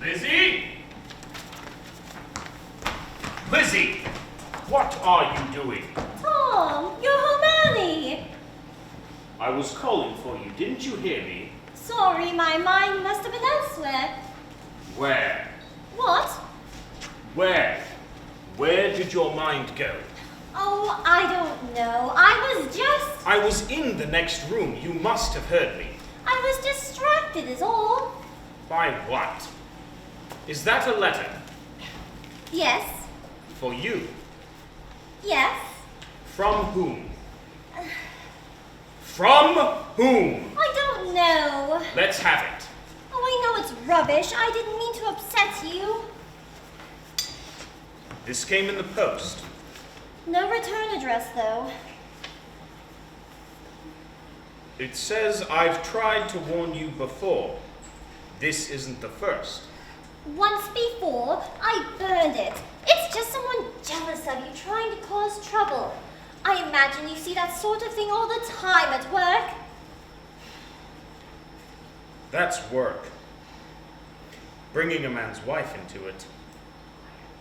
Lizzie? Lizzie! What are you doing? Tom, you're home early. I was calling for you. Didn't you hear me? Sorry, my mind must have been elsewhere. Where? What? Where? Where did your mind go? Oh, I don't know. I was in the next room. You must have heard me. I was distracted is all. By what? Is that a letter? Yes. For you? Yes. From whom? From whom? I don't know. Let's have it. Oh, I know it's rubbish. I didn't mean to upset you. This came in the post. No return address, though. It says I've tried to warn you before. This isn't the first. Once before, I burned it. It's just someone jealous of you trying to cause trouble. I imagine you see that sort of thing all the time at work. That's work. Bringing a man's wife into it.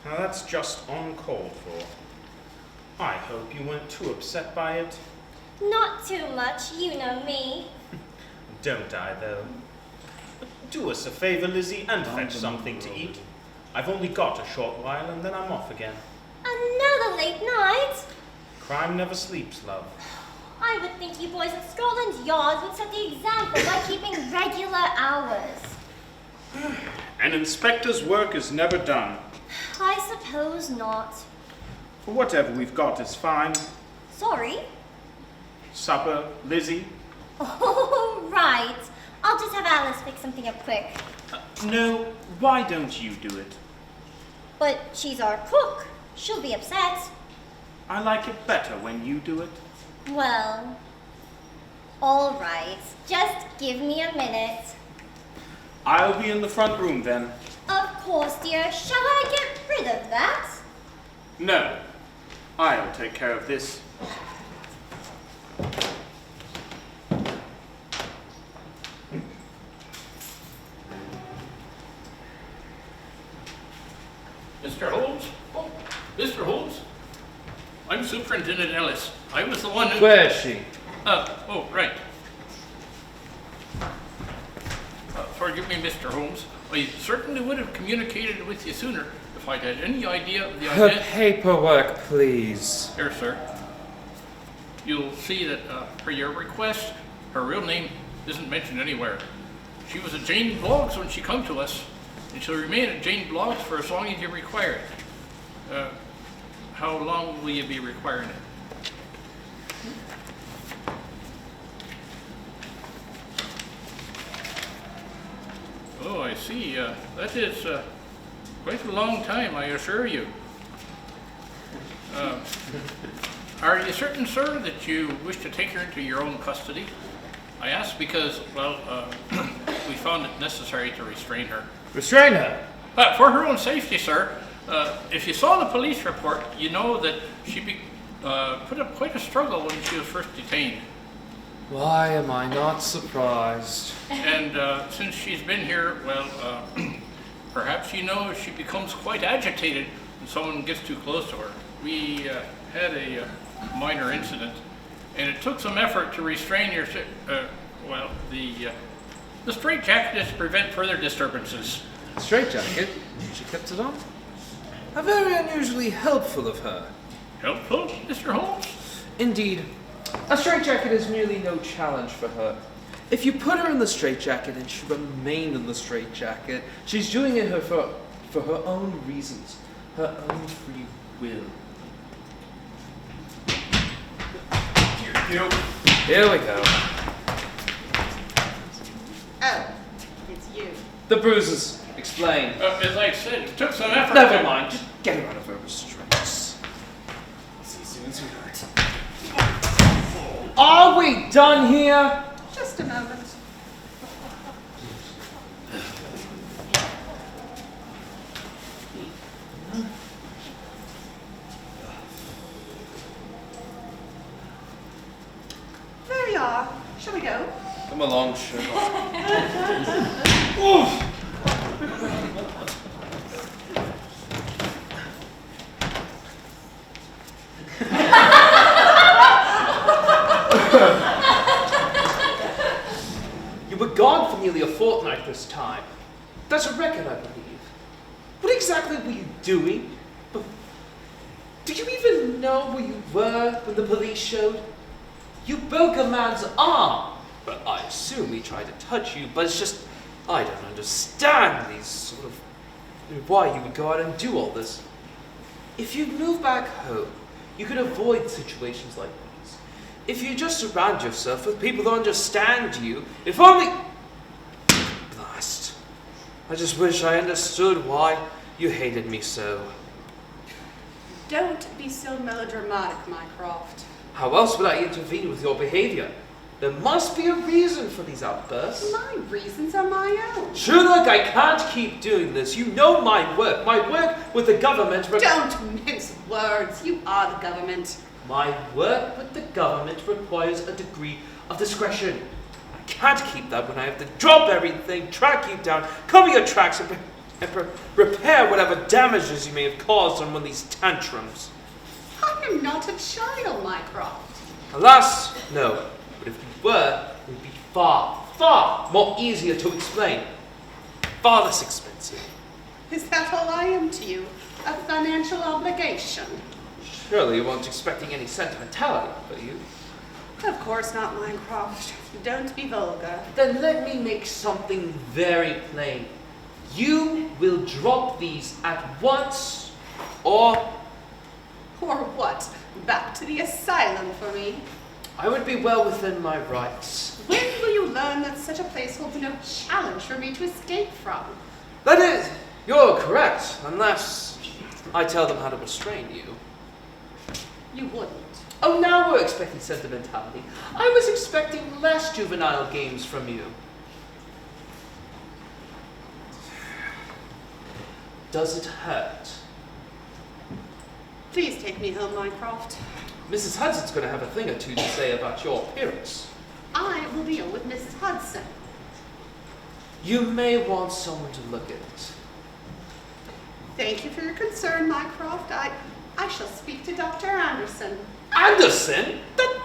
Now that's just uncalled for. I hope you weren't too upset by it. Not too much, you know me. Don't I, though? Do us a favor, Lizzie, and fetch something to eat. I've only got a short while, and then I'm off again. Another late night? Crime never sleeps, love. I would think you boys at Scotland Yard would set the example by keeping regular hours. An inspector's work is never done. I suppose not. Whatever we've got is fine. Sorry? Supper, Lizzie? Oh, right. I'll just have Alice fix something up quick. No, why don't you do it? But she's our cook. She'll be upset. I like it better when you do it. Well, all right. Just give me a minute. I'll be in the front room then. Of course, dear. Shall I get rid of that? No, I'll take care of this. Mr. Holmes? Oh, Mr. Holmes? I'm Superintendent Ellis. I was the one who... Where is she? Oh, right. Forgive me, Mr. Holmes. I certainly would have communicated with you sooner if I'd had any idea of the Her identity... paperwork, please. Here, sir. You'll see that, per your request, her real name isn't mentioned anywhere. She was at Jane Bloggs when she come to us, and she'll remain at Jane Bloggs for as long as you require it. How long will you be requiring it? Oh, I see. That is quite a long time, I assure you. Are you certain, sir, that you wish to take her into your own custody? I ask because, well, we found it necessary to restrain her. Restrain her? For her own safety, sir. If you saw the police report, you know that she put up quite a struggle when she was first detained. Why am I not surprised? And since she's been here, well, perhaps you know she becomes quite agitated when someone gets too close to her. We had a minor incident, and it took some effort to restrain your, the straitjacket is to prevent further disturbances. Straitjacket? She kept it on? How very unusually helpful of her. Helpful, Mr. Holmes? Indeed. A straitjacket is merely no challenge for her. If you put her in the straitjacket and she remained in the straitjacket, she's doing it for her own reasons, her own free will. Here we go. Oh, it's you. The bruises. Explain. As I said, it took some effort. Never mind. Just get her out of her restraints. See you soon, sweetheart. Are we done here? Just a moment. There you are. Shall we go? Come along, Sherlock. You were gone for nearly a fortnight this time. That's a record, I believe. What exactly were you doing? Do you even know where you were when the police showed? You broke a man's arm. But I assume he tried to touch you, but it's just, I don't understand these sort of, why you would go out and do all this. If you'd moved back home, you could avoid situations like these. If you just surround yourself with people who understand you, if only... Blast. I just wish I understood why you hated me so. Don't be so melodramatic, Mycroft. How else would I intervene with your behavior? There must be a reason for these outbursts. My reasons are my own. Sherlock, I can't keep doing this. You know my work. My work with the government... Don't mince words. You are the government. My work with the government requires a degree of discretion. I can't keep that when I have to drop everything, track you down, cover your tracks, and repair whatever damages you may have caused on one of these tantrums. I am not a child, Mycroft. Alas, no. But if you were, it would be far, far more easier to explain. Far less expensive. Is that all I am to you? A financial obligation? Surely you weren't expecting any sentimentality, were you? Of course not, Mycroft. Don't be vulgar. Then let me make something very plain. You will drop these at once, or Or what? Back to the asylum for me? I would be well within my rights. When will you learn that such a place holds no challenge for me to escape from? That is, you're correct, unless I tell them how to restrain you. You wouldn't. Oh, now we're expecting sentimentality. I was expecting less juvenile games from you. Does it hurt? Please take me home, Mycroft. Mrs. Hudson's going to have a thing or two to say about your appearance. I will deal with Mrs. Hudson. You may want someone to look at it. Thank you for your concern, Mycroft. I shall speak to Dr. Anderson. Anderson? That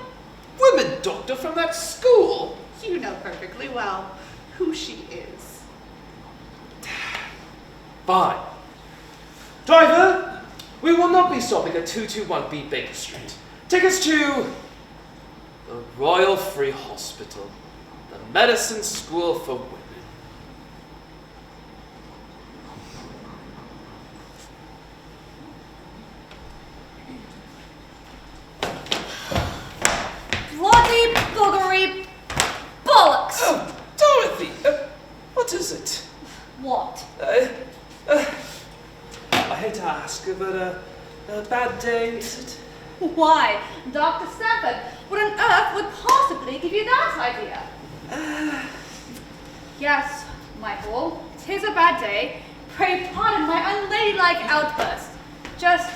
woman doctor from that school? You know perfectly well who she is. Fine. Driver, we will not be stopping at 221B Baker Street. Take us to the Royal Free Hospital, the medicine school for women. Bloody buggery bollocks! Oh, Dorothy, what is it? What? I hate to ask, but a bad day, is it? Why, Dr. Stafford, what on earth would possibly give you that idea? Yes, Michael, 'tis a bad day. Pray pardon my unladylike outburst. Just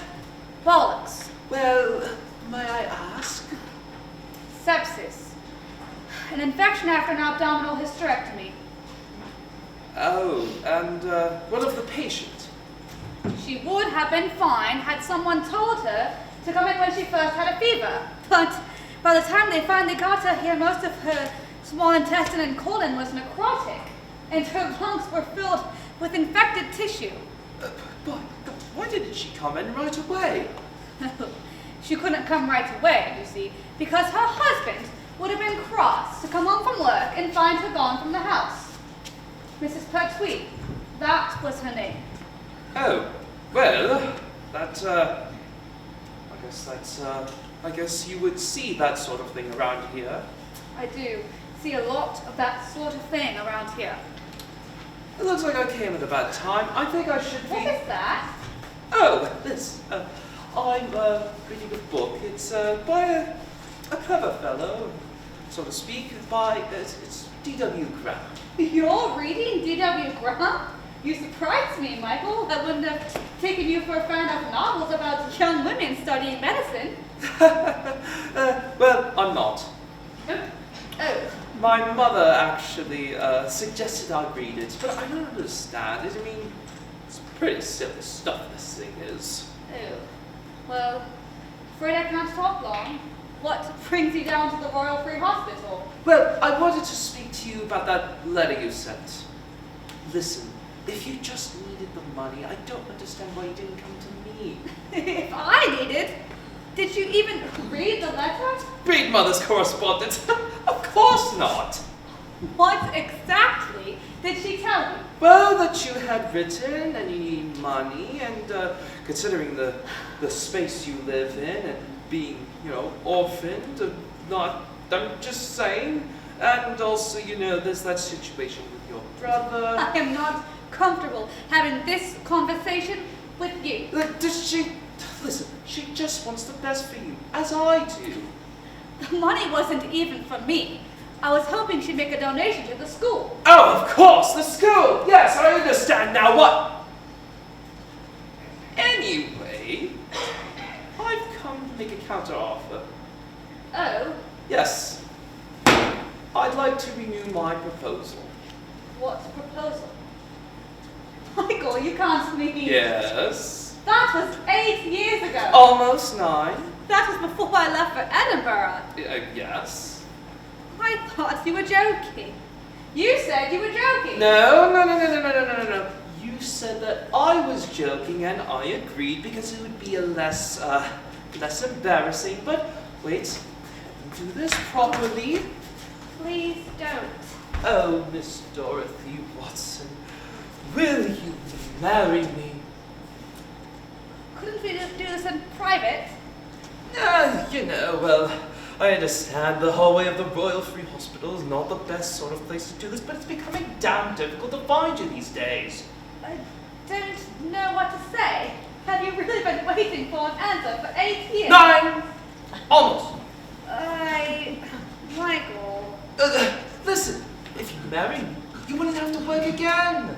bollocks. Well, may I ask? Sepsis. An infection after an abdominal hysterectomy. Oh, and what of the patient? She would have been fine had someone told her to come in when she first had a fever. But by the time they finally got her here, most of her small intestine and colon was necrotic, and her lungs were filled with infected tissue. But why didn't she come in right away? She couldn't come right away, you see, because her husband would have been cross to come home from work and find her gone from the house. Mrs. Pertwee, that was her name. Oh, well, I guess you would see that sort of thing around here. I do see a lot of that sort of thing around here. It looks like I came at a bad time. I think I should be... What is that? Oh, this. I'm reading a book. It's by a clever fellow, so to speak. It's D.W. Graham. You're reading D.W. Graham? You surprised me, Michael. I wouldn't have taken you for a fan of novels about young women studying medicine. Well, I'm not. Oh, My mother actually suggested I read it, but I don't understand it. I mean, it's pretty silly stuff this thing is. oh. Well, afraid I can't talk long. What brings you down to the Royal Free Hospital? Well, I wanted to speak to you about that letter you sent. Listen, if you just needed the money, I don't understand why you didn't come to me. If I needed, did you even read the letter? Read Mother's correspondence? Of course not. What exactly did she tell you? Well, that you had written and you need money, and considering the space you live in and being, orphaned, I'm just saying, and also, there's that situation with your brother. I am not comfortable having this conversation with you. Listen, she just wants the best for you, as I do. The money wasn't even for me. I was hoping she'd make a donation to the school. Oh, of course, the school! Yes, I understand now. What? Anyway, I've come to make a counter offer. Oh, Yes, I'd like to renew my proposal. what proposal? Michael, you can't mean. Yes. That was 8 years ago. Almost 9. That was before I left for Edinburgh. Yes. I thought you were joking. You said you were joking. No. You said that I was joking, and I agreed because it would be a less embarrassing. But wait, do this properly. Please don't. Oh, Miss Dorothy Watson, will you marry me? Couldn't we just do this in private? Well, I understand the hallway of the Royal Free Hospital is not the best sort of place to do this, but it's becoming damn difficult to find you these days. I don't know what to say. Have you really been waiting for an answer for 8 years? 9! Almost. Michael. Listen, if you marry me, you wouldn't have to work again.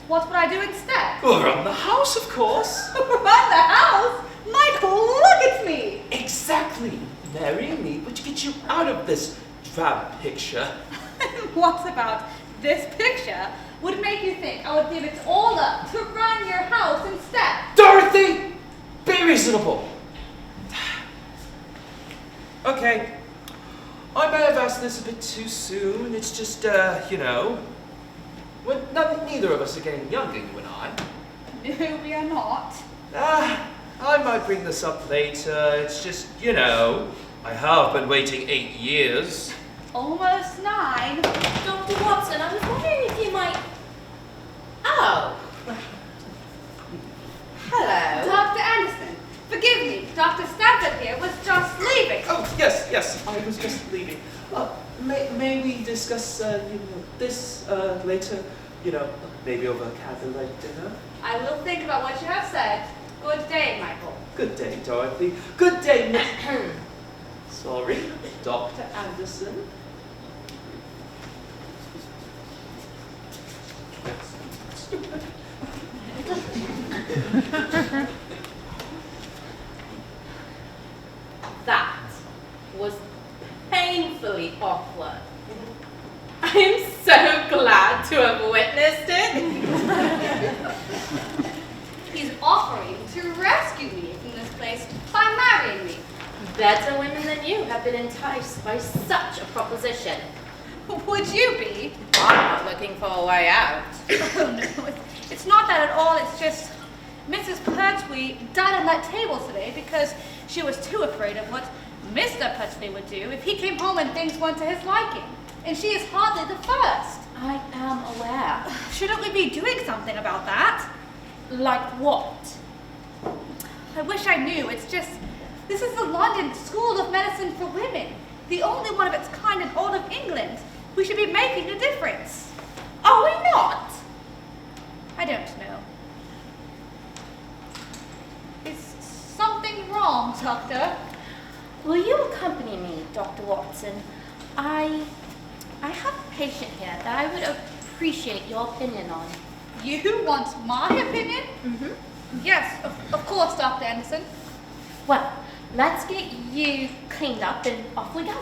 What would I do instead? Well, run the house, of course. Run the house? Michael, look at me! Exactly. Marrying me would get you out of this drab picture. What about this picture would make you think I would give it all up to run your house instead? Dorothy, be reasonable. Okay, I may have asked this a bit too soon. It's just, neither of us are getting younger, you and I. No, we are not. I might bring this up later. It's just, I have been waiting 8 years. Almost 9. Dr. Watson, I was wondering if you might... Oh. Hello. Dr. Anderson, forgive me. Dr. Stanford here was just leaving. Oh, yes, I was just leaving. May we discuss, this later? Maybe over a candlelight dinner? I will think about what you have said. Good day, Michael. Good day, Dorothy. Good day, Miss... Sorry, Dr. Anderson. That was painfully awkward. I am so glad to have witnessed it. He's offering to rescue me from this place by marrying me. Better women than you have been enticed by such a proposition. Would you be? I'm not looking for a way out. Oh, no, it's not that at all. It's just Mrs. Pertwee died on that table today because she was too afraid of what Mr. Pertwee would do if he came home and things weren't to his liking. And she is hardly the first. I am aware. Shouldn't we be doing something about that? Like what? I wish I knew. It's just, this is the London School of Medicine for Women, the only one of its kind in all of England. We should be making a difference. Are we not? I don't know. Is something wrong, Doctor? Will you accompany me, Dr. Watson? I have a patient here that I would appreciate your opinion on. You want my opinion? Mm-hmm. Yes, of course, Dr. Anderson. Well, let's get you cleaned up and off we go.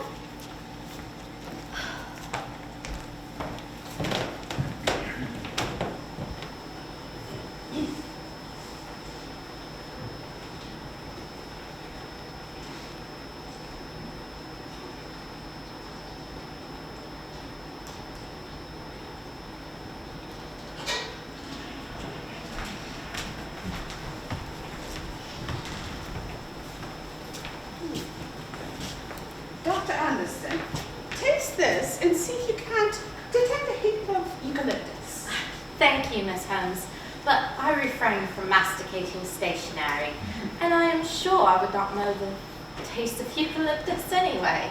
Holmes, but I refrain from masticating stationery, and I am sure I would not know the taste of eucalyptus anyway.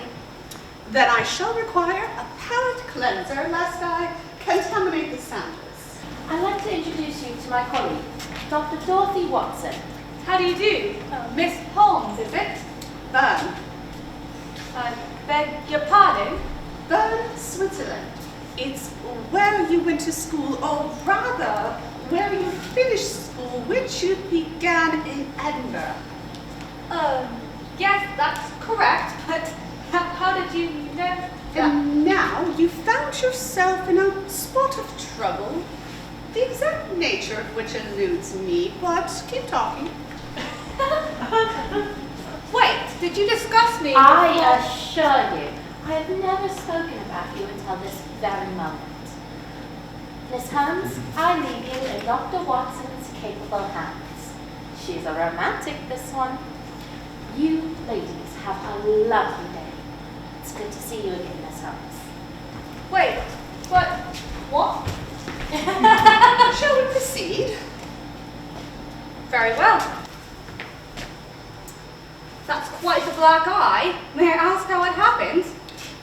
Then I shall require a palate cleanser lest I contaminate the samples. I'd like to introduce you to my colleague, Dr. Dorothy Watson. How do you do? Miss Holmes, is it? Boone. I beg your pardon? Boone, Switzerland. It's where you went to school, or rather, where you finished school, which you began in Edinburgh. Yes, that's correct, but how did you know that? And now you found yourself in a spot of trouble, the exact nature of which eludes me, but keep talking. Wait, did you discuss me? I assure you, I have never spoken about you until this very moment. Miss Holmes, I leave you in Dr. Watson's capable hands. She's a romantic, this one. You ladies have a lovely day. It's good to see you again, Miss Holmes. Wait, but what? Shall we proceed? Very well. That's quite a black eye. May I ask how it happened?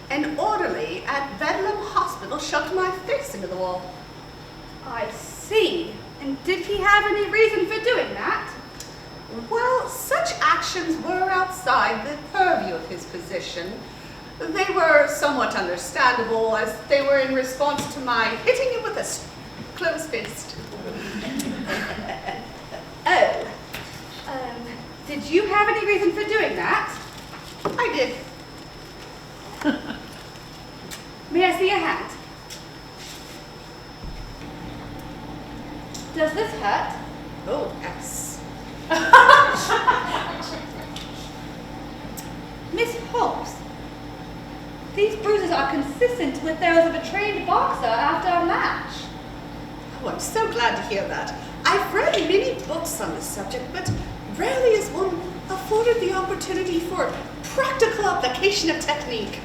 An orderly at Bedlam Hospital shoved my face into the wall. I see. And did he have any reason for doing that? Well, such actions were outside the purview of his position. They were somewhat understandable, as they were in response to my hitting him with a closed fist. Oh. Did you have any reason for doing that? I did. May I see your hand? Does this hurt? Oh, yes. Miss Holmes, these bruises are consistent with those of a trained boxer after a match. Oh, I'm so glad to hear that. I've read many books on the subject, but rarely is one afforded the opportunity for practical application of technique.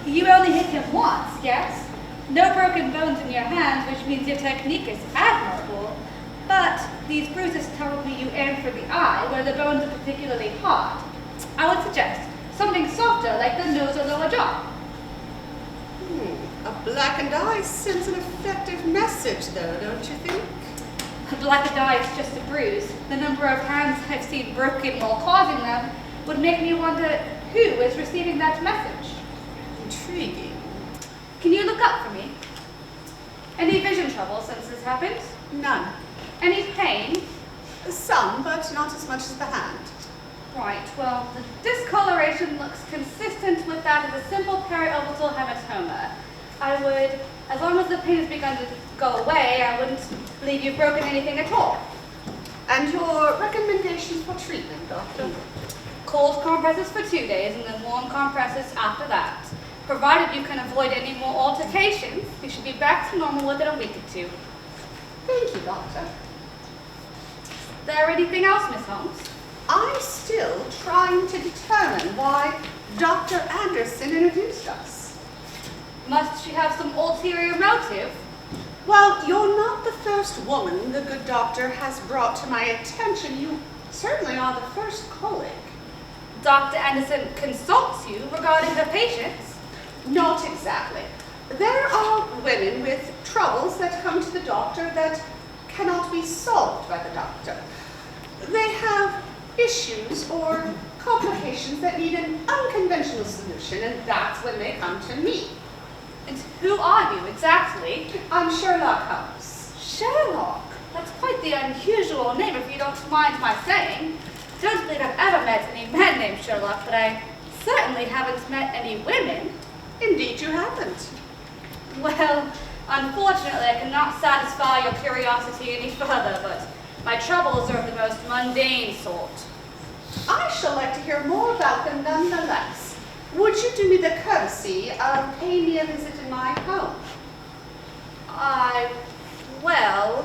You only hit him once, yes? No broken bones in your hands, which means your technique is admirable. But these bruises tell me you aim for the eye, where the bones are particularly hard. I would suggest something softer, like the nose or lower jaw. A blackened eye sends an effective message, though, don't you think? A blackened eye is just a bruise. The number of hands I've seen broken while causing them would make me wonder who is receiving that message. Intriguing. Can you look up for me? Any vision trouble since this happened? None. Any pain? Some, but not as much as the hand. Right, well, the discoloration looks consistent with that of a simple periorbital hematoma. I would, as long as the pain has begun to go away, I wouldn't believe you've broken anything at all. And your recommendations for treatment, doctor? Cold compresses for 2 days and then warm compresses after that. Provided you can avoid any more altercations, you should be back to normal within a week or two. Thank you, doctor. Is there anything else, Miss Holmes? I'm still trying to determine why Dr. Anderson introduced us. Must she have some ulterior motive? Well, you're not the first woman the good doctor has brought to my attention. You certainly are the first colleague. Dr. Anderson consults you regarding her patients? Not exactly. There are women with troubles that come to the doctor that cannot be solved by the doctor. They have issues or complications that need an unconventional solution, and that's when they come to me. And who are you exactly? I'm Sherlock Holmes. Sherlock? That's quite the unusual name, if you don't mind my saying. Don't believe I've ever met any men named Sherlock, but I certainly haven't met any women. Indeed you haven't. Well, unfortunately, I cannot satisfy your curiosity any further, but my troubles are of the most mundane sort. I shall like to hear more about them nonetheless. Would you do me the courtesy of paying me a visit in my home? Well,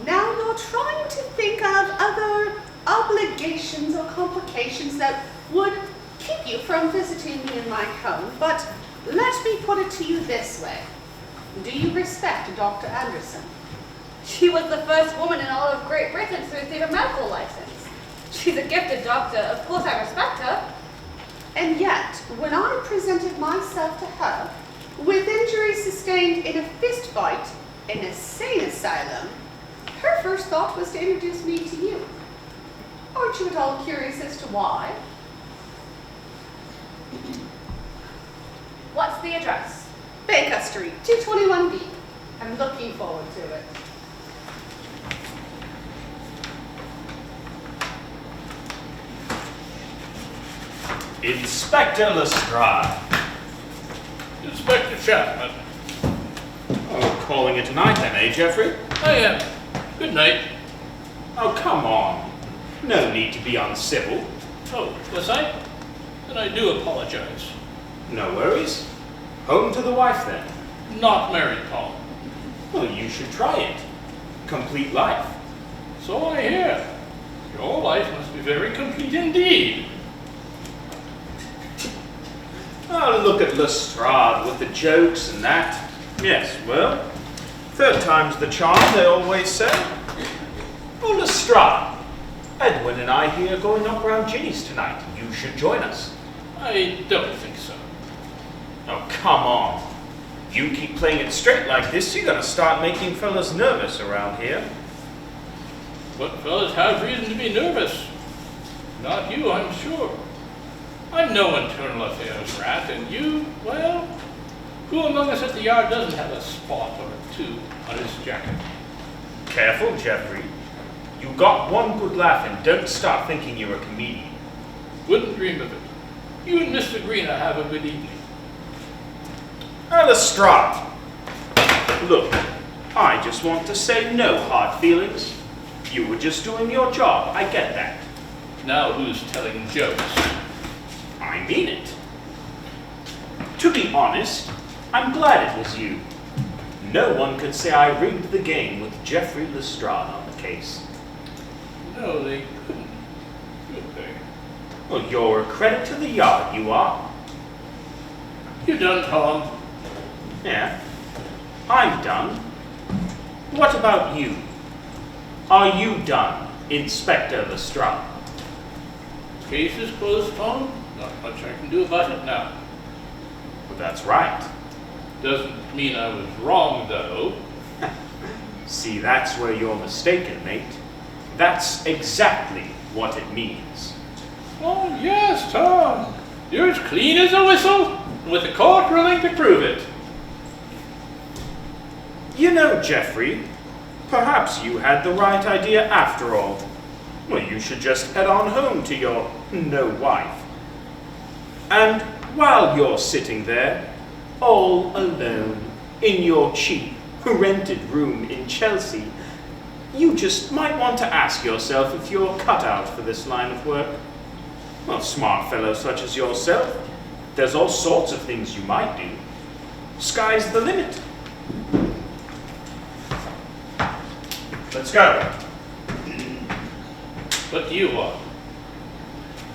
now you're trying to think of other obligations or complications that would keep you from visiting me in my home, but let me put it to you this way. Do you respect Dr. Anderson? She was the first woman in all of Great Britain to receive a medical license. She's a gifted doctor. Of course I respect her. And yet, when I presented myself to her, with injuries sustained in a fist fight in a sane asylum, her first thought was to introduce me to you. Aren't you at all curious as to why? What's the address? Baker Street, 221B. I'm looking forward to it. Inspector Lestrade. Inspector Chapman. Oh, calling it a night then, eh, Geoffrey? I am. Good night. Oh, come on. No need to be uncivil. Oh, was I? Then I do apologize. No worries. Home to the wife then. Not married, Tom. Well, you should try it. Complete life. So I hear. Your life must be very complete indeed. Oh, look at Lestrade with the jokes and that. Yes, well, third time's the charm, they always say. Oh, Lestrade, Edwin and I here going up round Ginny's tonight. You should join us. I don't think so. Oh, come on. You keep playing it straight like this, you're gonna start making fellas nervous around here. But fellas have reason to be nervous. Not you, I'm sure. I'm no internal affairs rat, and you, well, who among us at the yard doesn't have a spot or two on his jacket? Careful, Geoffrey. You got one good laugh and don't start thinking you're a comedian. Wouldn't dream of it. You and Mr. Greener have a good evening. Lestrade. Look, I just want to say no hard feelings. You were just doing your job, I get that. Now who's telling jokes? I mean it. To be honest, I'm glad it was you. No one could say I rigged the game with Geoffrey Lestrade on the case. No, they couldn't, could they? Well, you're a credit to the yard, you are. You done, Tom? Yeah, I'm done. What about you? Are you done, Inspector Lestrade? Case is closed, Tom. Not much I can do about it now. Well, that's right. Doesn't mean I was wrong, though. See, that's where you're mistaken, mate. That's exactly what it means. Oh, yes, Tom. You're as clean as a whistle, with the court willing to prove it. You know, Geoffrey, perhaps you had the right idea after all. Well, you should just head on home to your no wife. And while you're sitting there, all alone, in your cheap, rented room in Chelsea, you just might want to ask yourself if you're cut out for this line of work. Well, smart fellow such as yourself, there's all sorts of things you might do. Sky's the limit. Let's go. What do you want?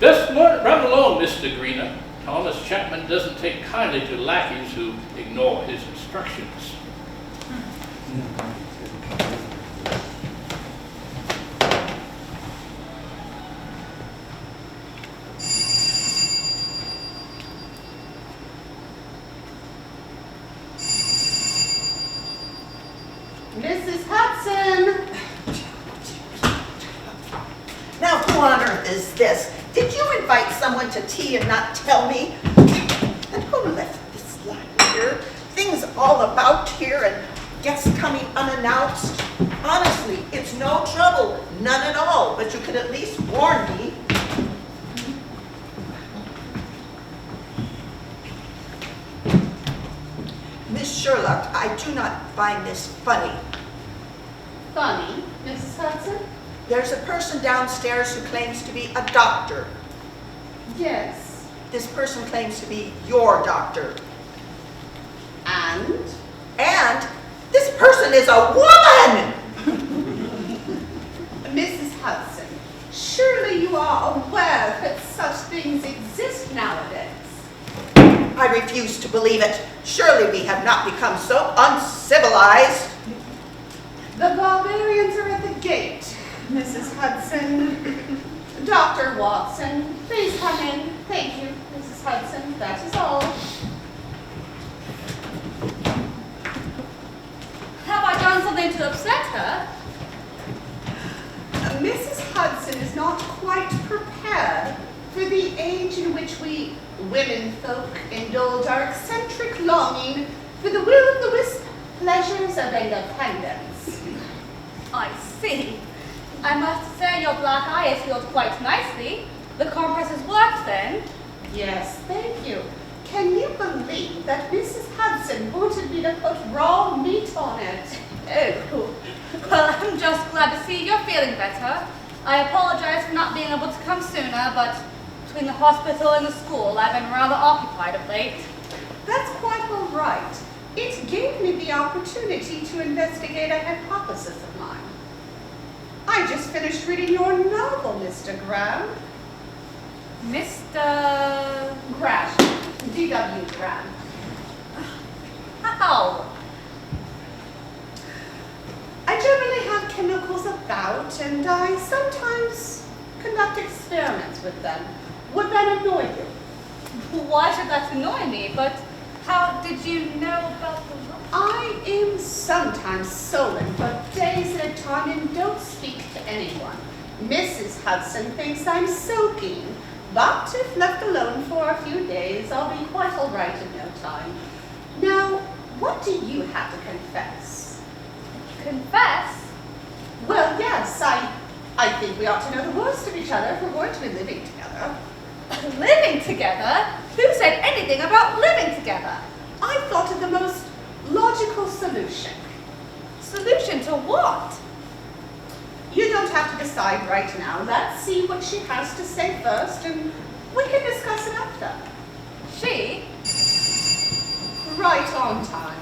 Just run along, Mr. Greener. Thomas Chapman doesn't take kindly to lackeys who ignore his instructions. Mrs. Hudson! Now, who on earth is this? Did you invite someone to tea and not tell me? And who left this light here? Things all about here and guests coming unannounced. Honestly, it's no trouble, none at all, but you could at least warn me. Miss Sherlock, I do not find this funny. Funny, Mrs. Hudson? There's a person downstairs who claims to be a doctor. Yes. This person claims to be your doctor. And? And this person is a woman! Mrs. Hudson, surely you are aware that such things exist nowadays. I refuse to believe it. Surely we have not become so uncivilized. The barbarians are at the gate, Mrs. Hudson. Dr. Watson, please come in. Thank you, Mrs. Hudson. That is all. Have I done something to upset her? Mrs. Hudson is not quite prepared for the age in which we women folk indulge our eccentric longing for the will-o'-the-wisp pleasures of independence. I see. I must say your black eye is healed quite nicely. The compress has worked then. Yes, thank you. Can you believe that Mrs. Hudson wanted me to put raw meat on it? Oh, well, I'm just glad to see you're feeling better. I apologize for not being able to come sooner, but between the hospital and the school, I've been rather occupied of late. That's quite all right. It gave me the opportunity to investigate a hypothesis of mine. I just finished reading your novel, Mr. Graham. Mr. Graham. D.W. Graham. How? I generally have chemicals about, and I sometimes conduct experiments with them. Would that annoy you? Why should that annoy me? But how did you know about the room? I am sometimes sullen for days at a time and don't speak to anyone. Mrs. Hudson thinks I'm sulking, but if left alone for a few days, I'll be quite all right in no time. Now, what do you have to confess? Confess? Well, yes, I think we ought to know the worst of each other if we're going to be living together. Living together? Who said anything about living together? I thought of the most logical solution. Solution to what? You don't have to decide right now. Let's see what she has to say first, and we can discuss it after. She? Right on time.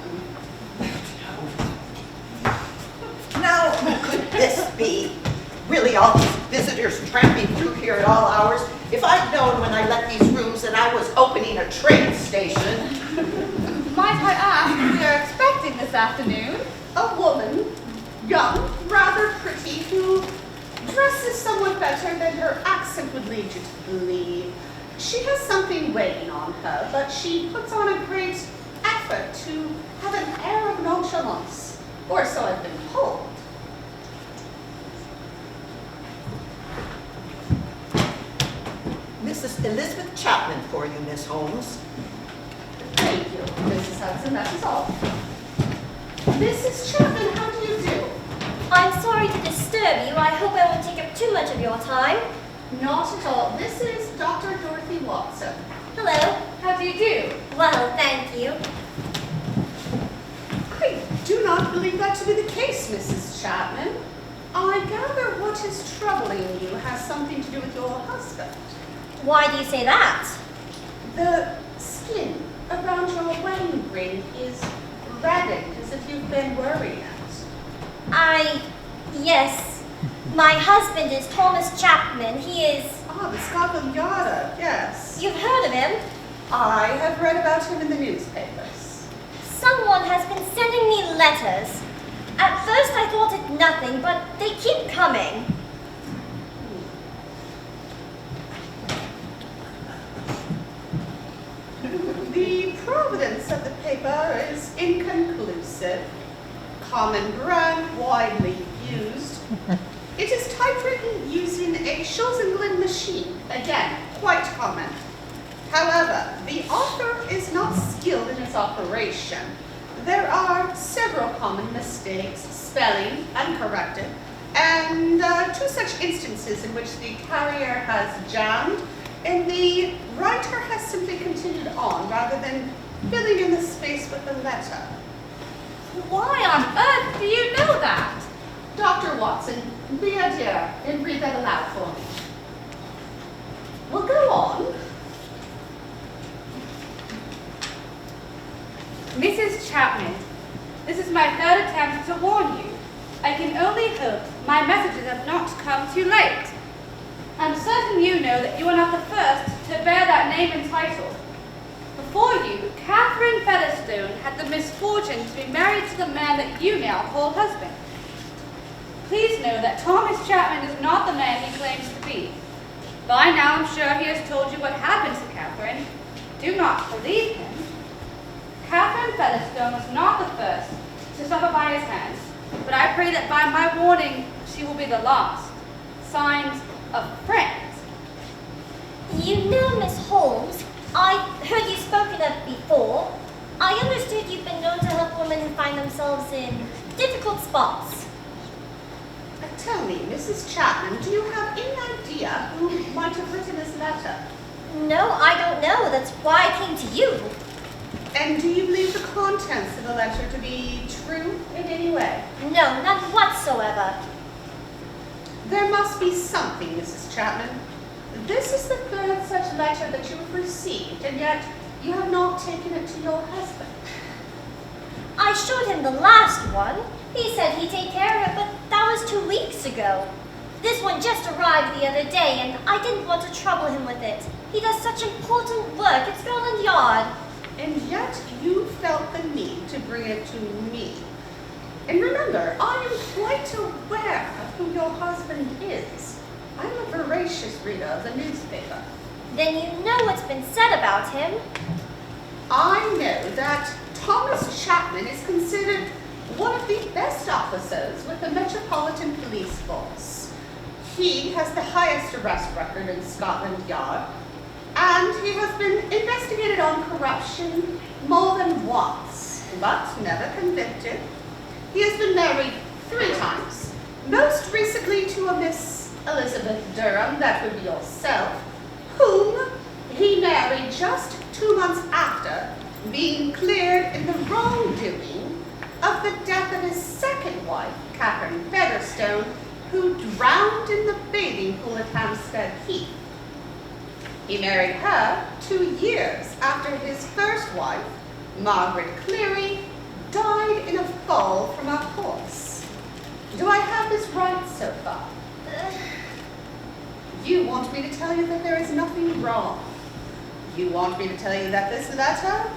Now, who could this be? Really, all these visitors tramping through here at all hours. If I'd known when I let these rooms that I was opening a train station. Might I ask who you're expecting this afternoon? A woman, young, rather pretty, who dresses somewhat better than her accent would lead you to believe. She has something weighing on her, but she puts on a great effort to have an air of nonchalance, or so I've been told. Mrs. Elizabeth Chapman for you, Miss Holmes. Thank you, Mrs. Hudson, that is all. Mrs. Chapman, how do you do? I'm sorry to disturb you. I hope I won't take up too much of your time. Not at all. This is Dr. Dorothy Watson. Hello. How do you do? Well, thank you. I do not believe that to be the case, Mrs. Chapman. I gather what is troubling you has something to do with your husband. Why do you say that? The skin around your wedding ring is reddened as if you've been worrying it. Yes. My husband is Thomas Chapman. He is... Ah, the Scotland Yarder, yes. You've heard of him? I have read about him in the newspapers. Someone has been sending me letters. At first I thought it nothing, but they keep coming. The provenance of the paper is inconclusive. Common brand, widely used. It is typewritten using a Schulzenglen machine. Again, quite common. However, the author is not skilled in its operation. There are several common mistakes, spelling uncorrected, and two such instances in which the carrier has jammed and the writer has simply continued on rather than filling in the space with the letter. Why on earth do you know that? Dr. Watson, be a dear and read that aloud for me. Well, go on. Mrs. Chapman, this is my third attempt to warn you. I can only hope my messages have not come too late. I'm certain you know that you are not the first to bear that name and title. before you, Catherine Featherstone had the misfortune to be married to the man that you now call husband. Please know that Thomas Chapman is not the man he claims to be. By now I'm sure he has told you what happened to Catherine. Do not believe him. Catherine Featherstone was not the first to suffer by his hands, but I pray that by my warning she will be the last. Signed, a friend. You know, Miss Holmes, I've heard you spoken of before. I understood you've been known to help women who find themselves in difficult spots. Tell me, Mrs. Chapman, do you have any idea who might have written this letter? No, I don't know. That's why I came to you. And do you believe the contents of the letter to be true in any way? No, none whatsoever. There must be something, Mrs. Chapman. This is the third such letter that you have received, and yet you have not taken it to your husband. I showed him the last one. He said he'd take care of it, but that was 2 weeks ago. This one just arrived the other day, and I didn't want to trouble him with it. He does such important work at Scotland Yard. And yet you felt the need to bring it to me. And remember, I am quite aware of who your husband is. I'm a voracious reader of the newspaper. Then you know what's been said about him. I know that Thomas Chapman is considered one of the best officers with the Metropolitan Police Force. He has the highest arrest record in Scotland Yard, and he has been investigated on corruption more than once, but never convicted. He has been married 3 times, most recently to a Miss Elizabeth Durham, that would be yourself, whom he married just 2 months after being cleared in the wrongdoing of the death of his second wife, Catherine Featherstone, who drowned in the bathing pool at Hampstead Heath. He married her 2 years after his first wife, Margaret Cleary, died in a fall from a horse. Do I have this right so far? You want me to tell you that there is nothing wrong. You want me to tell you that this letter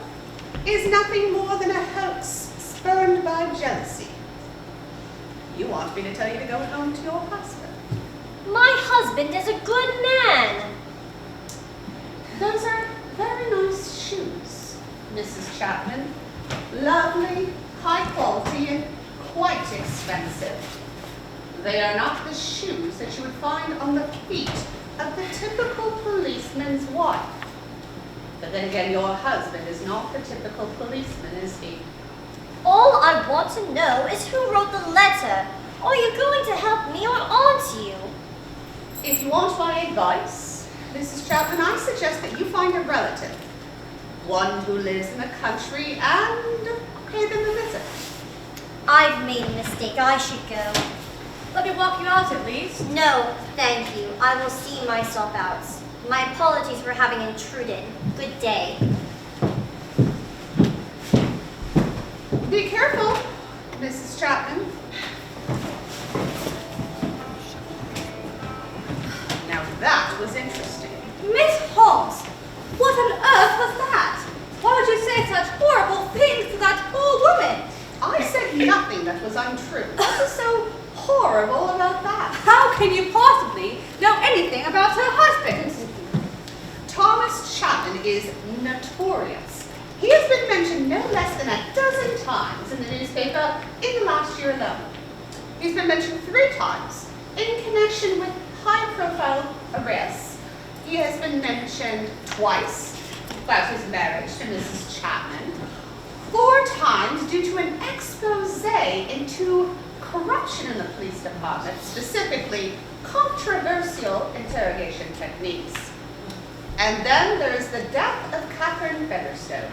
is nothing more than a hoax spurned by jealousy. You want me to tell you to go home to your husband. My husband is a good man. Those are very nice shoes, Mrs. Chapman. Lovely, high quality, and quite expensive. They are not the shoes that you would find on the feet of the typical policeman's wife. But then again, your husband is not the typical policeman, is he? All I want to know is who wrote the letter. Are you going to help me or aren't you? If you want my advice, Mrs. Chapman, I suggest that you find a relative. One who lives in the country, and pay them a visit. I've made a mistake. I should go. Let me walk you out at least. No, thank you. I will see myself out. My apologies for having intruded. Good day. Be careful, Mrs. Chapman. Now that was interesting. Miss Holmes, what on earth was that? Why would you say such horrible things to that poor woman? I said nothing that was untrue. What was so horrible about that? How can you possibly know anything about her husband? Thomas Chapman is notorious. He has been mentioned no less than a dozen times in the newspaper in the last year alone. He's been mentioned 3 times in connection with high-profile arrests. He has been mentioned twice about his marriage to Mrs. Chapman, 4 times due to an expose into corruption in the police department, specifically controversial interrogation techniques. And then there is the death of Catherine Featherstone.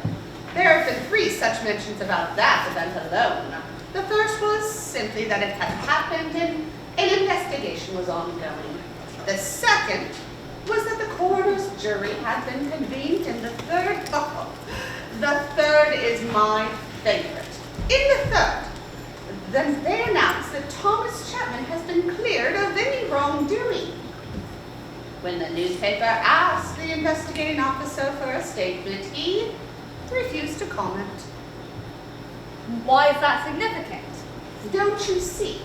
There have been 3 such mentions about that event alone. The first was simply that it had happened and an investigation was ongoing. The second was that the coroner's jury had been convened, and the third is my favorite. In the third, then they announced that Thomas Chapman has been cleared of any wrongdoing. When the newspaper asked the investigating officer for a statement, he refused to comment. Why is that significant? Don't you see?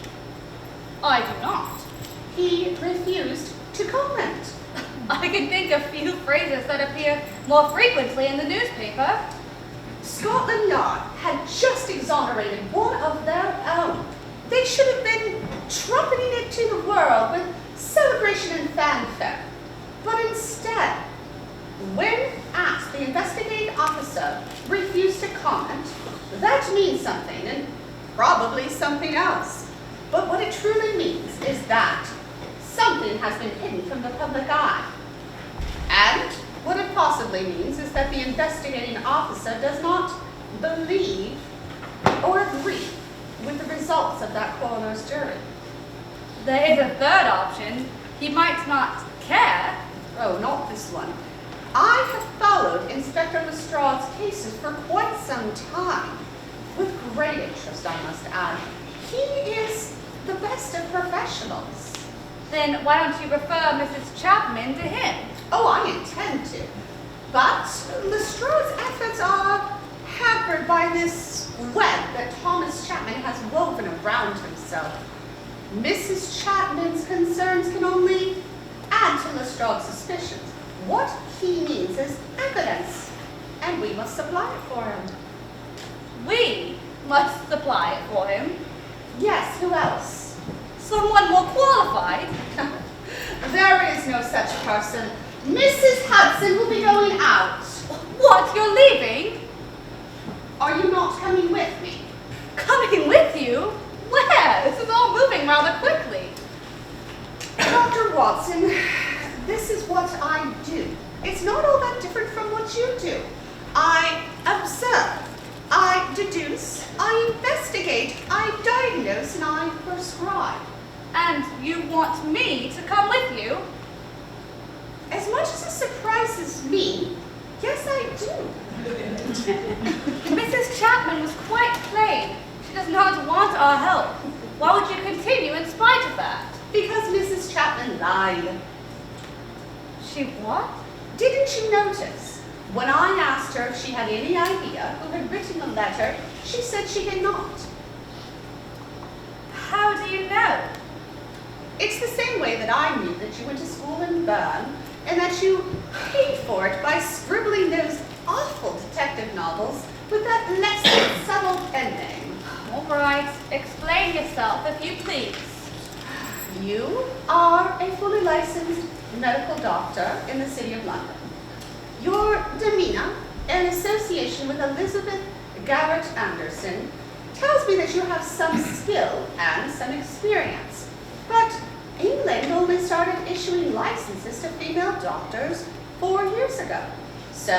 I do not. He refused to comment. I can think of few phrases that appear more frequently in the newspaper. Scotland Yard had just exonerated one of their own. They should have been trumpeting it to the world with celebration and fanfare. But instead, when asked, the investigating officer refused to comment. That means something, and probably something else. But what it truly means is that something has been hidden from the public eye. And what it possibly means is that the investigating officer does not believe or agree with the results of that coroner's jury. There is a third option. He might not care. Oh, not this one. I have followed Inspector Lestrade's cases for quite some time. With great interest, I must add. He is the best of professionals. Then why don't you refer Mrs. Chapman to him? Oh, I intend to. But Lestrade's efforts are hampered by this web that Thomas Chapman has woven around himself. Mrs. Chapman's concerns can only add to Lestrade's suspicions. What he needs is evidence, and we must supply it for him. We must supply it for him. Yes, who else? Someone more qualified. There is no such person. Mrs. Hudson will be going out. What, you're leaving? Are you not coming with me? Coming with you? Where? This is all moving rather quickly. Dr. Watson, this is what I do. It's not all that different from what you do. I observe, I deduce, I investigate, I diagnose, and I prescribe. And you want me to come with you? As much as it surprises me, yes, I do. Mrs. Chapman was quite plain. She does not want our help. Why would you continue in spite of that? Because Mrs. Chapman lied. She what? Didn't you notice? When I asked her if she had any idea who had written the letter, she said she did not. How do you know? It's the same way that I knew that you went to school in Boone and that you paid for it by scribbling those awful detective novels with that less than subtle pen name. All right, explain yourself if you please. You are a fully licensed medical doctor in the City of London. Your demeanor and association with Elizabeth Garrett Anderson tells me that you have some skill and some experience. But England only started issuing licenses to female doctors 4 years ago. So,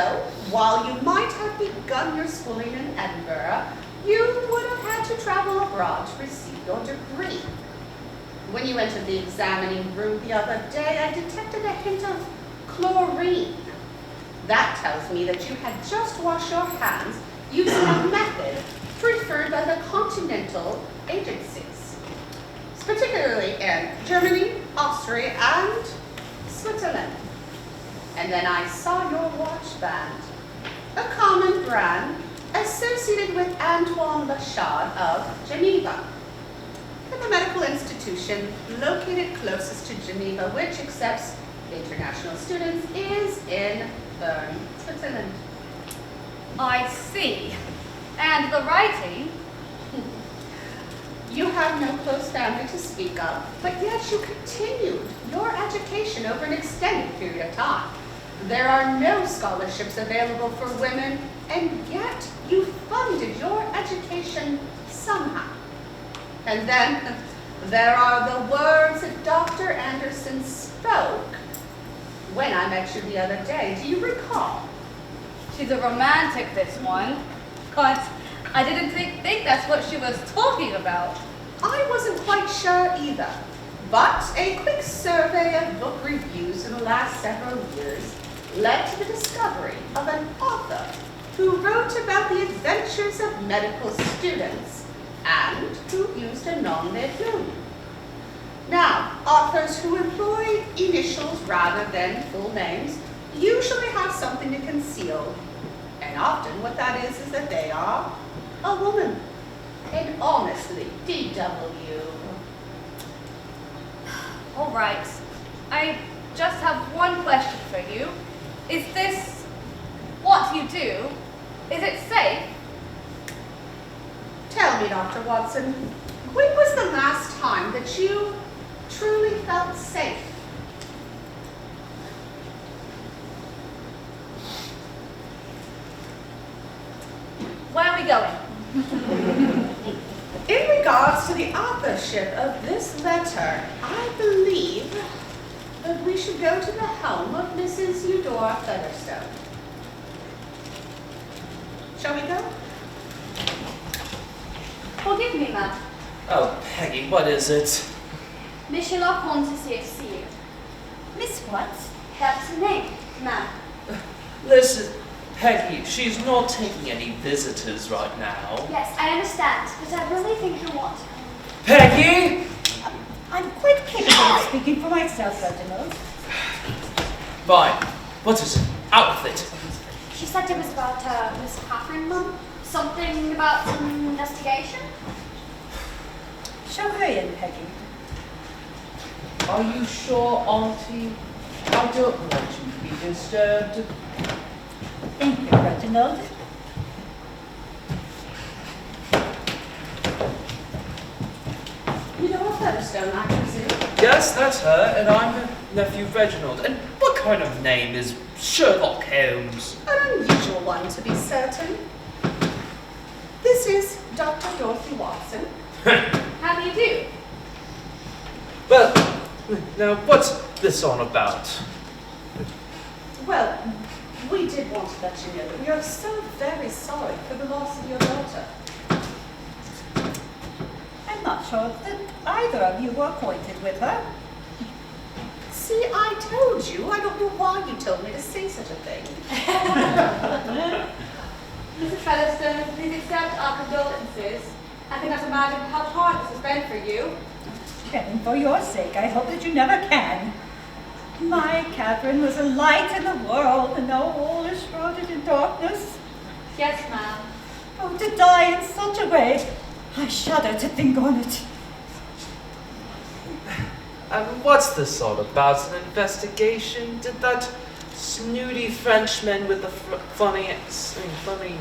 while you might have begun your schooling in Edinburgh, you would have had to travel abroad to receive your degree. When you entered the examining room the other day, I detected a hint of chlorine. That tells me that you had just washed your hands using a method preferred by the continental agencies, particularly in Germany, Austria, and Switzerland. And then I saw your watch band, a common brand associated with Antoine Lachade of Geneva, and a medical institution located closest to Geneva, which accepts international students, is in Bern, Switzerland. I see. And the writing? You have no close family to speak of, but yet you continued your education over an extended period of time. There are no scholarships available for women, and yet you funded your education somehow. And then there are the words that Dr. Anderson spoke when I met you the other day. Do you recall? She's a romantic, this one. But I didn't think that's what she was talking about. I wasn't quite sure either, but a quick survey of book reviews in the last several years led to the discovery of an author who wrote about the adventures of medical students and who used a nom de plume. Now, authors who employ initials rather than full names usually have something to conceal, and And often what that is that they are a woman. And honestly, DW. All right. I just have one question for you. Is this what you do? Is it safe? Tell me, Dr. Watson, when was the last time that you truly felt safe? Where are we going? In regards to the authorship of this letter, I believe that we should go to the home of Mrs. Eudora Featherstone. Shall we go? Forgive me, ma'am. Oh, Peggy, what is it? Miss Sherlock wants to see you. Miss what? That's the name, ma'am. Listen, Peggy, she's not taking any visitors right now. Yes, I understand, but I really think you want to. Peggy! I'm quite capable of speaking for myself, Reginald. Fine. What is it? Out with it. She said it was about Miss Catherine, mum. Something about some investigation. Show her in, Peggy. Are you sure, Auntie? I don't want you to be disturbed. Thank you, Reginald. Eudora Featherstone, I presume. Yes, that's her, and I'm her nephew Reginald. And what kind of name is Sherlock Holmes? An unusual one, to be certain. This is Dr. Dorothy Watson. How do you do? Well, now what's this on about? Well, we did want to let you know that we are so very sorry for the loss of your daughter. I'm not sure that either of you were acquainted with her. See, I told you. I don't know why you told me to say such a thing. Mrs. Featherstone, please accept our condolences. I cannot imagine how hard this has been for you. And for your sake, I hope that you never can. My Catherine was a light in the world, and now all is shrouded in darkness. Yes, ma'am. Oh, to die in such a way, I shudder to think on it. And what's this all about? An investigation? Did that snooty Frenchman with the funny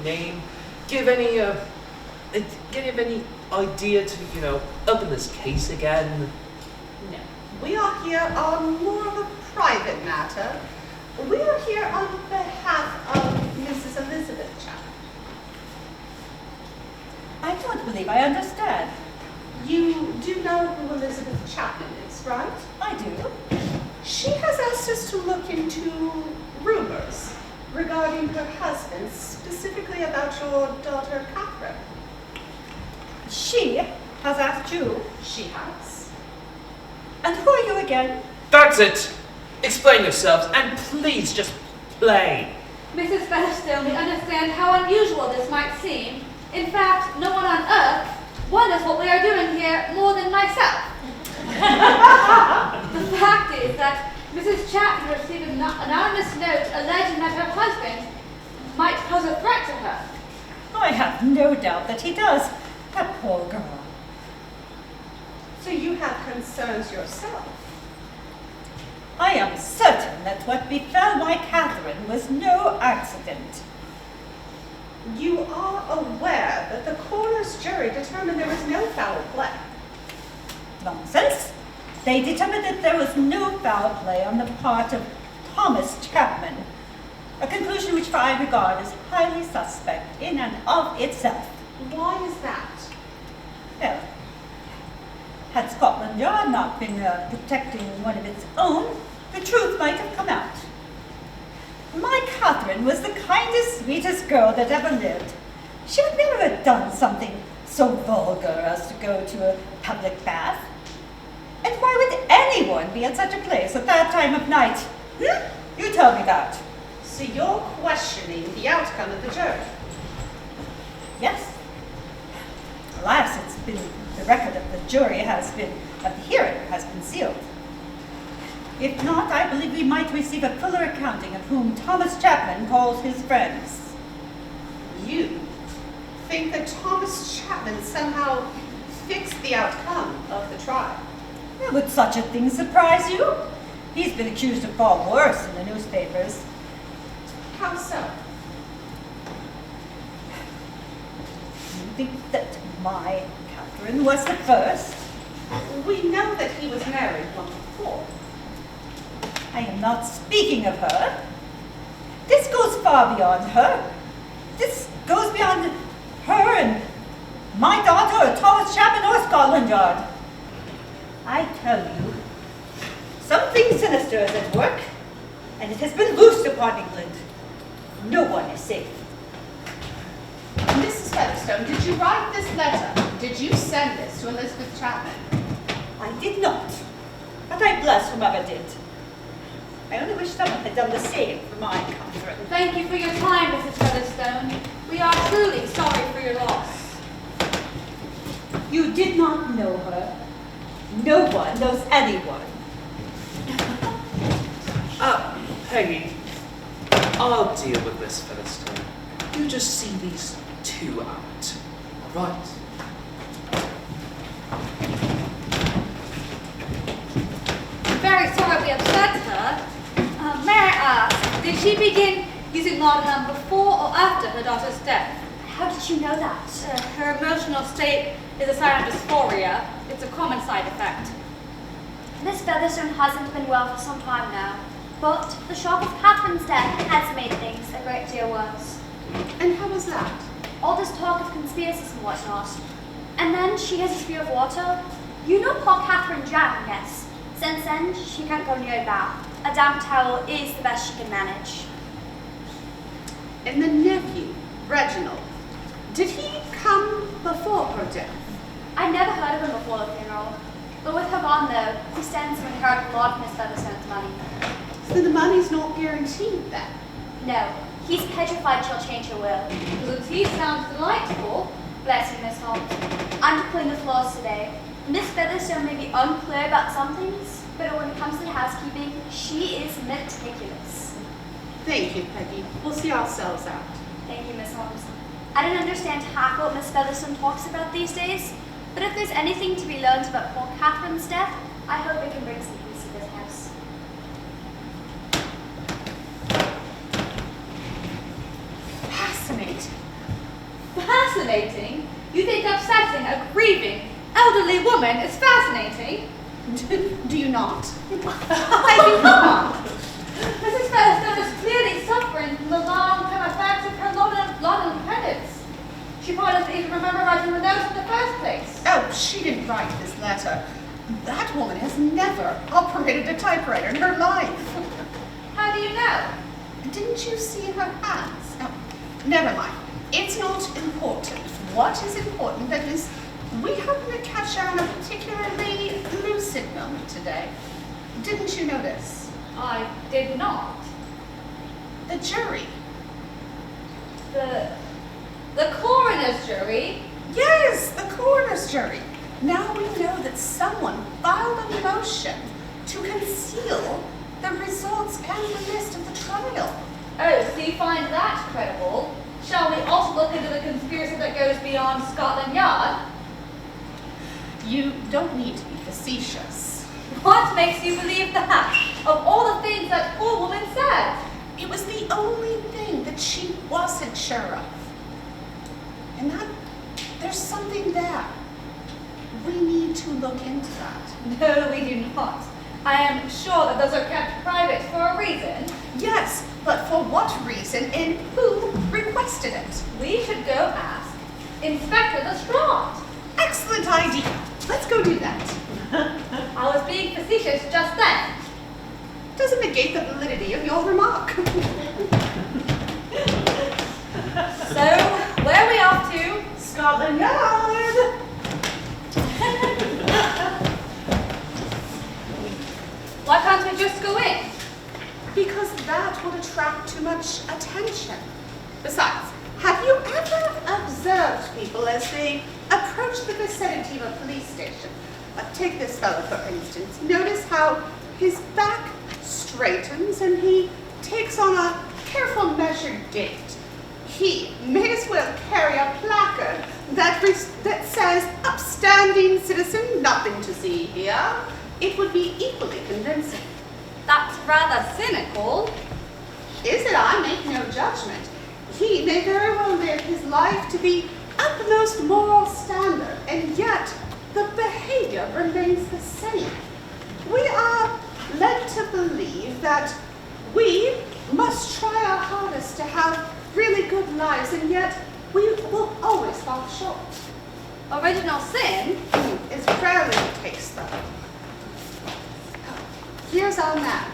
name give any idea to, open this case again? No. We are here on more of a private matter. We are here on behalf of Mrs. Elizabeth Chapman. I don't believe I understand. You do know who Elizabeth Chapman is, right? I do. She has asked us to look into rumors regarding her husband, specifically about your daughter, Catherine. She has asked you. She has. And who are you again? That's it! Explain yourselves, and please just play. Mrs. Featherstone, we understand how unusual this might seem. In fact, no one on earth wonders what we are doing here more than myself. The fact is that Mrs. Chapman received an anonymous note alleging that her husband might pose a threat to her. I have no doubt that he does. That poor girl. So you have concerns yourself? I am certain that what befell my Catherine was no accident. You are aware that the coroner's jury determined there was no foul play. Nonsense. They determined that there was no foul play on the part of Thomas Chapman, a conclusion which I regard as highly suspect in and of itself. Why is that? Well, had Scotland Yard not been protecting one of its own, the truth might have come out. My Catherine was the kindest, sweetest girl that ever lived. She would never have done something so vulgar as to go to a public bath. And why would anyone be at such a place at that time of night? You tell me that. So you're questioning the outcome of the jury? Yes. Alas, the record of the jury of the hearing has been sealed. If not, I believe we might receive a fuller accounting of whom Thomas Chapman calls his friends. you think that Thomas Chapman somehow fixed the outcome of the trial? Would such a thing surprise you? He's been accused of far worse in the newspapers. How so? You think that my Catherine was the first? We know that he was married long before. I am not speaking of her. This goes far beyond her. This goes beyond her and my daughter, or Thomas Chapman, or Scotland Yard. I tell you, something sinister is at work, and it has been loosed upon England. No one is safe. Mrs. Featherstone, did you write this letter? Did you send this to Elizabeth Chapman? I did not, but I bless whomever did. I only wish someone had done the same for my Catherine. Thank you for your time, Mrs. Featherstone. We are truly sorry for your loss. You did not know her. No one knows anyone. Peggy, I'll deal with this, Featherstone. You just see these two out. All right? I'm very sorry we upset her. May I ask, did she begin using laudanum before or after her daughter's death? How did you know that? Her emotional state is a sign of dysphoria. It's a common side effect. Miss Featherstone hasn't been well for some time now, but the shock of Catherine's death has made things a great deal worse. And how was that? All this talk of conspiracies and whatnot. And then she has a fear of water. You know poor Catherine drowned, yes. Since then, she can't go near a bath. A damp towel is the best she can manage. And the nephew, Reginald, did he come before her death? I never heard of him before the funeral. But with her gone, though, he stands to inherit a lot of Miss Featherstone's money. So the money's not guaranteed then? No, he's petrified she'll change her will. The tea sounds delightful. Bless you, Miss Holmes. I'm to clean the floors today. Miss Featherstone may be unclear about some things, but when it comes to housekeeping, she is meticulous. Thank you, Peggy. We'll see ourselves out. Thank you, Miss Holmes. I don't understand half what Miss Featherstone talks about these days, but if there's anything to be learned about poor Catherine's death, I hope it can bring some peace to this house. Fascinating. Fascinating? You think upsetting a grieving, elderly woman is fascinating? Do you not? I do not. Mrs. Featherstone is clearly suffering from the long-term effects of her laudanum dependence. She probably doesn't even remember writing the notes in the first place. Oh, she didn't write this letter. That woman has never operated a typewriter in her life. How do you know? Didn't you see her hands? Oh, never mind. It's not important. What is important that is, we happen to catch her in a particularly lucid moment today. Didn't you notice? I did not. The jury. The coroner's jury? Yes, the coroner's jury. Now we know that someone filed a motion to conceal the results and the list of the trial. Oh, so you find that credible? Shall we also look into the conspiracy that goes beyond Scotland Yard? You don't need to be facetious. What makes you believe that? Of all the things that poor woman said? It was the only thing that she wasn't sure of. And that, there's something there. We need to look into that. No, we do not. I am sure that those are kept private for a reason. Yes, but for what reason and who requested it? We should go ask Inspector Lestrade. Excellent idea. Let's go do that. I was being facetious just then. Doesn't negate the validity of your remark. So, where are we off to? Scotland Yard. Why can't we just go in? Because that would attract too much attention. Besides, have you ever observed people as they approach the vicinity of a police station? Take this fellow, for instance. Notice how his back straightens and he takes on a careful, measured gait. he may as well carry a placard that says, "Upstanding citizen, nothing to see here." It would be equally convincing. That's rather cynical. Is it? I make no judgment. He may very well live his life to the utmost moral standard, and yet the behavior remains the same. We are led to believe that we must try our hardest to have really good lives, and yet we will always fall short. Original sin? Is rarely the case, though. Here's our man.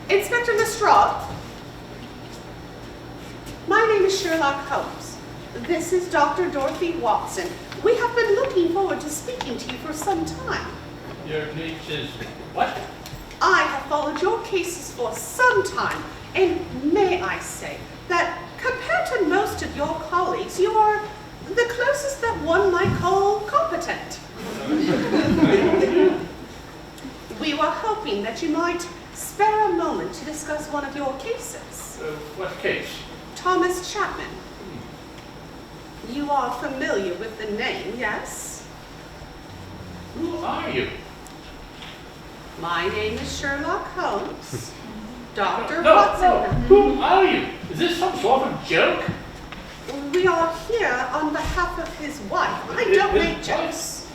Inspector Lestrade. My name is Sherlock Holmes. This is Dr. Dorothy Watson. We have been looking forward to speaking to you for some time. Your niece is what? I have followed your cases for some time, and may I say that compared to most of your colleagues, you are the closest that one might call competent. We were hoping that you might spare a moment to discuss one of your cases. What case? Thomas Chapman. You are familiar with the name, yes? Who are you? My name is Sherlock Holmes. Dr. No, Watson. no. Who are you? Is this some sort of joke? We are here on behalf of his wife. I don't His make wife? jokes.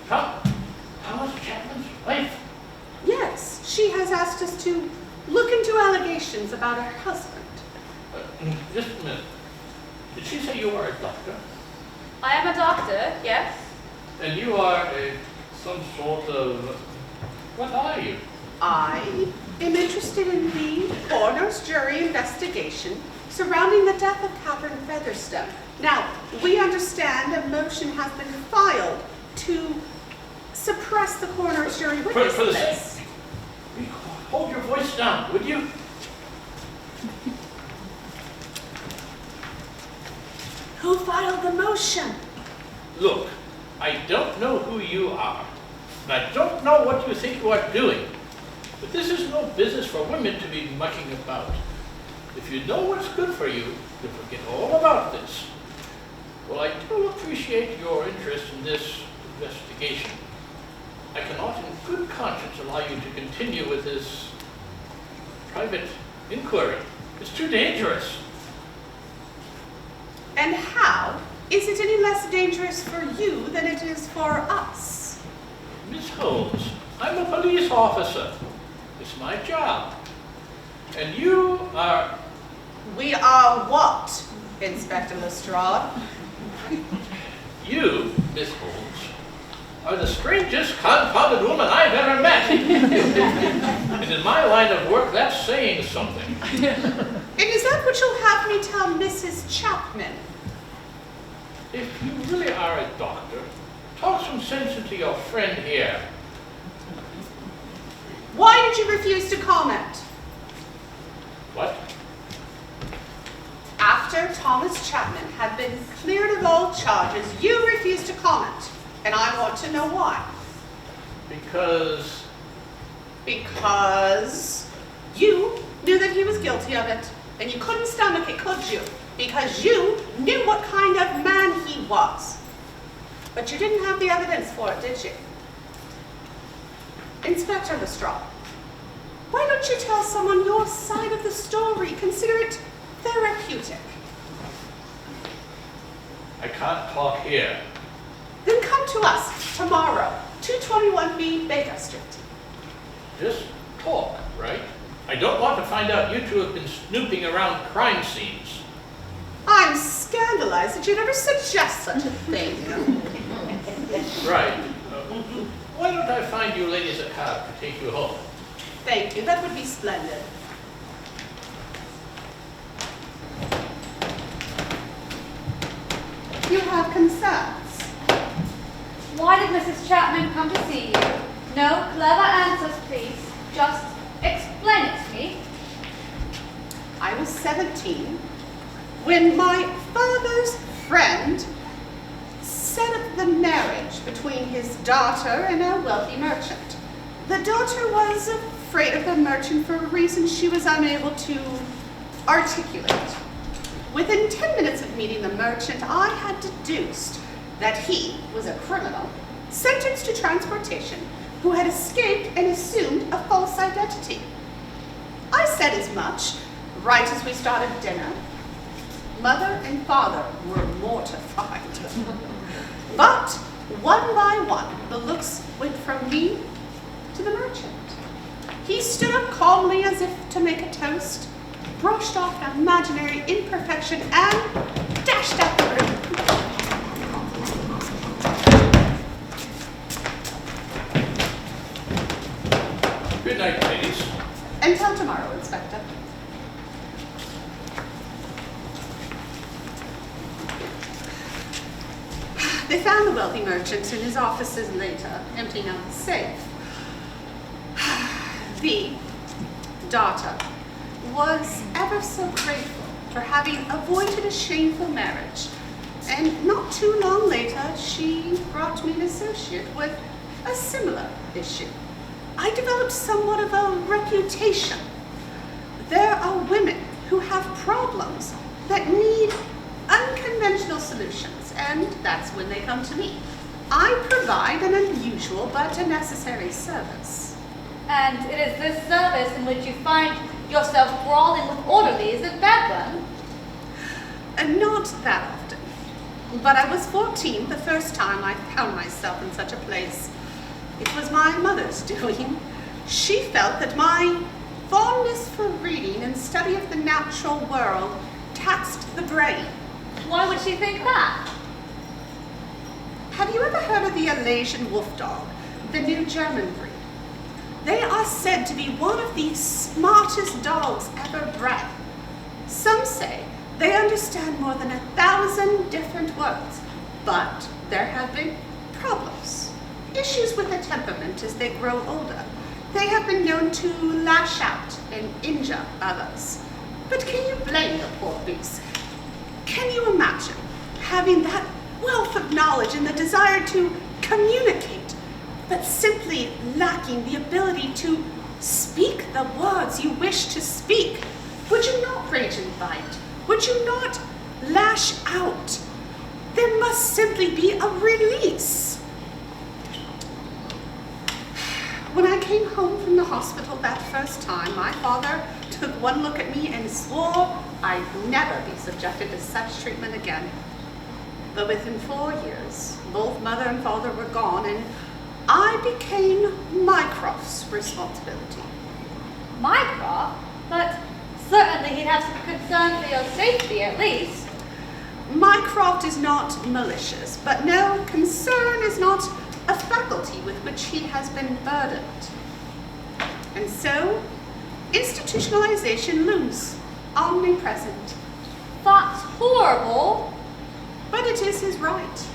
Thomas Chapman's wife? Yes, she has asked us to look into allegations about her husband. Just a minute. Did she say you are a doctor? I am a doctor, yes. And you are some sort of... What are you? I am interested in the coroner's jury investigation surrounding the death of Catherine Featherstone. Now, we understand a motion has been filed to suppress the coroner's jury witness For the list. Hold your voice down, would you? Who filed the motion? Look, I don't know who you are, and I don't know what you think you are doing, but this is no business for women to be mucking about. If you know what's good for you, you'll forget all about this. Well, I do appreciate your interest in this investigation. I cannot in good conscience allow you to continue with this private inquiry. It's too dangerous. And how is it any less dangerous for you than it is for us? Miss Holmes, I'm a police officer. It's my job. And you are... We are what, Inspector Lestrade? You, Miss Holmes, are the strangest confounded woman I've ever met. And in my line of work, that's saying something. And is that what you'll have me tell Mrs. Chapman? If you really are a doctor, talk some sense into your friend here. Why did you refuse to comment? What? After Thomas Chapman had been cleared of all charges, you refused to comment. And I want to know why. Because you knew that he was guilty of it, and you couldn't stomach it, could you? Because you knew what kind of man he was. But you didn't have the evidence for it, did you? Inspector Lestrade, why don't you tell someone your side of the story? Consider it therapeutic. I can't talk here. Then come to us tomorrow, 221B Baker Street. Just talk, right? I don't want to find out you two have been snooping around crime scenes. I'm scandalized that you'd ever suggest such a thing. Right. Why don't I find you ladies a cab to take you home? Thank you, that would be splendid. You have concerns. Why did Mrs. Chapman come to see you? No clever answers, please. Just explain it to me. I was 17 when my father's friend set up the marriage between his daughter and a wealthy merchant. The daughter was afraid of the merchant for a reason she was unable to articulate. Within 10 minutes of meeting the merchant, I had deduced that he was a criminal, sentenced to transportation, who had escaped and assumed a false identity. I said as much right as we started dinner. Mother and father were mortified. But one by one, the looks went from me to the merchant. He stood up calmly as if to make a toast, brushed off an imaginary imperfection, and dashed out the room. Good night, ladies. Until tomorrow, Inspector. They found the wealthy merchant in his offices later, emptying out the safe. The daughter was ever so grateful for having avoided a shameful marriage, and not too long later, she brought me an associate with a similar issue. I developed somewhat of a reputation. There are women who have problems that need unconventional solutions, and that's when they come to me. I provide an unusual but a necessary service. And it is this service in which you find yourself brawling with orderlies at Bedlam? Not that often. But I was 14 the first time I found myself in such a place. It was my mother's doing. She felt that my fondness for reading and study of the natural world taxed the brain. Why would she think that? Have you ever heard of the Alsatian wolf dog, the new German breed? They are said to be one of the smartest dogs ever bred. Some say they understand more than 1,000 different words, but there have been problems, issues with their temperament as they grow older. They have been known to lash out and injure others. But can you blame the poor beast? Can you imagine having that wealth of knowledge and the desire to communicate, but simply lacking the ability to speak the words you wish to speak? Would you not rage and fight? Would you not lash out? There must simply be a release. When I came home from the hospital that first time, my father took one look at me and swore I'd never be subjected to such treatment again. But within 4 years, both mother and father were gone, and I became Mycroft's responsibility. Mycroft? But certainly he'd have some concern for your safety, at least. Mycroft is not malicious, but no, concern is not a faculty with which he has been burdened. And so, institutionalization looms, omnipresent. That's horrible. But it is his right.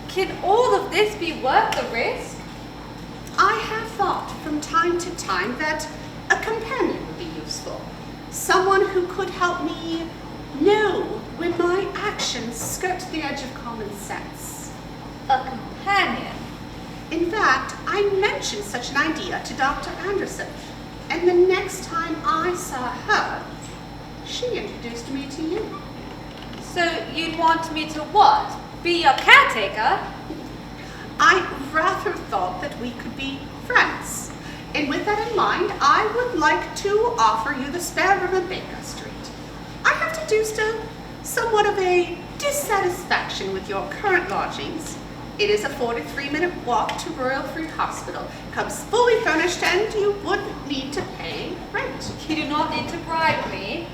Can all of this be worth the risk? I have thought from time to time that a companion would be useful. Someone who could help me know when my actions skirt the edge of common sense. A companion? In fact, I mentioned such an idea to Dr. Anderson, and the next time I saw her, she introduced me to you. So you'd want me to what? Be your caretaker? I rather thought that we could be friends. And with that in mind, I would like to offer you the spare room at Baker Street. I have deduced somewhat of a dissatisfaction with your current lodgings. It is a 43-minute walk to Royal Free Hospital. Comes fully furnished, and you wouldn't need to pay rent. You do not need to bribe me.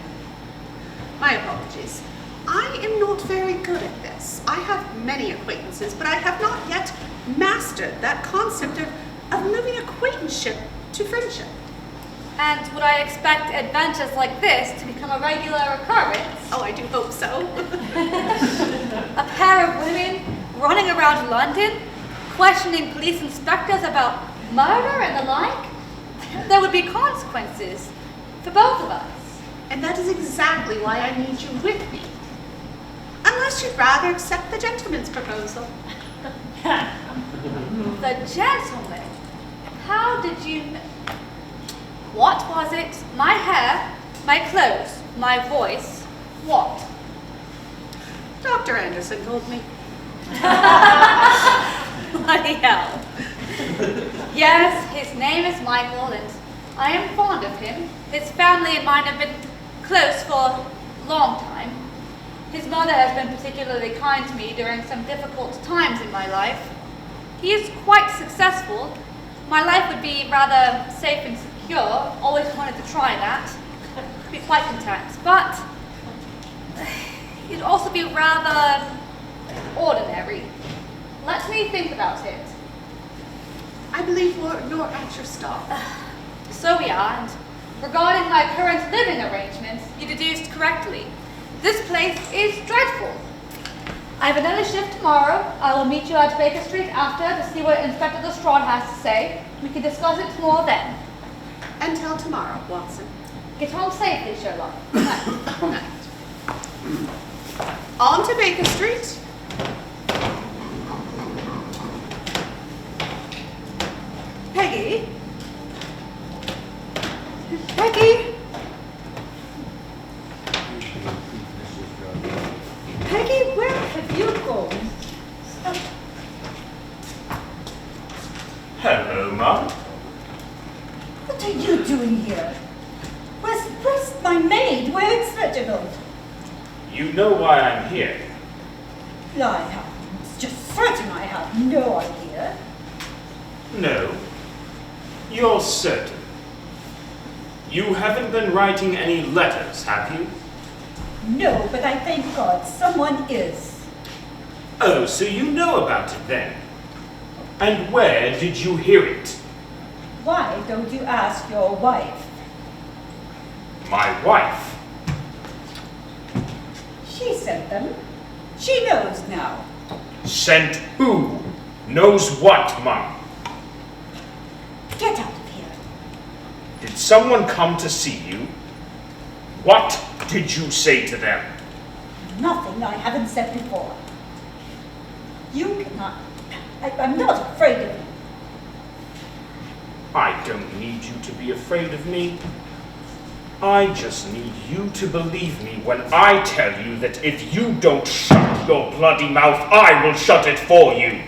My apologies. I am not very good at this. I have many acquaintances, but I have not yet mastered that concept of moving acquaintanceship to friendship. And would I expect adventures like this to become a regular occurrence? Oh, I do hope so. A pair of women running around London, questioning police inspectors about murder and the like? There would be consequences for both of us. And that is exactly why I need you with me. Unless you'd rather accept the gentleman's proposal. The gentleman? How did you know? What was it? My hair, my clothes, my voice. What? Dr. Anderson told me. Bloody hell. Yes, his name is Michael, and I am fond of him. His family and mine have been close for a long time. His mother has been particularly kind to me during some difficult times in my life. He is quite successful. My life would be rather safe and secure. Always wanted to try that. Be quite content. But it'd also be rather ordinary. Let me think about it. I believe you're at your stop. So we are, and regarding my current living arrangements, you deduced correctly. This place is dreadful. I have another shift tomorrow. I will meet you at Baker Street after to see what Inspector Lestrade has to say. We can discuss it more then. Until tomorrow, Watson. Get home safely, Sherlock. Good night. Good night. On to Baker Street. Peggy? Peggy? Peggy, where have you gone? Hello, Mum. What are you doing here? Where's my maid? Where's Reginald? You know why I'm here. I'm just certain I have no idea. No. You're certain. You haven't been writing any letters, have you? No, but I thank God someone is. Oh, so you know about it then? And where did you hear it? Why don't you ask your wife? My wife? She sent them. She knows now. Sent who? Knows what, Mum? Get out of here. Did someone come to see you? What did you say to them? Nothing I haven't said before. You cannot. I'm not afraid of you. I don't need you to be afraid of me. I just need you to believe me when I tell you that if you don't shut your bloody mouth, I will shut it for you.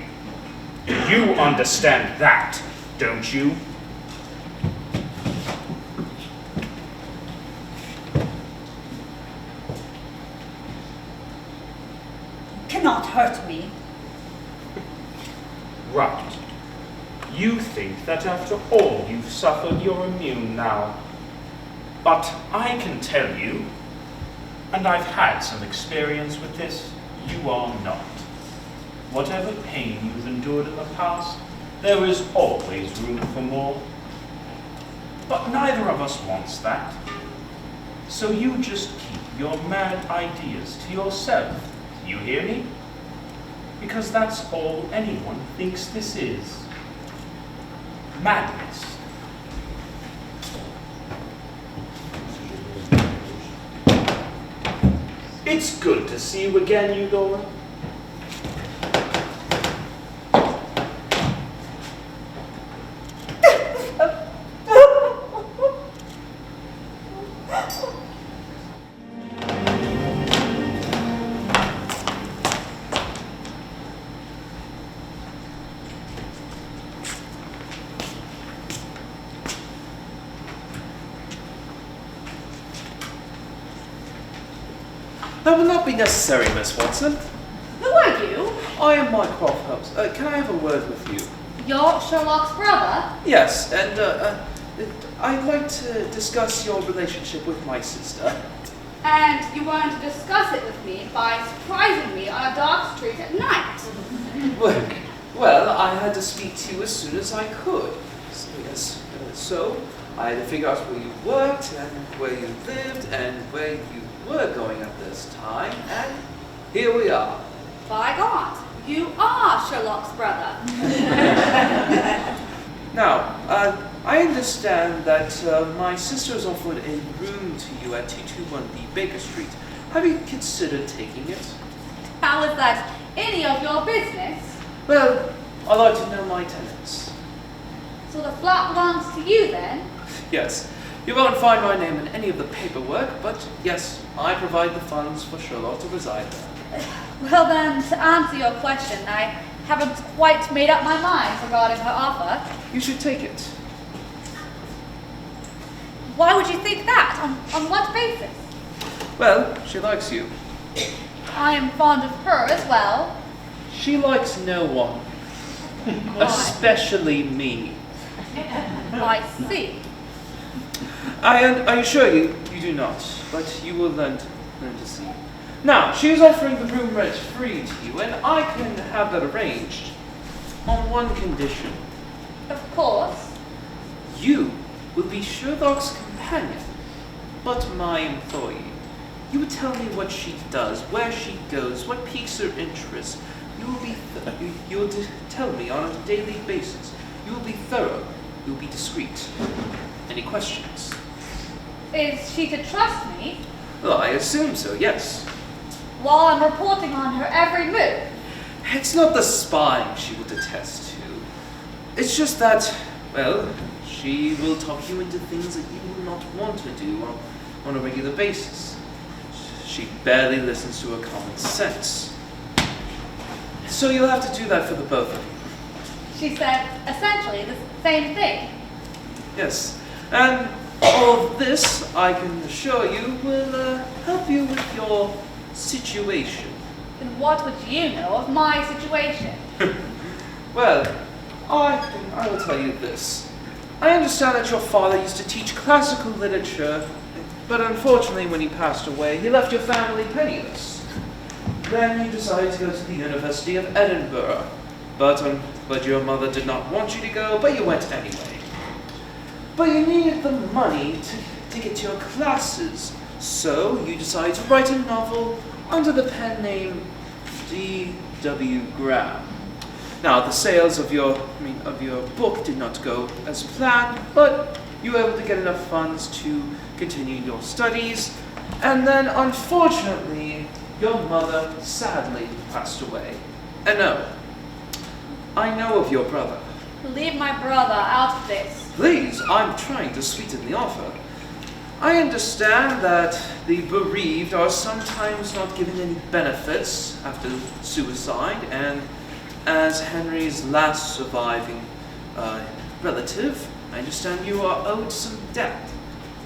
You understand that, don't you? You cannot hurt me. Right. You think that after all you've suffered, you're immune now. But I can tell you, and I've had some experience with this, you are not. Whatever pain you've endured in the past, there is always room for more. But neither of us wants that. So you just keep your mad ideas to yourself. You hear me? Because that's all anyone thinks this is. Madness. It's good to see you again, Eudora. That will not be necessary, Miss Watson. Who are you? I am Mycroft Holmes. Can I have a word with you? You're Sherlock's brother? Yes, and I'd like to discuss your relationship with my sister. And you wanted to discuss it with me by surprising me on a dark street at night. Well, I had to speak to you as soon as I could. So I had to figure out where you worked, and where you lived, and where you were going at this time, and here we are. By God, you are Sherlock's brother. Now, I understand that my sister has offered a room to you at 221B Baker Street. Have you considered taking it? How is that any of your business? Well, I'd like to know my tenants. So the flat belongs to you then? Yes, You won't find my name in any of the paperwork, but yes, I provide the funds for Sherlock to reside there. Well then, to answer your question, I haven't quite made up my mind regarding her offer. You should take it. Why would you think that? On what basis? Well, she likes you. I am fond of her as well. She likes no one. Why? Especially me. I see. I assure you, you do not, but you will learn to see. Now, she is offering the room rent free to you, and I can have that arranged on one condition. Of course. You will be Sherlock's companion, but my employee. You will tell me what she does, where she goes, what piques her interest. You will tell me on a daily basis. You will be thorough. You will be discreet. Any questions? Is she to trust me? Well, I assume so, yes. While I'm reporting on her every move? It's not the spying she will detest you. It's just that, well, she will talk you into things that you will not want to do on a regular basis. She barely listens to her common sense. So you'll have to do that for the both of you. She said essentially the same thing. Yes, and all of this, I can assure you, will help you with your situation. Then what would you know of my situation? Well, I will tell you this. I understand that your father used to teach classical literature, but unfortunately when he passed away, he left your family penniless. Then you decided to go to the University of Edinburgh, but your mother did not want you to go, but you went anyway. But you needed the money to get to your classes, so you decided to write a novel under the pen name D.W. Graham. Now, the sales of your book did not go as planned, but you were able to get enough funds to continue your studies, and then, unfortunately, your mother sadly passed away. And no, I know of your brother. Leave my brother out of this. Please, I'm trying to sweeten the offer. I understand that the bereaved are sometimes not given any benefits after suicide, and as Henry's last surviving relative, I understand you are owed some debt.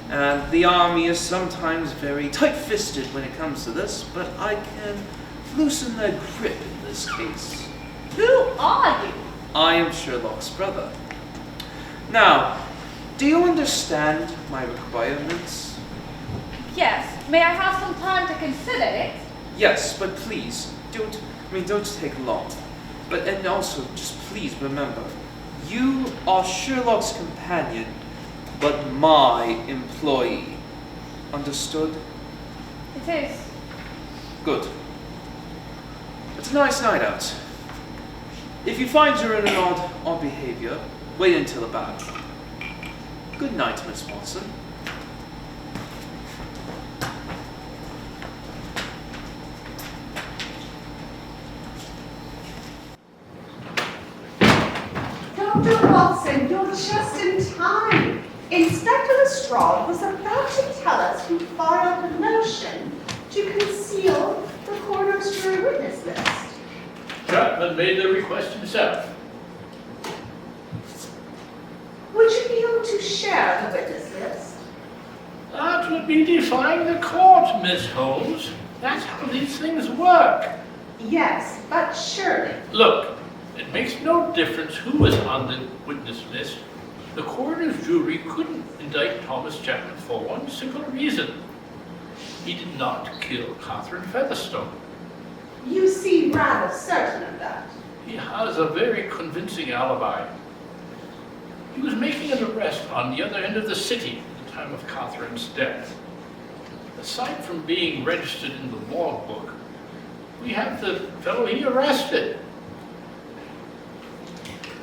And the army is sometimes very tight-fisted when it comes to this, but I can loosen their grip in this case. Who are you? I am Sherlock's brother. Now, do you understand my requirements? Yes. May I have some time to consider it? Yes, but please, don't take long. And also, just please remember, you are Sherlock's companion, but my employee. Understood? It is. Good. It's a nice night out. If you find you're in an odd behavior, wait until about. Good night, Miss Watson. Dr. Watson, you're just in time. Inspector Lestrade was about to tell us who filed a motion to conceal the coroner's jury witness list. Chapman made the request himself. Would you be able to share the witness list? That would be defying the court, Miss Holmes. That's how these things work. Yes, but surely. Look, it makes no difference who was on the witness list. The coroner's jury couldn't indict Thomas Chapman for one simple reason. He did not kill Catherine Featherstone. You seem rather certain of that. He has a very convincing alibi. He was making an arrest on the other end of the city at the time of Catherine's death. Aside from being registered in the logbook, we have the fellow he arrested.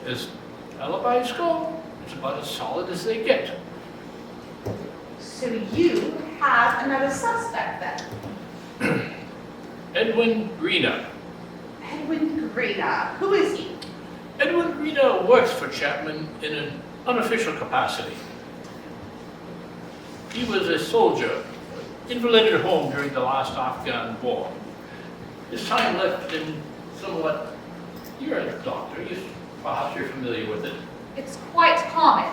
As alibis go, it's about as solid as they get. So you have another suspect then? Edwin Greena. Edwin Greena. Who is he? Edwin Greena works for Chapman in an unofficial capacity. He was a soldier, invalided home during the last Afghan war. His time left him somewhat... You're a doctor. Perhaps you're familiar with it. It's quite common.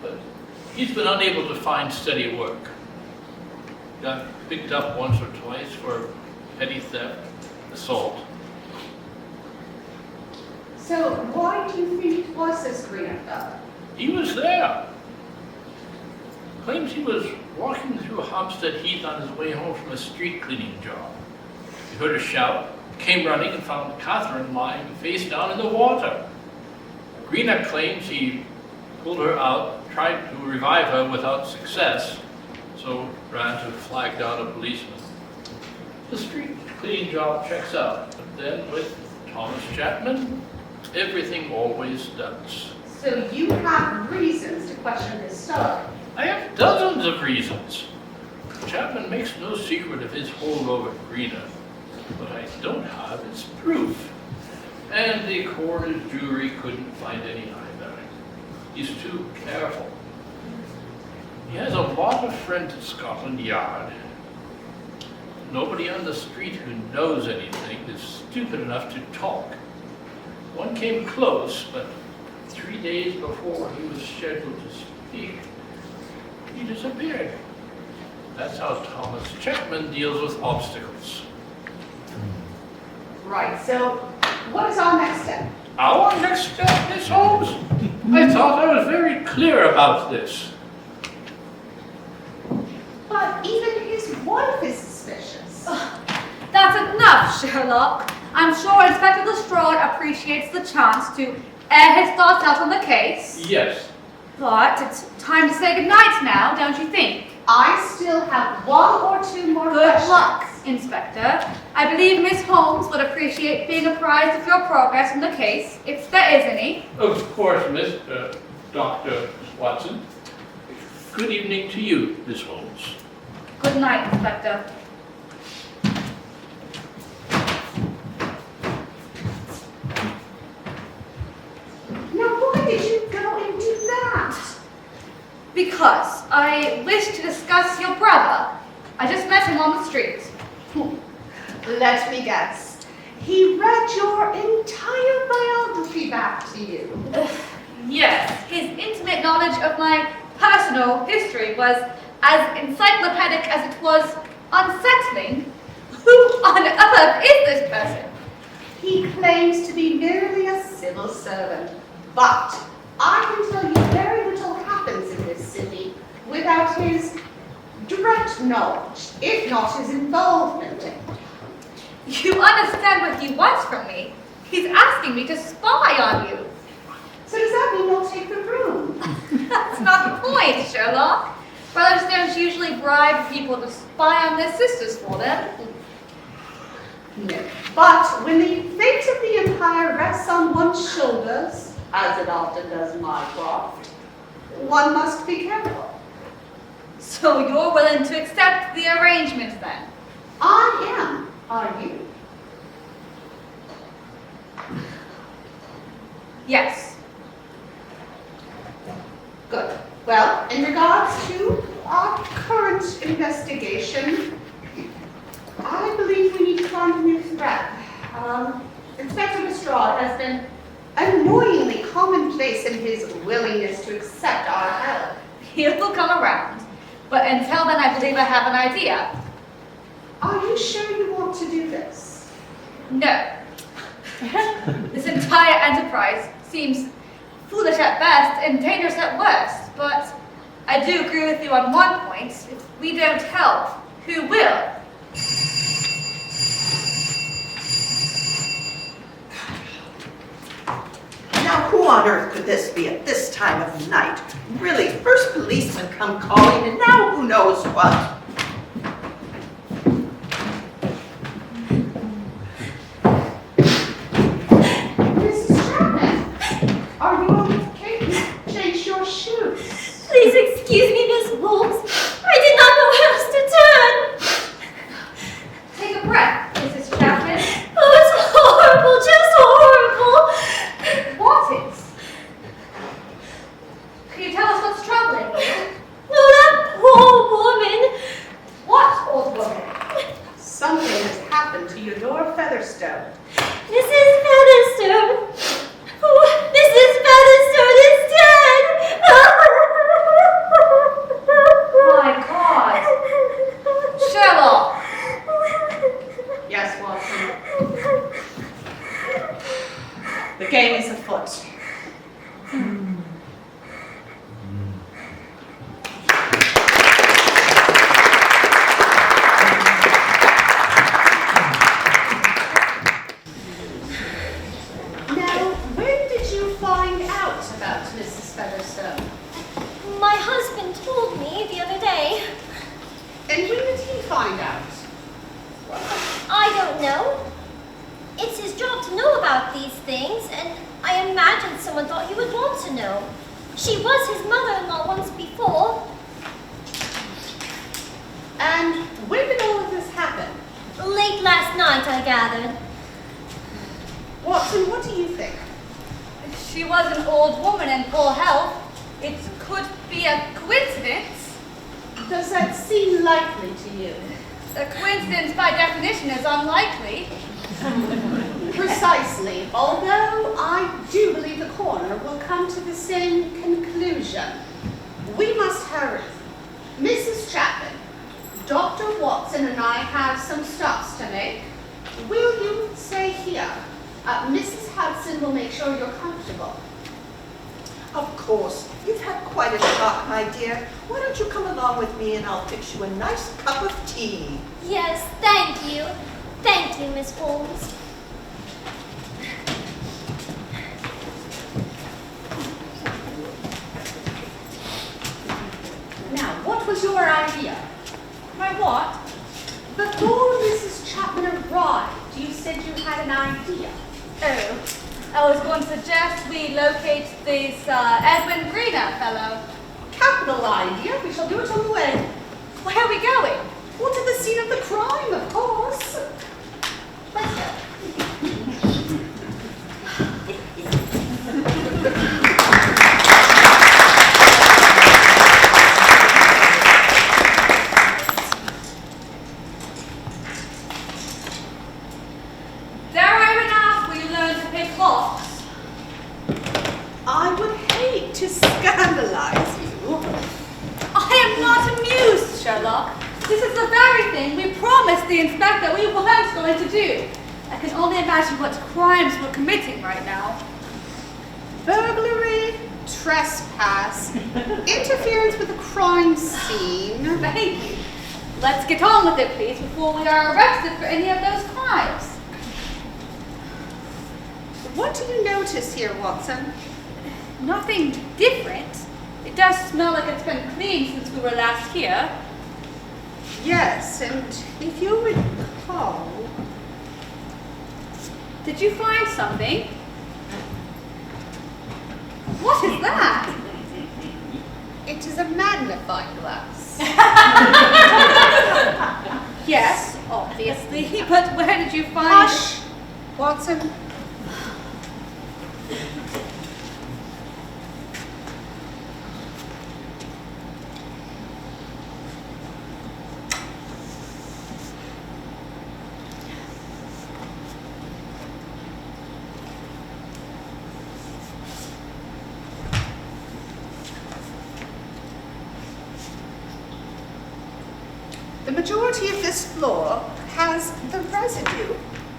But he's been unable to find steady work. Got picked up once or twice for petty theft, assault. So why do you think it was this green fellow? He was there. Claims he was walking through Hampstead Heath on his way home from a street cleaning job. He heard a shout, came running and found Catherine lying face down in the water. Greenock claims he pulled her out, tried to revive her without success, so ran to flag down a policeman. The street cleaning job checks out, but then with Thomas Chapman, everything always does. So you have reasons to question his story. I have dozens of reasons. Chapman makes no secret of his hold over Greenock. What I don't have is proof. And the coroner's jury couldn't find any either. He's too careful. He has a lot of friends at Scotland Yard. Nobody on the street who knows anything is stupid enough to talk. One came close, but 3 days before he was scheduled to speak, he disappeared. That's how Thomas Chapman deals with obstacles. Right, so what is our next step? Our next step, Miss Holmes? I thought I was very clear about this. But even his wife is suspicious. That's enough, Sherlock. I'm sure Inspector Lestrade appreciates the chance to air his thoughts out on the case. Yes. But it's time to say goodnight now, don't you think? I still have 1 or 2 more Good questions. luck, Inspector. I believe Miss Holmes would appreciate being apprised of your progress in the case, if there is any. Of course, Dr. Watson. Good evening to you, Miss Holmes. Good night, Inspector. Now why did you go and do that? Because I wish to discuss your brother. I just met him on the street. Let me guess. He read your entire biography back to you. Yes, his intimate knowledge of my personal history was as encyclopedic as it was unsettling. Who on earth is this person? He claims to be merely a civil servant, but I can tell you very little happens in this city without his direct knowledge, if not his involvement in it. You understand what he wants from me? He's asking me to spy on you. So does that mean you'll take the room? That's not the point, Sherlock. Brothers don't usually bribe people to spy on their sisters for them. No. But when the fate of the empire rests on one's shoulders, as it often does in my craft, one must be careful. So you're willing to accept the arrangement then? I am. Are you? Yes. Good. Well, in regards to our current investigation, I believe we need to find a new threat. Inspector Lestrade has been annoyingly commonplace in his willingness to accept our help. He'll come around. But until then, I believe I have an idea. Are you sure you want to do this? No. This entire enterprise seems foolish at best and dangerous at worst, but I do agree with you on one point. If we don't help, who will? Now, who on earth could this be at this time of night? Really, first policeman come calling, and now who knows what? Mrs. Chapman, are you okay? Change your shoes. Please excuse me, Miss Holmes. I did not know how else to turn. Take a breath, Mrs. Chapman. Oh, it's horrible, just horrible. What is? Can you tell us what's troubling you? No, that poor find out? I don't know. It's his job to know about these things, and I imagine someone thought he would want to know. She was his mother-in-law once before. And when did all of this happen? Late last night, I gathered. Watson, what do you think? She was an old woman in poor health. It could be a coincidence. Does that seem likely to you? A coincidence, by definition, is unlikely. Precisely, although I do believe the coroner will come to the same conclusion. We must hurry. Mrs. Chapman, Dr. Watson and I have some stops to make. Will you stay here? Mrs. Hudson will make sure you're comfortable. Of course, you've had quite a shock, my dear. Why don't you come along with me and I'll fix you a nice cup of tea. Yes, thank you. Thank you, Miss Holmes. Now, what was your idea? My what? Before Mrs. Chapman arrived, you said you had an idea. Oh, I was going to suggest we locate this Edwin Greener fellow. Capital idea. We shall do it on the way. Where are we going? Well, to the scene of the crime, of course. Let's go. Dare I even ask, will you learn to pick locks? I would hate to scandalize you. I am not amused, Sherlock. This is the very thing we promised the inspector we weren't going to do. I can only imagine what crimes we're committing right now. Burglary, trespass, interference with a crime scene. Thank you. Let's get on with it, please, before we are arrested for any of those crimes. What do you notice here, Watson? Nothing different. It does smell like it's been cleaned since we were last here. Yes, and if you recall... Did you find something? What is that? It is a magnifying glass. Yes, obviously, but where did you find Hush, Watson. The majority of this floor has the residue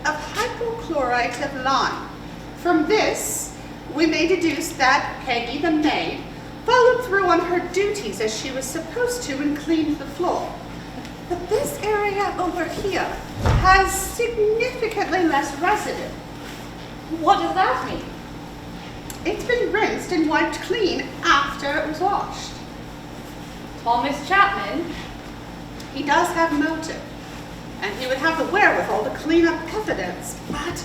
of hypochlorite of lime. From this, we may deduce that Peggy, the maid, followed through on her duties as she was supposed to and cleaned the floor. But this area over here has significantly less residue. What does that mean? It's been rinsed and wiped clean after it was washed. Thomas Chapman? He does have motive, and he would have the wherewithal to clean up evidence, but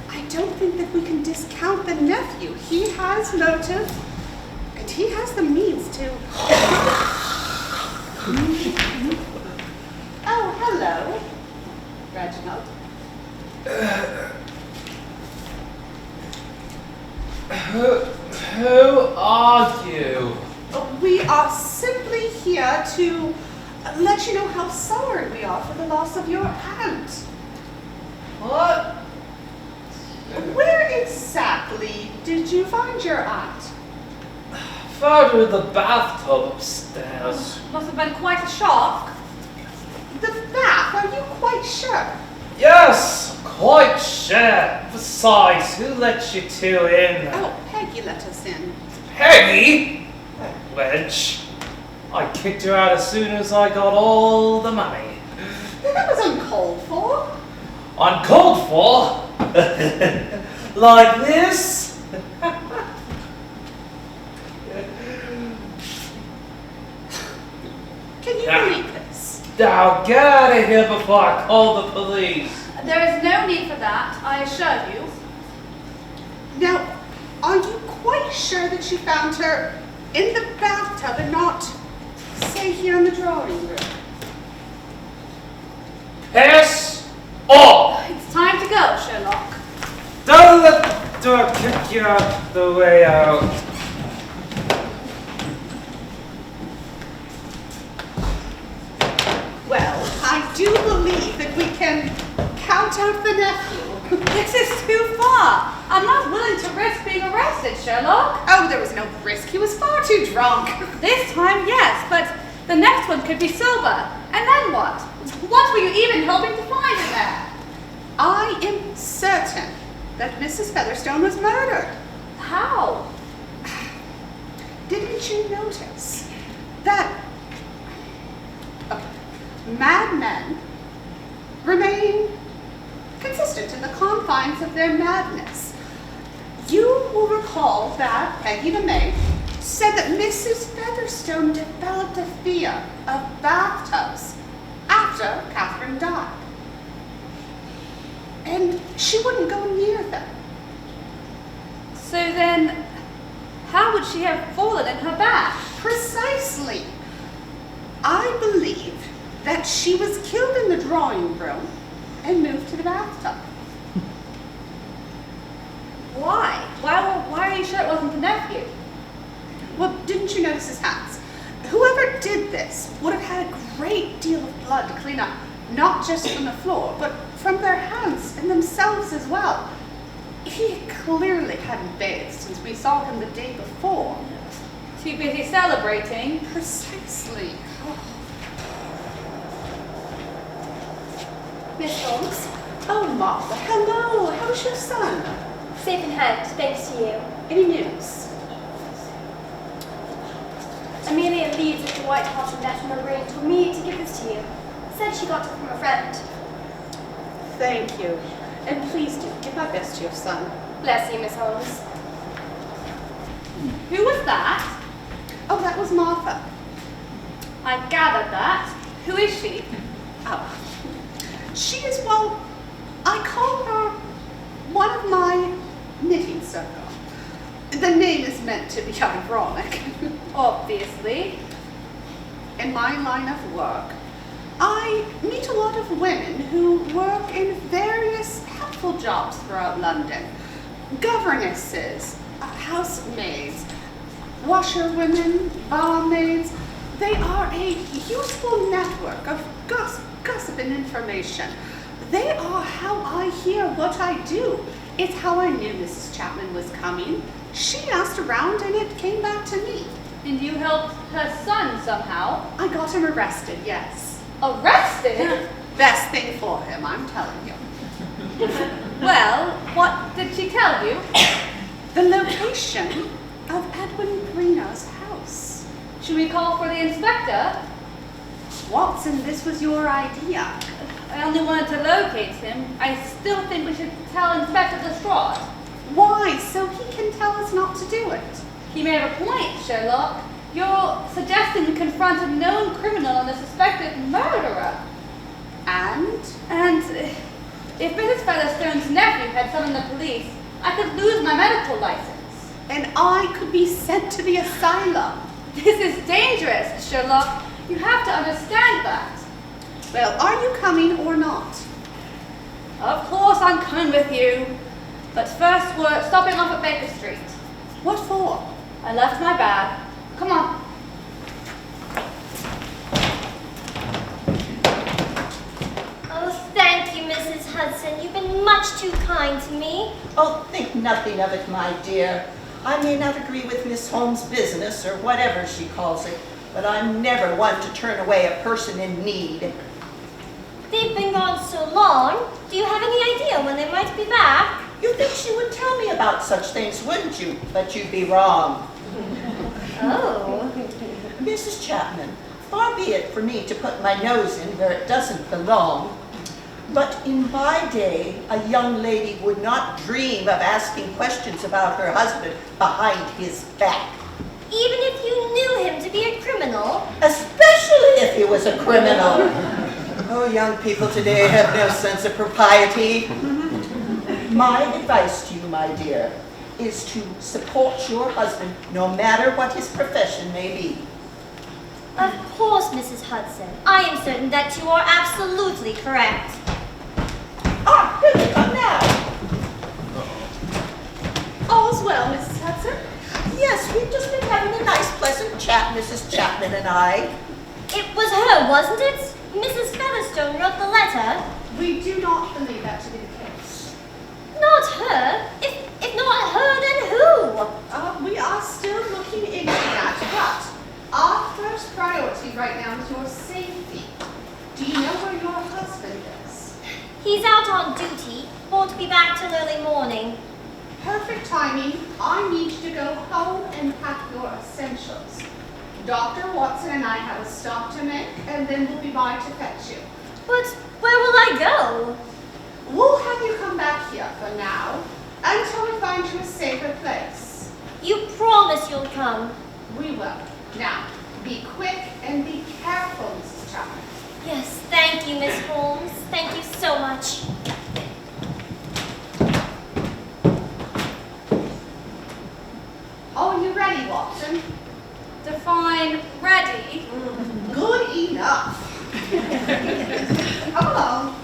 I don't think that we can discount the nephew. He has motive, and he has the means to... Oh, hello, Reginald. Who are you? We are simply here to let you know how sorry we are for the loss of your aunt. What? Where exactly did you find your aunt? Found her in the bathtub upstairs. Must have been quite a shock. The bath, are you quite sure? Yes, quite sure. Besides, who let you two in? Oh, Peggy let us in. Peggy? That wench. I kicked her out as soon as I got all the money. That was uncalled for. Uncalled for? Like this? Can you Yeah. believe this? Now get out of here before I call the police. There is no need for that, I assure you. Now, are you quite sure that you found her in the bathtub and not, say, here in the drawing room? Piss off! It's time to go, Sherlock. Don't let the door kick you out the way out. Well, I do believe that we can count out the nephew. This is too far. I'm not willing to risk being arrested, Sherlock. Oh, there was no risk. He was far too drunk. This time, yes, but the next one could be sober. And then what? What were you even hoping to find in there? I am certain that Mrs. Featherstone was murdered. How? Didn't you notice that madmen remain consistent in the confines of their madness? You will recall that Peggy the maid said that Mrs. Featherstone developed a fear of bathtubs after Catherine died. And she wouldn't go near them. So then, how would she have fallen in her bath? Precisely. I believe that she was killed in the drawing room and moved to the bathtub. Why? Why are you sure it wasn't the nephew? Well, didn't you notice his hands? Whoever did this would have had a great deal of blood to clean up, not just from the floor, but from their hands and themselves as well. He clearly hadn't bathed since we saw him the day before. Too busy celebrating. Precisely. Miss Holmes, Oh, Martha, hello. How's your son? safe in hand, thanks to you. Any news? Amelia Leeds at the White Hart and National Marine told me to give this to you. Said she got it from a friend. Thank you. And please do give my best to your son. Bless you, Miss Holmes. Who was that? Oh, that was Martha. I gathered that. Who is she? Oh, she is, well, I call her one of my knitting circle. The name is meant to be ironic. Obviously. In my line of work, I meet a lot of women who work in various helpful jobs throughout London. Governesses, housemaids, washerwomen, barmaids. They are a useful network of gossip and information. They are how I hear what I do. It's how I knew Mrs. Chapman was coming. She asked around and it came back to me. And you helped her son somehow? I got him arrested, yes. Arrested? Best thing for him, I'm telling you. Well, what did she tell you? The location of Edwin Greenow's house. Should we call for the inspector? Watson, this was your idea. I only wanted to locate him. I still think we should tell Inspector Lestrade. Why? So he can tell us not to do it. He may have a point, Sherlock. You're suggesting we confront a known criminal and a suspected murderer. And? And if Mrs. Featherstone's nephew had summoned the police, I could lose my medical license. And I could be sent to the asylum. This is dangerous, Sherlock. You have to understand that. Well, are you coming or not? Of course I'm coming with you. But first we're stopping off at Baker Street. What for? I left my bag. Come on. Oh, thank you, Mrs. Hudson. You've been much too kind to me. Oh, think nothing of it, my dear. I may not agree with Miss Holmes' business, or whatever she calls it, but I'm never one to turn away a person in need. They've been gone so long. Do you have any idea when they might be back? You'd think she would tell me about such things, wouldn't you? But you'd be wrong. Oh. Mrs. Chapman, far be it for me to put my nose in where it doesn't belong, but in my day, a young lady would not dream of asking questions about her husband behind his back. Even if you knew him to be a criminal? Especially if he you as a criminal. Oh, young people today have no sense of propriety. My advice to you, my dear, is to support your husband no matter what his profession may be. Of course, Mrs. Hudson. I am certain that you are absolutely correct. Ah, here they come now. All's well, Mrs. Hudson. Yes, we've just been having a nice, pleasant chat, Mrs. Chapman and I. It was her, wasn't it? Mrs. Featherstone wrote the letter. We do not believe that to be the case. Not her. If not her, then who? We are still looking into that, but our first priority right now is your safety. Do you know where your husband is? He's out on duty. Won't be back till early morning. Perfect timing. I need you to go home and pack your essentials. Dr. Watson and I have a stop to make, and then we'll be by to fetch you. But where will I go? We'll have you come back here for now, until we find you a safer place. You promise you'll come? We will. Now, be quick and be careful, Mrs. Chapman. Yes, thank you, Miss Holmes. Thank you so much. Are you ready, Watson? Define ready. Good enough. Come along.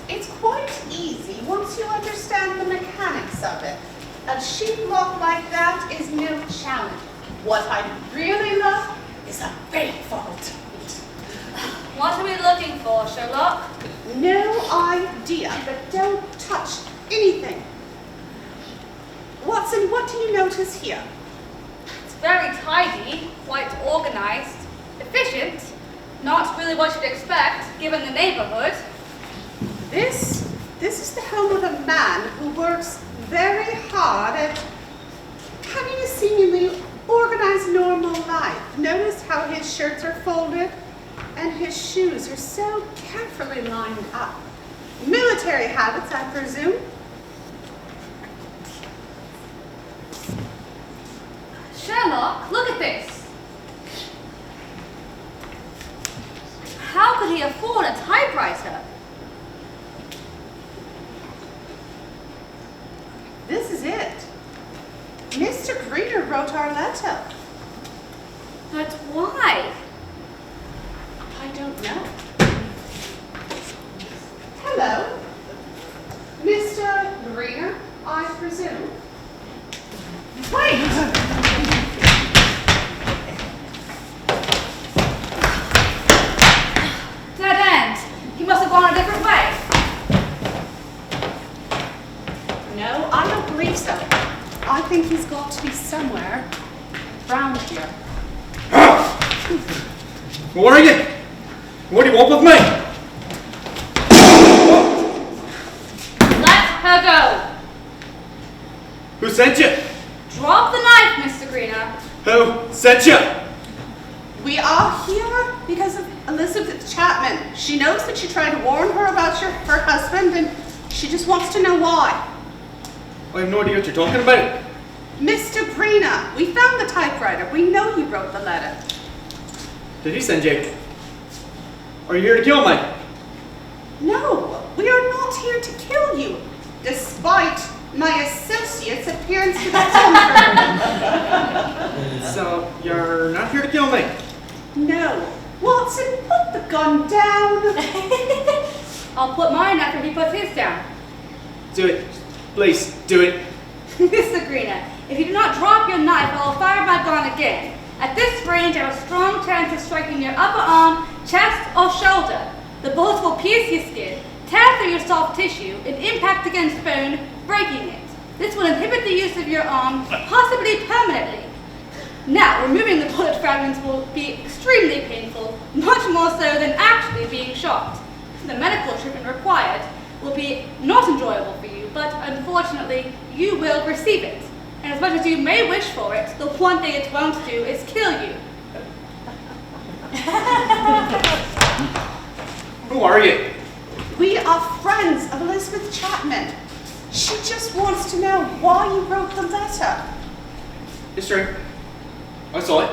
It's quite easy once you understand the mechanics of it. A sheet lock like that is no challenge. What I really love is a big vault. What are we looking for, Sherlock? No idea, but don't touch anything. Watson, what do you notice here? It's very tidy, quite organized, efficient. Not really what you'd expect, given the neighborhood. This is the home of a man who works very hard at having a seemingly organized normal life. Notice how his shirts are folded and his shoes are so carefully lined up. Military habits, I presume. Sherlock, look at this. How could he afford a typewriter? This is it. Mr. Greener wrote our letter. But why? I don't know. Hello. Mr. Greener, I presume. Wait! Dead end. He must have gone a different way. No, I don't believe so. I think he's got to be somewhere around here. What are you? What do you want with me? Let her go. Who sent you? Drop the knife, Mr. Greener. Who sent you? We are here because of Elizabeth Chapman. She knows that you tried to warn her about her husband, and she just wants to know why. I have no idea what you're talking about. Mr. Brina, we found the typewriter. We know he wrote the letter. Did he send you? Are you here to kill me? No, we are not here to kill you, despite my associate's appearance to be confirmed. So, you're not here to kill me? No. Watson, put the gun down. I'll put mine after he puts his down. Do it. Please, do it. Mr. Greener, if you do not drop your knife, I will fire my gun again. At this range, I have a strong chance of striking your upper arm, chest, or shoulder. The bullets will pierce your skin, tear through your soft tissue, and impact against bone, breaking it. This will inhibit the use of your arm, possibly permanently. Now, removing the bullet fragments will be extremely painful, much more so than actually being shot. The medical treatment required will be not enjoyable for you, but unfortunately, you will receive it. And as much as you may wish for it, the one thing it won't do is kill you. Who are you? We are friends of Elizabeth Chapman. She just wants to know why you wrote the letter. It's true. I saw it.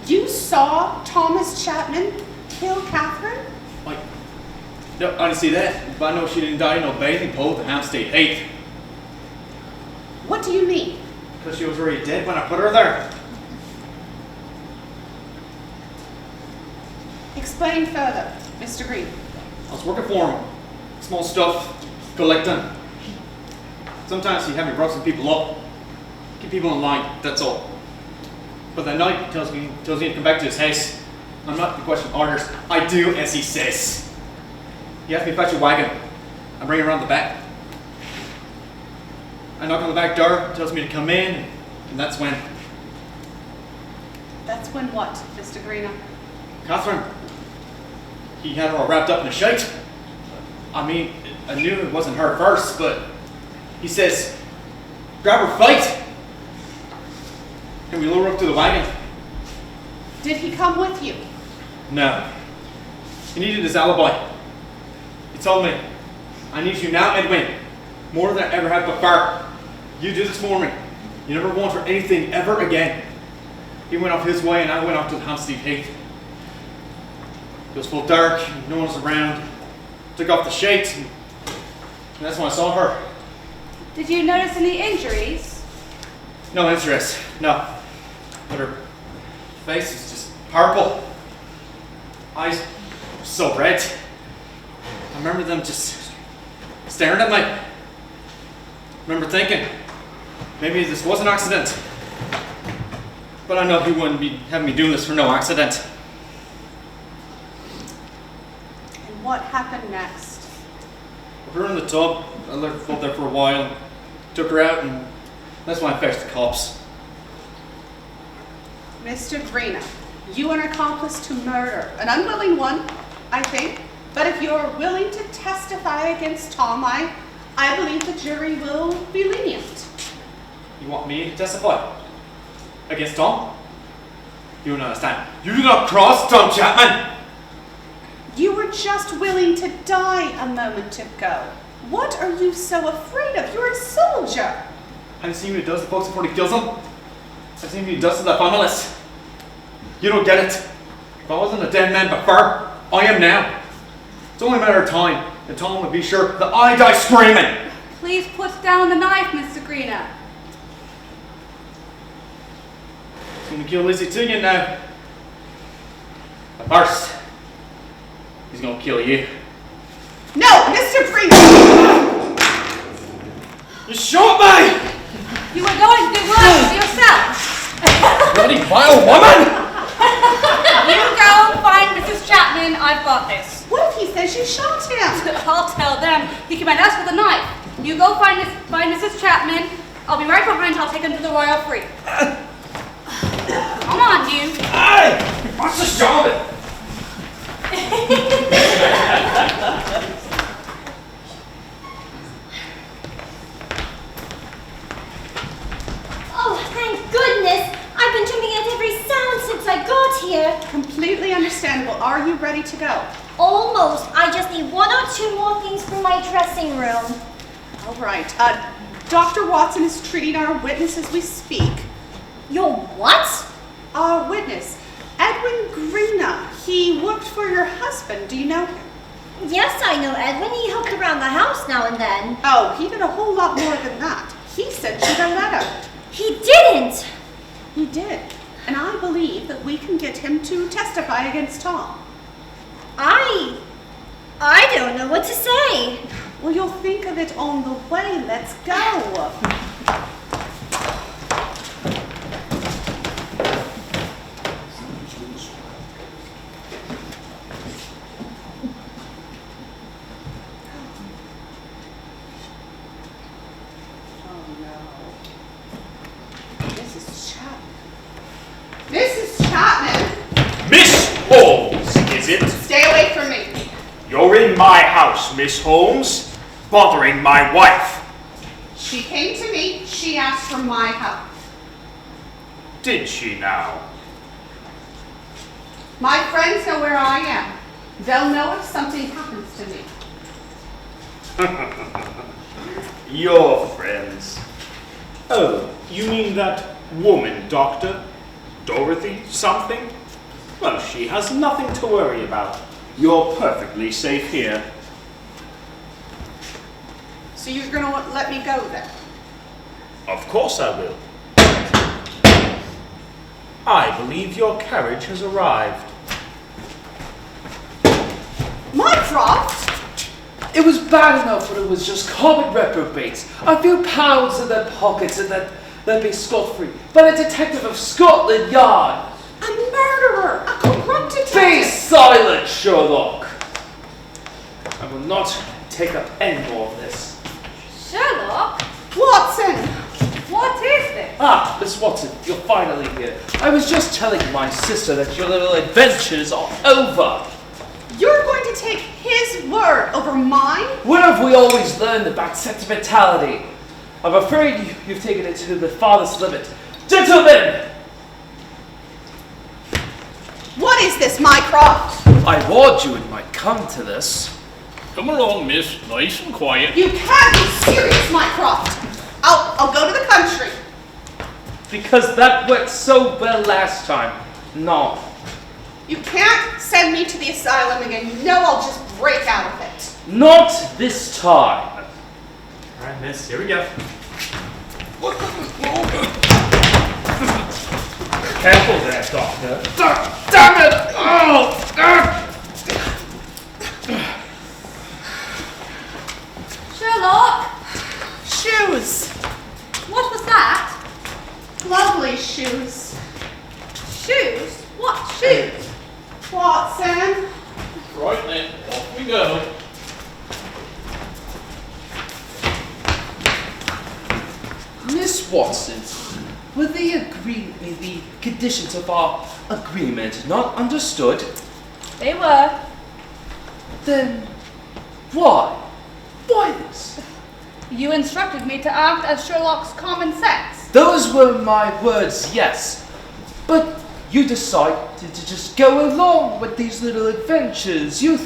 You saw Thomas Chapman kill Catherine? No, I didn't see that, but I know she didn't die in no bathing pool at the Hampstead Heath. What do you mean? Because she was already dead when I put her there. Explain further, Mr. Green. I was working for him. Small stuff, collecting. Sometimes he had me rough some people up. Keep people in line, that's all. But that night he tells me to come back to his house. I'm not to question orders. I do as he says. He asked me to fetch a wagon. I bring it around the back. I knock on the back door, tells me to come in, and that's when. That's when what, Mr. Greena? Catherine, he had her all wrapped up in a shite. I mean, I knew it wasn't her first, but he says, grab her fight. And we lower her up to the wagon. Did he come with you? No. He needed his alibi. He told me, I need you now, Edwin, more than I ever have before. You do this for me. You never want for anything ever again. He went off his way and I went off to the Hampstead Heath. It was full dark, no one was around. Took off the shades, and that's when I saw her. Did you notice any injuries? No interest, no. But her face was just purple. Eyes so red. I remember them just staring at me. I remember thinking, maybe this was an accident. But I know he wouldn't be having me doing this for no accident. And what happened next? I put her in the tub, I let her float there for a while, took her out, and that's when I fetched the cops. Mr. Greena, you are an accomplice to murder. An unwilling one, I think. But if you're willing to testify against Tom, I believe the jury will be lenient. You want me to testify? Against Tom? You don't understand. You do not cross Tom Chapman! You were just willing to die a moment ago. What are you so afraid of? You're a soldier. I've seen what he does to folks before he kills them. I've seen what he does to their families. You don't get it. If I wasn't a dead man before, I am now. It's only a matter of time, and Tom would be sure that I die screaming. Please put down the knife, Mr. Greena. He's gonna kill Lizzie too, you know. But first, he's gonna kill you. No, Mr. Greena! You shot me! You were going to do work yourself. Bloody vile woman! You go find Mrs. Chapman. I've got this. What if he says you shot him? I'll tell them. He came at us with a knife. You go find Mrs. Chapman. I'll be right behind. I'll take him to the Royal Free. Come on, you. Hey! What's the shot? Oh, thank goodness! I've been jumping at every sound since I got here. Completely understandable. Are you ready to go? Almost. I just need one or two more things from my dressing room. All right. Dr. Watson is treating our witness as we speak. Your what? Our witness, Edwin Greena. He worked for your husband. Do you know him? Yes, I know Edwin. He helped around the house now and then. Oh, he did a whole lot more than that. He sent you the letter. He didn't! He did. And I believe that we can get him to testify against Tom. I don't know what to say. Well, you'll think of it on the way. Let's go. Mrs. Chapman! Miss Holmes, is it? Stay away from me. You're in my house, Miss Holmes, bothering my wife. She came to me. She asked for my help. Did she now? My friends know where I am. They'll know if something happens to me. Your friends. Oh, you mean that woman, Doctor? Dorothy something? Well, she has nothing to worry about. You're perfectly safe here. So you're going to let me go then? Of course I will. I believe your carriage has arrived. Mycroft? It was bad enough when it was just common reprobates. A few pounds in their pockets and then they'd be scot-free. But a detective of Scotland Yard. A murderer! A corrupt Be detective! silent, Sherlock! I will not take up any more of this. Sherlock? Watson! What is this? Ah, Miss Watson, you're finally here. I was just telling my sister that your little adventures are over. You're going to take his word over mine? When have we always learned about sentimentality? I'm afraid you've taken it to the farthest limit. Gentlemen! What is this, Mycroft? I warned you it might come to this. Come along, miss. Nice and quiet. You can't be serious, Mycroft. I'll go to the country. Because that went so well last time. No. You can't send me to the asylum again. You know I'll just break out of it. Not this time. All right, miss, here we go. Careful there, Doctor. Damn it! Oh! Sherlock? Shoes. What was that? Lovely shoes. Shoes? What shoes? Watson. Right then, off we go. Miss Watson, were the conditions of our agreement not understood? They were. Then why? Why this? You instructed me to act as Sherlock's common sense. Those were my words, yes. But you decided to just go along with these little adventures. You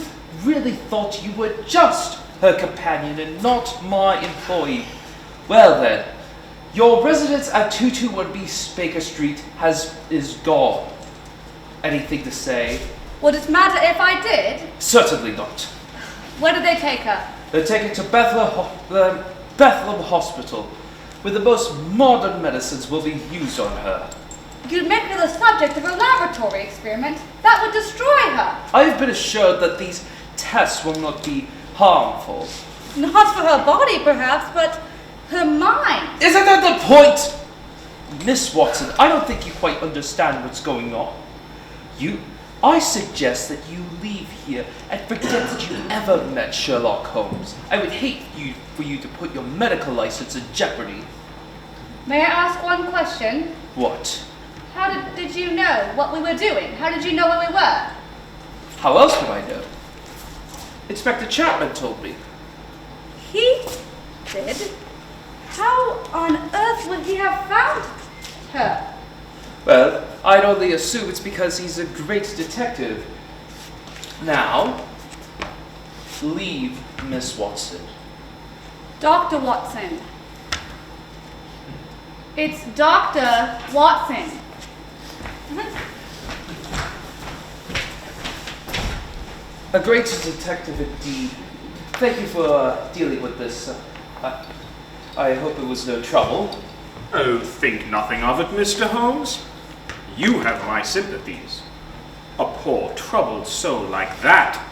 really thought you were just her companion and not my employee. Well then, your residence at 221B Baker Street is gone. Anything to say? Would it matter if I did? Certainly not. Where did they take her? They're taken to Bethlehem Hospital, where the most modern medicines will be used on her. You'd make her the subject of a laboratory experiment. That would destroy her. I have been assured that these tests will not be harmful. Not for her body, perhaps, but her mind. Isn't that the point? Miss Watson, I don't think you quite understand what's going on. I suggest that you leave here and forget that you ever met Sherlock Holmes. I would hate for you to put your medical license in jeopardy. May I ask one question? What? How did you know what we were doing? How did you know where we were? How else would I know? Inspector Chapman told me. He did? How on earth would he have found her? Well, I'd only assume it's because he's a great detective. Now, leave Miss Watson. Dr. Watson. It's Dr. Watson. A great detective indeed. Thank you for dealing with this. I hope it was no trouble. Oh, think nothing of it, Mr. Holmes. You have my sympathies. A poor, troubled soul like that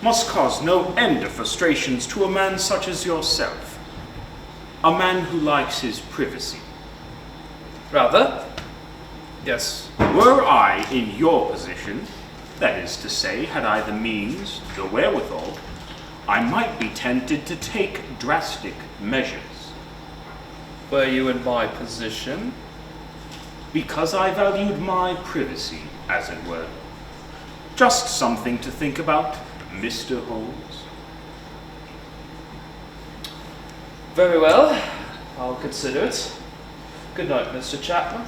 must cause no end of frustrations to a man such as yourself. A man who likes his privacy. Rather? Yes. Were I in your position, that is to say, had I the means, the wherewithal, I might be tempted to take drastic measures. Were you in my position? Because I valued my privacy, as it were. Just something to think about, Mr. Holmes. Very well. I'll consider it. Good night, Mr. Chapman.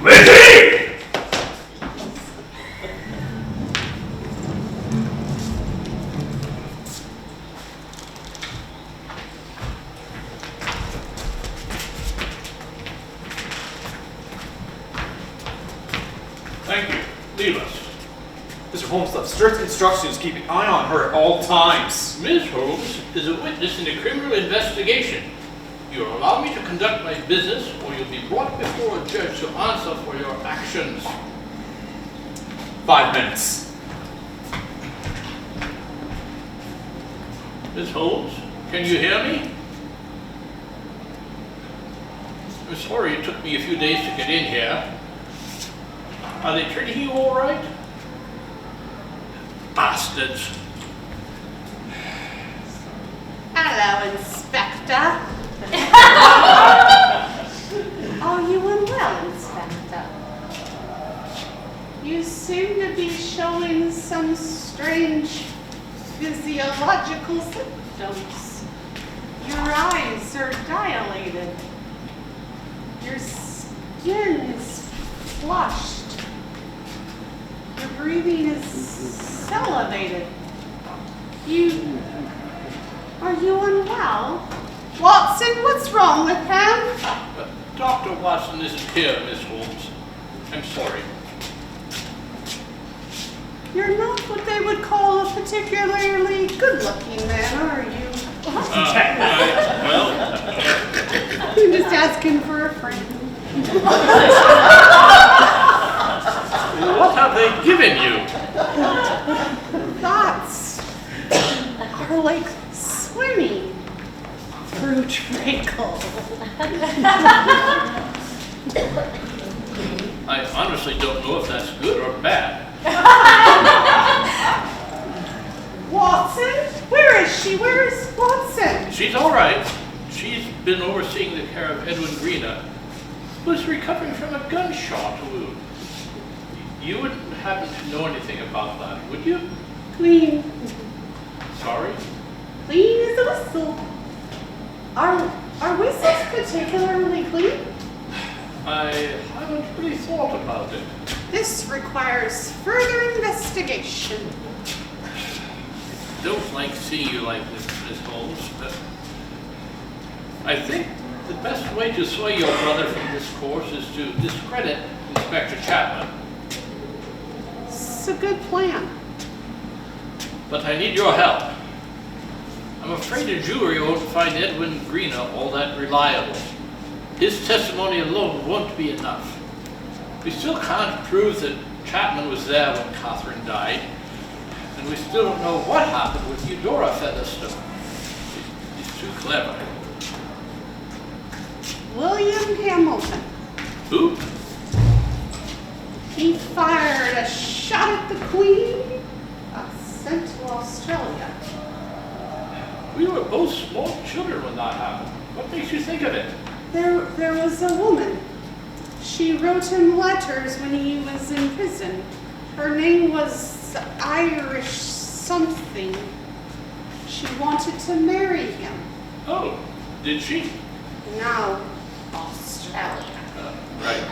Lizzie! Leave us. Mr. Holmes left strict instructions to keep an eye on her at all times. Ms. Holmes is a witness in a criminal investigation. You will allow me to conduct my business, or you'll be brought before a judge to answer for your actions. 5 minutes. Ms. Holmes, can you hear me? I'm sorry it took me a few days to get in here. Are they treating you all right? Bastards. Hello, Inspector. Are you unwell, Inspector? You seem to be showing some strange physiological symptoms. Your eyes are dilated. Your skin is flushed. Your breathing is elevated. Are you unwell? Watson, what's wrong with him? Dr. Watson isn't here, Miss Holmes. I'm sorry. You're not what they would call a particularly good-looking man, are you? Well, I'm just asking for a friend. what have they given you? Thoughts are like swimming through treacle. I honestly don't know if that's good or bad. Watson? Where is she? Where is Watson? She's all right. She's been overseeing the care of Edwin Greena, who's recovering from a gunshot wound. You wouldn't happen to know anything about that, would you? Clean. Sorry? Clean as a whistle. Are whistles particularly clean? I haven't really thought about it. This requires further investigation. I don't like seeing you like this, Miss Holmes, but I think the best way to sway your brother from this course is to discredit Inspector Chapman. It's a good plan. But I need your help. I'm afraid a jury won't find Edwin Greena all that reliable. His testimony alone won't be enough. We still can't prove that Chapman was there when Catherine died, and we still don't know what happened with Eudora Featherstone. He's too clever. William Hamilton. Who? He fired a shot at the Queen, sent to Australia. We were both small children when that happened. What makes you think of it? There was a woman. She wrote him letters when he was in prison. Her name was Irish something. She wanted to marry him. Oh, did she? No, Australia. Right.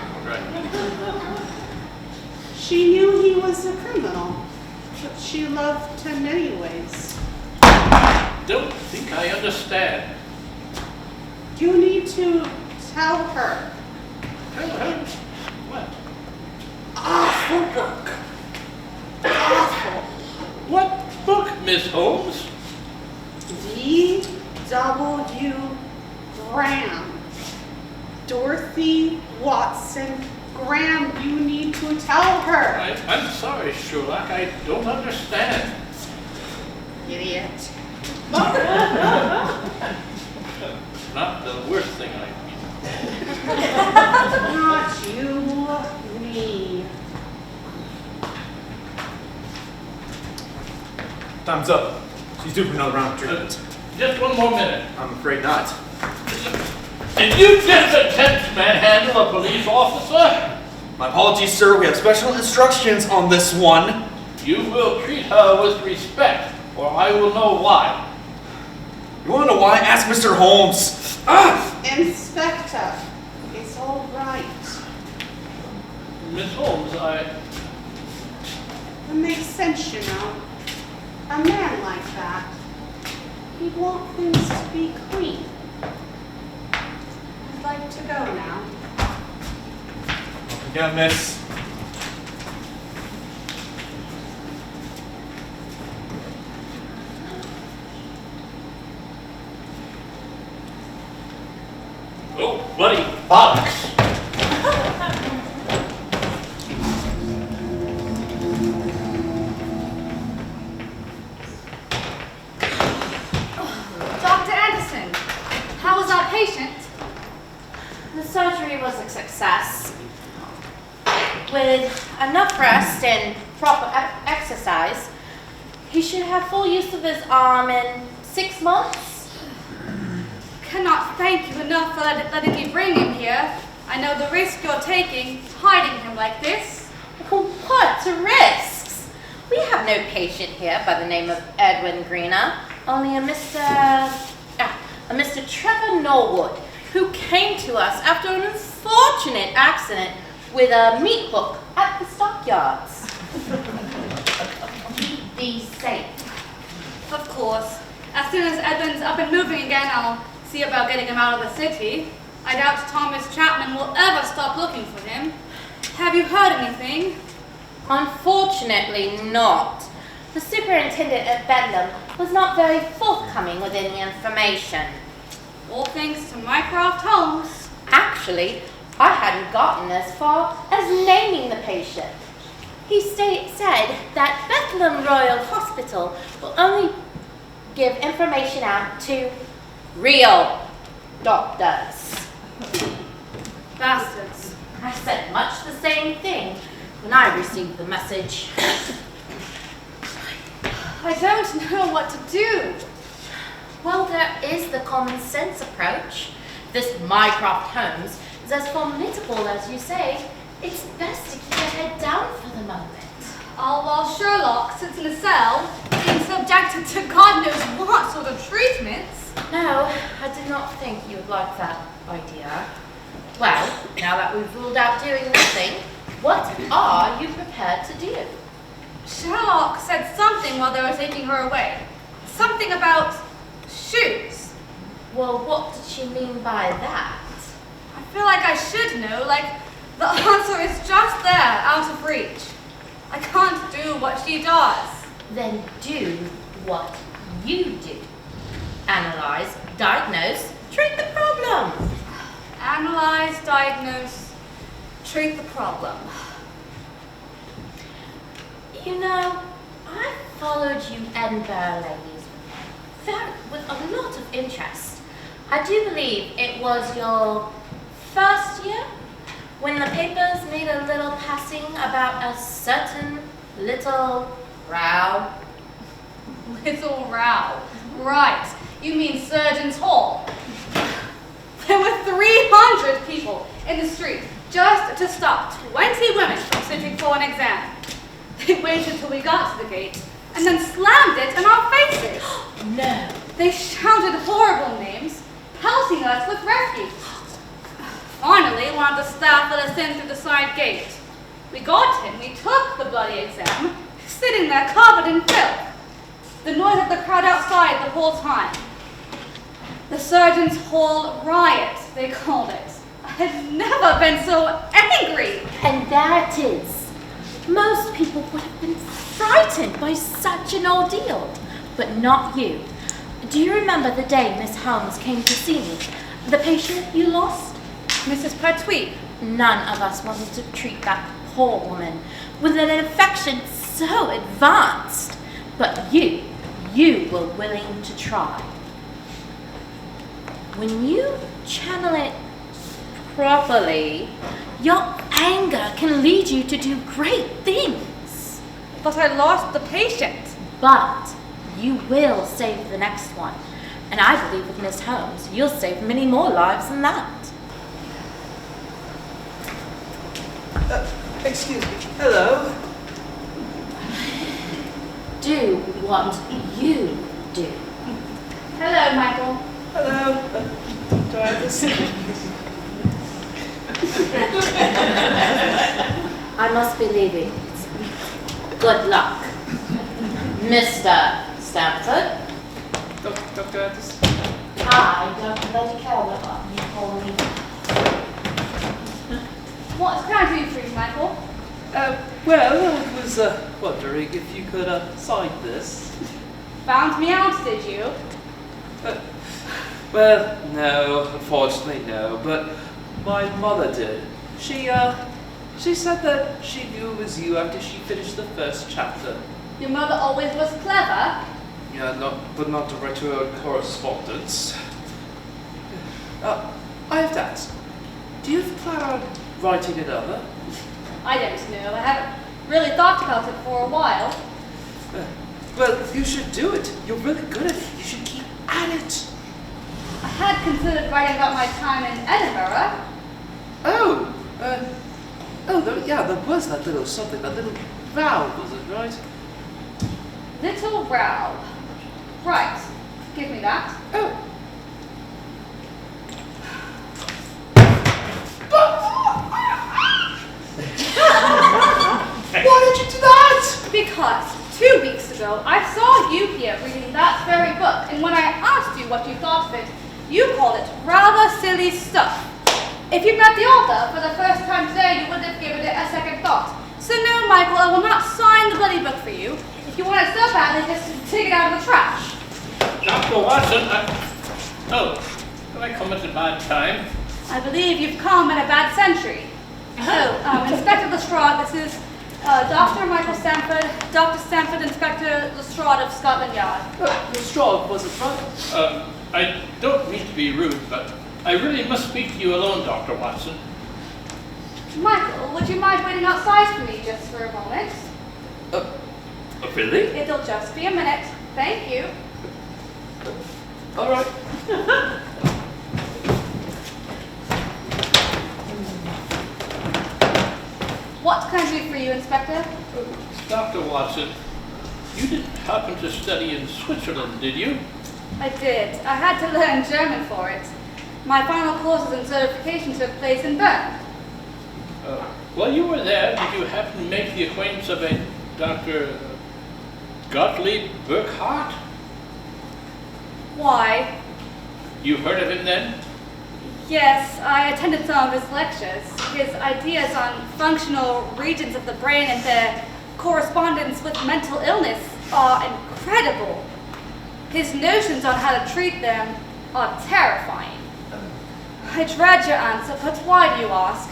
She knew he was a criminal, but she loved him anyways. Don't think I understand. You need to tell her. Tell her what? Awful book. Awful. What book, Miss Holmes? D.W. Graham. Dorothy Watson Graham, you need to tell her. I'm sorry, Sherlock. I don't understand. Idiot. Not the worst thing I Not you, me. Time's up. She's due for another round of treatment. Just one more minute. I'm afraid not. Did you just attempt to manhandle a police officer? My apologies, sir. We have special instructions on this one. You will treat her with respect, or I will know why. You want to know why? Ask Mr. Holmes. Inspector, it's all right. Miss Holmes, It makes sense, you know. A man like that, he'd want things to be clean. I'd like to go now. Yeah, miss. enough rest and proper exercise, he should have full use of his arm in 6 months. Cannot thank you enough for letting me bring him here. I know the risk you're taking, hiding him like this. What risks? We have no patient here by the name of Edwin Greener, only a Mr. Trevor Norwood, who came to us after an unfortunate accident with a meat hook at the stockyards. Be safe. Of course. As soon as Edwin's up and moving again, I'll see about getting him out of the city. I doubt Thomas Chapman will ever stop looking for him. Have you heard anything? Unfortunately not. The superintendent at Bedlam was not very forthcoming with any information. All thanks to Mycroft Holmes. Actually, I hadn't gotten as far as naming the patient. He said that Bethlehem Royal Hospital will only give information out to real doctors. Bastards. I said much the same thing when I received the message. I don't know what to do. Well, there is the common sense approach. This Mycroft Holmes is as formidable as you say. It's best to keep your head down for the moment. All while Sherlock sits in a cell, being subjected to God knows what sort of treatments. No, I did not think you would like that idea. Well, now that we've ruled out doing nothing, what are you prepared to do? Sherlock said something while they were taking her away. Something about shoes. Well, what did she mean by that? I feel like I should know, like the answer is just there, out of reach. I can't do what she does. Then do what you do. Analyze, diagnose, treat the problem. Analyze, diagnose, treat the problem. You know, I followed you Edinburgh ladies with a lot of interest. I do believe it was your first year when the papers made a little passing about a certain little row. Little row. Right. You mean Surgeon's Hall. There were 300 people in the street just to stop 20 women from sitting for an exam. They waited till we got to the gate and then slammed it in our faces. No. They shouted horrible names, pelting us with refuse. Finally, one of the staff let us in through the side gate. We got in, we took the bloody exam, sitting there covered in filth. The noise of the crowd outside the whole time. The Surgeon's Hall riot, they called it. I had never been so angry. And there it is. Most people would have been frightened by such an ordeal, but not you. Do you remember the day Miss Holmes came to see me? The patient you lost? Mrs. Pertwee. None of us wanted to treat that poor woman with an infection so advanced. But you were willing to try. When you channel it properly, your anger can lead you to do great things. But I lost the patient. But you will save the next one. And I believe with Miss Holmes, you'll save many more lives than that. Excuse me. Hello? Do what you do. Hello, Michael. Hello? Do I have to sit? I must be leaving. Good luck. Mr. Stamford. Dr. Addis? I don't bloody care what you call me. What can I do for you, Michael? Well, I was wondering if you could sign this. Found me out, did you? Well, no, unfortunately no, but my mother did. She said that she knew it was you after she finished the first chapter. Your mother always was clever. Yeah, but not direct to her correspondence. I have to ask, do you plan on writing another? I don't know. I haven't really thought about it for a while. Well, you should do it. You're really good at it. You should keep at it. I had considered writing about my time in Edinburgh. Yeah, there was that little something, that little vow, was it, right? Little row. Right. Give me that. Oh. Why did you do that? Because 2 weeks ago, I saw you here reading that very book, and when I asked you what you thought of it, you called it rather silly stuff. If you'd met the author for the first time today, you wouldn't have given it a second thought. So no, Michael, I will not sign the bloody book for you. If you want it so badly, just take it out of the trash. Dr. Watson, have I come at a bad time? I believe you've come in a bad century. Oh, Inspector Lestrade, this is Dr. Michael Stamford, Dr. Stamford, Inspector Lestrade of Scotland Yard. Lestrade, was it right? I don't mean to be rude, but I really must speak to you alone, Dr. Watson. Michael, would you mind waiting outside for me just for a moment? Really? It'll just be a minute. Thank you. All right. What can I do for you, Inspector? Dr. Watson, you didn't happen to study in Switzerland, did you? I did. I had to learn German for it. My final courses and certification took place in Boone. While you were there, did you happen to make the acquaintance of a Dr. Gottlieb Burckhardt? Why? You heard of him then? Yes, I attended some of his lectures. His ideas on functional regions of the brain and their correspondence with mental illness are incredible. His notions on how to treat them are terrifying. I dread your answer, but why do you ask?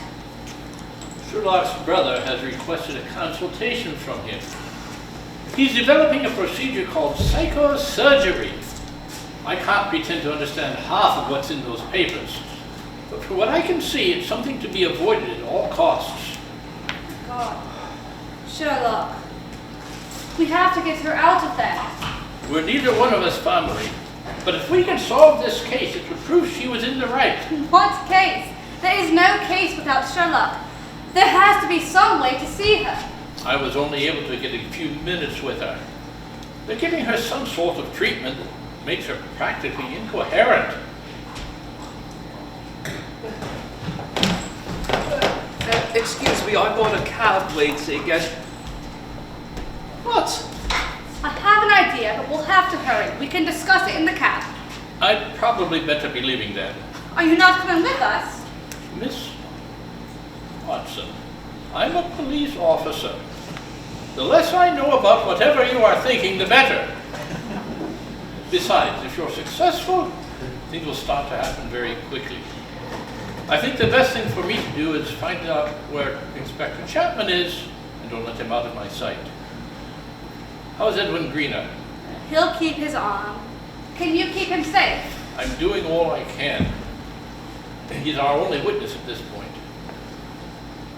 Sherlock's brother has requested a consultation from him. He's developing a procedure called psychosurgery. I can't pretend to understand half of what's in those papers, but for what I can see, it's something to be avoided at all costs. God. Sherlock. We have to get her out of there. We're neither one of us family, but if we can solve this case, it would prove she was in the right. What case? There is no case without Sherlock. There has to be some way to see her. I was only able to get a few minutes with her. They're giving her some sort of treatment that makes her practically incoherent. Excuse me, I bought a cab waiting and... What? I have an idea, but we'll have to hurry. We can discuss it in the cab. I'd probably better be leaving then. Are you not coming with us? Miss Watson, I'm a police officer. The less I know about whatever you are thinking, the better. Besides, if you're successful, things will start to happen very quickly. I think the best thing for me to do is find out where Inspector Chapman is and don't let him out of my sight. How's Edwin Greener? He'll keep his arm. Can you keep him safe? I'm doing all I can. He's our only witness at this point.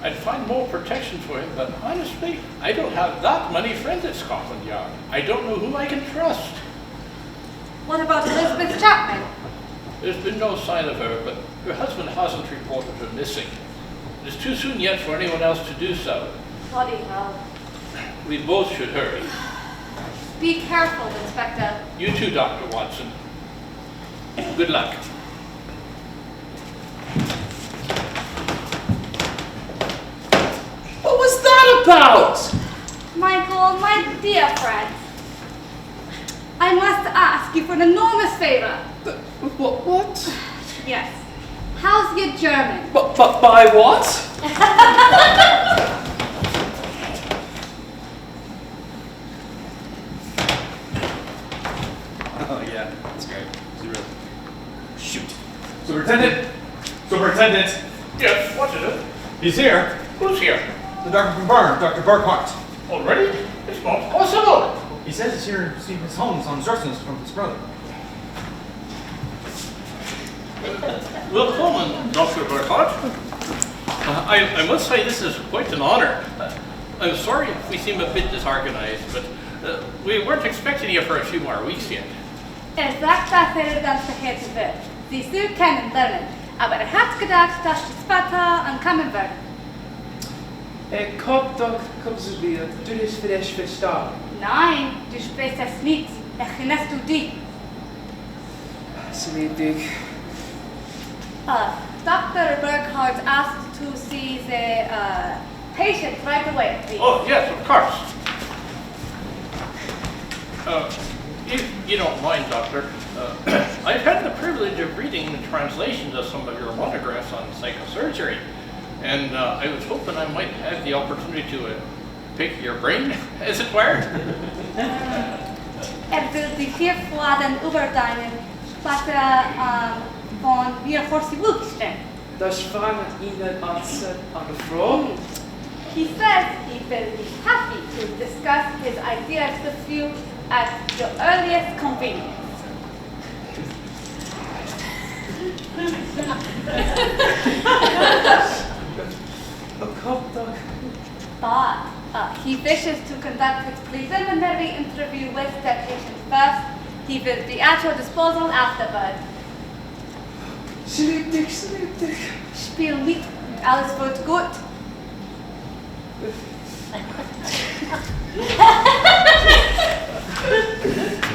I'd find more protection for him, but honestly, I don't have that many friends at Scotland Yard. I don't know whom I can trust. What about Elizabeth Chapman? There's been no sign of her, but her husband hasn't reported her missing. It's too soon yet for anyone else to do so. Bloody hell. We both should hurry. Be careful, Inspector. You too, Dr. Watson. Good luck. What was that about? Michael, my dear friend, I must ask you for an enormous favor. What? Yes. How's your German? But by what? Oh yeah, that's great. Zero. Shoot. Superintendent! Superintendent! Yes, what is it? He's here. Who's here? The doctor from Boone, Dr. Burckhardt. Already? It's not possible. He says he's here to see Miss Holmes on instructions from his brother. Willkommen, Dr. Burckhardt. I must say this is quite an honor. I'm sorry if we seem a bit disorganized, but we weren't expecting you for a few more weeks yet. Exakt därför är det ganska helt för. Sie so kennen lernen. Aber er hat gedacht, dass das Vater ankommen wird. Kommt doch, komm zu mir. Du bist für dich verstanden. Nein, du sprichst es nicht. Erkennst du dich? Selig. Dr. Burkhardt asked to see the patient right away, please. Oh, yes, of course. If you don't mind, Doctor, I've had the privilege of reading the translations of some of your monographs on psychosurgery, and I was hoping I might have the opportunity to pick your brain, as it were. Will dich hier vor den Überdeinen Vater von mir vor Sie stellen. Das fragt Ihnen als eine Frau. He says he will be happy to discuss his ideas with you at your earliest convenience. But he wishes to conduct his preliminary interview with the patient first. He will be at your disposal afterward. Selig. Spiel mit, alles wird gut.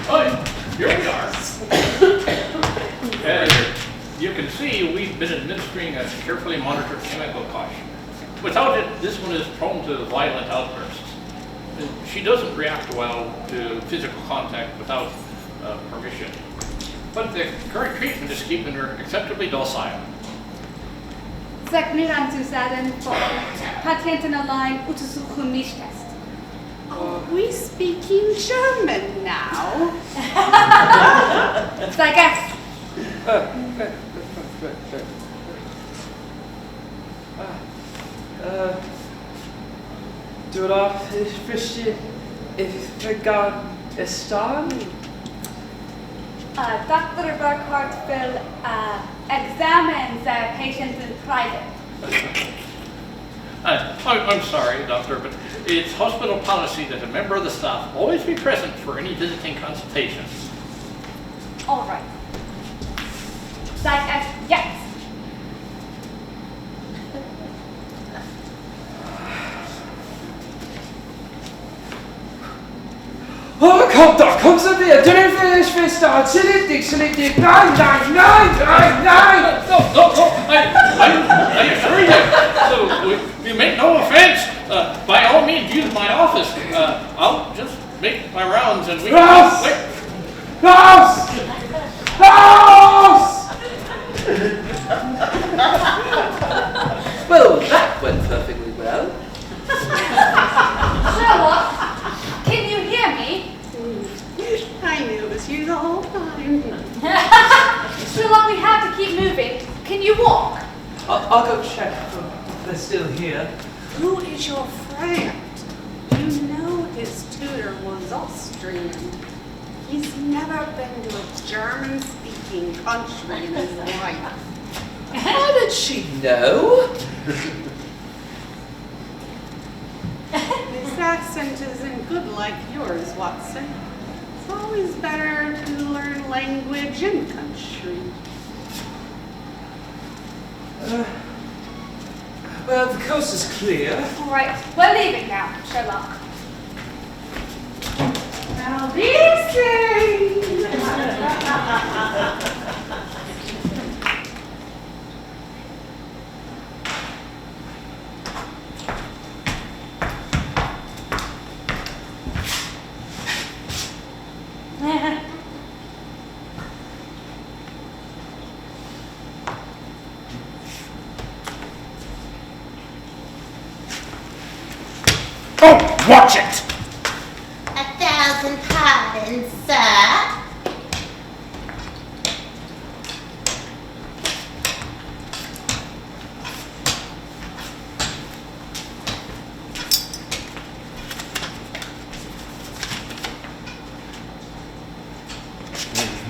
Oh, here we are. As you can see, we've been administering a carefully monitored chemical caution. Without it, this one is prone to violent outbursts. She doesn't react well to physical contact without permission. But the current treatment is keeping her acceptably docile. Sag mir anzusagen von Patienten allein Untersuchung nicht ist. Are we speaking German now? Sag es. Du darfst, ich verstehe, ich vergaß es dann. Dr. Burkhardt will examine the patient in private. I'm sorry, Doctor, but it's hospital policy that a member of the staff always be present for any visiting consultations. All right. Sag es jetzt. Oh, kommt doch, komm zu mir, du bist verstanden. Selig dich. Nein. No, I assure you. So, you make no offense. By all means, use my office. I'll just make my rounds and we Raus! wait. Raus! Well, that went perfectly well. Sherlock, can you hear me? I knew it was you the whole time. Sherlock, we have to keep moving. Can you walk? I'll go check if they're still here. Who is your friend? You know his tutor was Austrian. He's never been to a German-speaking country in his life. How did she know? His accent isn't good like yours, Watson. It's always better to learn language in country. Well, the coast is clear. All right, we're leaving now, Sherlock. Now listen! Oh, watch it! 1,000 pardons, sir.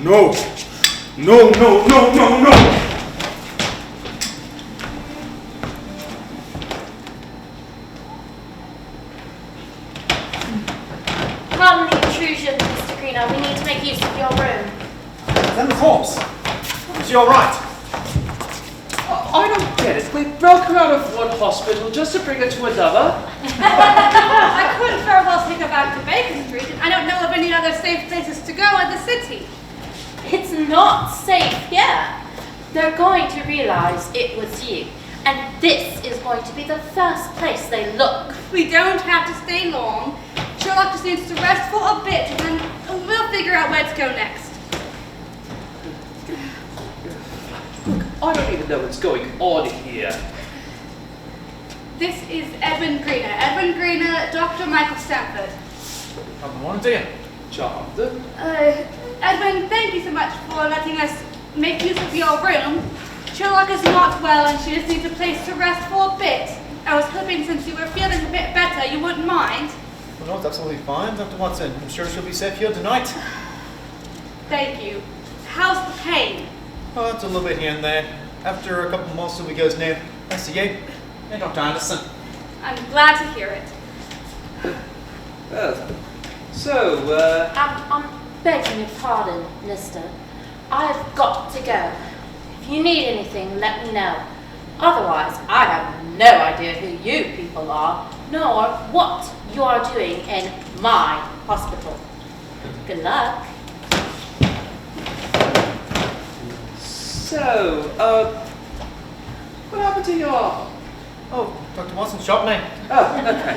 No! Greener, we need to make use of your room. Then Miss Holmes, is she all right? I don't get it. We broke her out of one hospital just to bring her to another. I couldn't very well take her back to Baker Street, and I don't know of any other safe places to go in the city. It's not safe here. They're going to realize it was you. And this is going to be the first place they look. We don't have to stay long. Sherlock just needs to rest for a bit, and then we'll figure out where to go next. Look, I don't even know what's going on here. This is Edwin Greener. Edwin Greener, Dr. Michael Stanford. Good morning to you. Jonathan? Edwin, thank you so much for letting us make use of your room. Sherlock is not well and she just needs a place to rest for a bit. I was hoping since you were feeling a bit better, you wouldn't mind. Well, no, it's absolutely fine, Dr. Watson. I'm sure she'll be safe here tonight. Thank you. How's the pain? Oh, it's a little bit here and there. After a couple of months, we goes now. Nice to you. Hey, Dr. Anderson. I'm glad to hear it. Well, so, I'm begging your pardon, mister. I've got to go. If you need anything, let me know. Otherwise, I have no idea who you people are, nor what you are doing in my hospital. Good luck. so, what happened to your... Oh, Dr. Watson shot me. Oh, okay.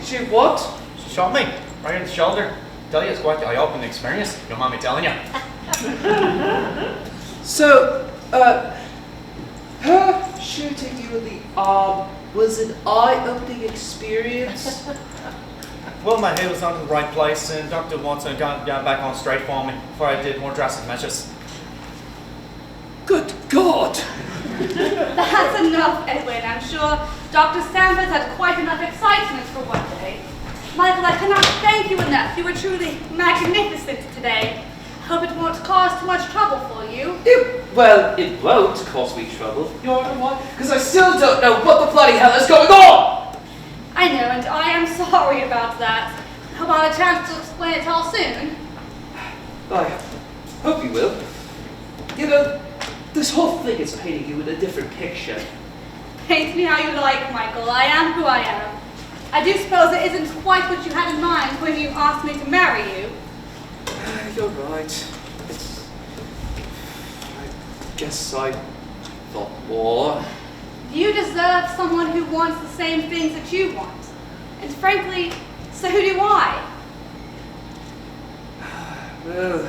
She what? She shot me right in the shoulder. Tell you, it's quite the eye-opening experience. Don't mind me telling you. So, her shooting you in the arm was an eye-opening experience? Well, my head was not in the right place, and Dr. Watson got back on straight for me before I did more drastic measures. Good God! That's enough, Edwin. I'm sure Dr. Stanford had quite enough excitement for one day. Michael, I cannot thank you enough. You were truly magnificent today. Hope it won't cause too much trouble for you. Well, it won't cause me trouble. You know why? Because I still don't know what the bloody hell is going on! I know, and I am sorry about that. Hope I'll have a chance to explain it all soon. I hope you will. You know, this whole thing is painting you in a different picture. Paint me how you like, Michael. I am who I am. I do suppose it isn't quite what you had in mind when you asked me to marry you. You're right. I guess I thought more. You deserve someone who wants the same things that you want. And frankly, so do I. Well,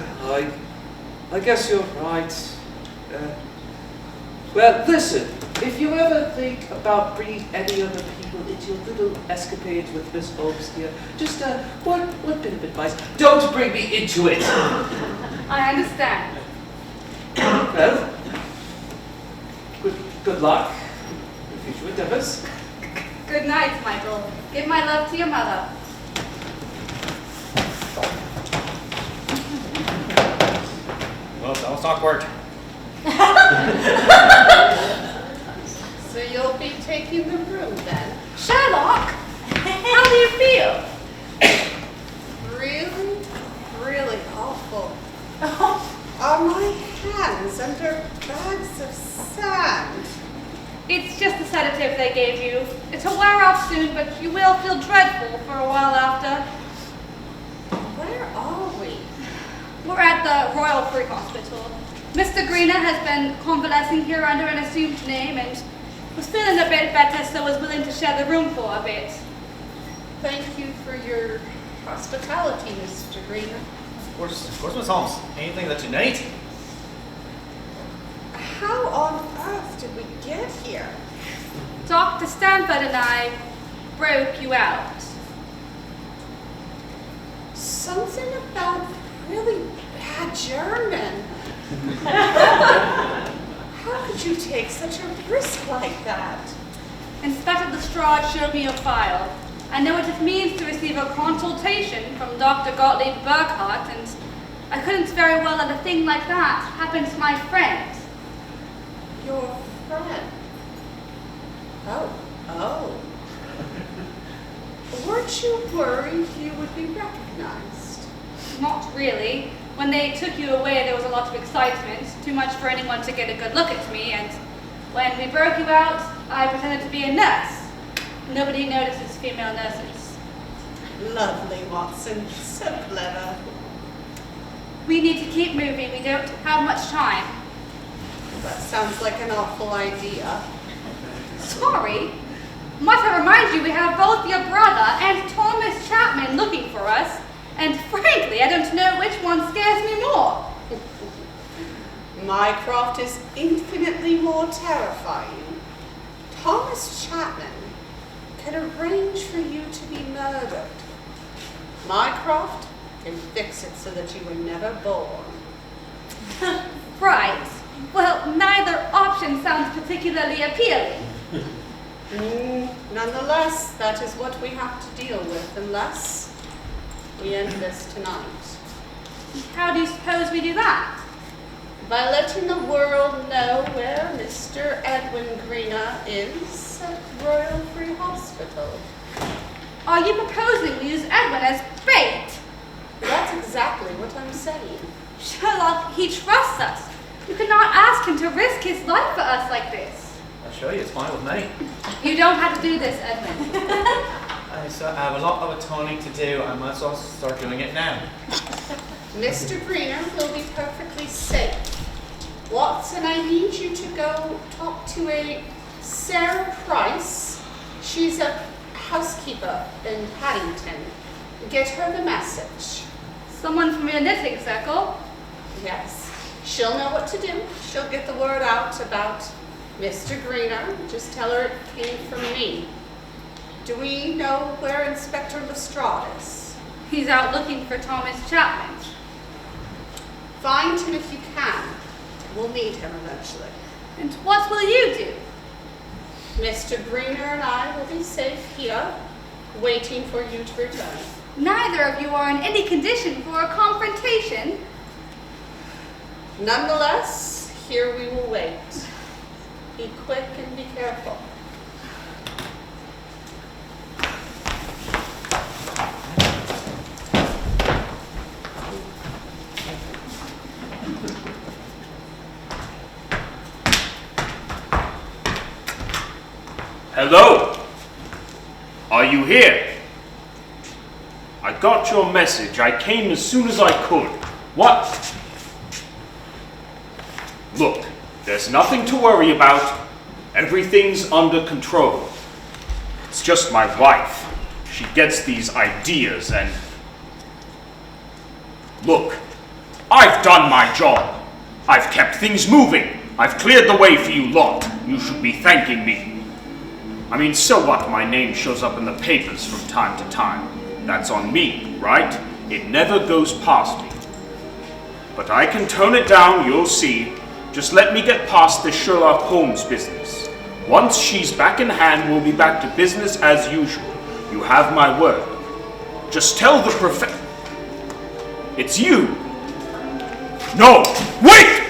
I guess you're right. Well, listen, if you ever think about bringing any other people into your little escapades with Miss Holmes here, just one bit of advice. Don't bring me into it. I understand. Well, good luck in future endeavors. Good night, Michael. Give my love to your mother. Well, that was awkward. So you'll be taking the room then? Sherlock, how do you feel? Really, really awful. Are my hands under bags of sand? It's just the sedative they gave you. It'll wear off soon, but you will feel dreadful for a while after. Where are we? We're at the Royal Free Hospital. Mr. Greener has been convalescing here under an assumed name and was feeling a bit better, so was willing to share the room for a bit. Thank you for your hospitality, Mr. Greener. Of course, Miss Holmes. Anything that you need. How on earth did we get here? Dr. Stanford and I broke you out. Something about really bad German. How could you take such a risk like that? Inspector Lestrade showed me your file. I know what it means to receive a consultation from Dr. Gottlieb Burkhardt, and I couldn't very well let a thing like that happen to my friend. Your friend? Oh. Were Weren't you worried you would be recognized? Not really. When they took you away, there was a lot of excitement, too much for anyone to get a good look at me, and when we broke you out, I pretended to be a nurse. Nobody notices female nurses. Lovely, Watson. So clever. We need to keep moving. We don't have much time. That sounds like an awful idea. Sorry. Must I remind you we have both your brother and Thomas Chapman looking for us, and frankly, I don't know which one scares me more. Mycroft is infinitely more terrifying. Thomas Chapman can arrange for you to be murdered. Mycroft can fix it so that you were never born. Right. Well, neither option sounds particularly appealing. Nonetheless, that is what we have to deal with unless we end this tonight. How do you suppose we do that? By letting the world know where Mr. Edwin Greener is at Royal Free Hospital. Are you proposing we use Edwin as bait? That's exactly what I'm saying. Sherlock, he trusts us. You could not ask him to risk his life for us like this. I assure you, it's fine with me. You don't have to do this, Edwin. I have a lot of atoning to do. I might as well start doing it now. Mr. Greener will be perfectly safe. Watson, I need you to go talk to a Sarah Price. She's a housekeeper in Paddington. Get her the message. Someone from your knitting circle? Yes. She'll know what to do. She'll get the word out about Mr. Greener. Just tell her it came from me. Do we know where Inspector Lestrade is? He's out looking for Thomas Chapman. Find him if you can. We'll need him eventually. And what will you do? Mr. Greener and I will be safe here, waiting for you to return. Neither of you are in any condition for a confrontation. Nonetheless, here we will wait. Be quick and be careful. Hello? Are you here? I got your message. I came as soon as I could. What? Look, there's nothing to worry about. Everything's under control. It's just my wife. She gets these ideas and... Look, I've done my job. I've kept things moving. I've cleared the way for you lot. You should be thanking me. I mean, so what? My name shows up in the papers from time to time. That's on me, right? It never goes past me. But I can tone it down, you'll see. Just let me get past this Sherlock Holmes business. Once she's back in hand, we'll be back to business as usual. You have my word. Just tell the It's you! No! Wait!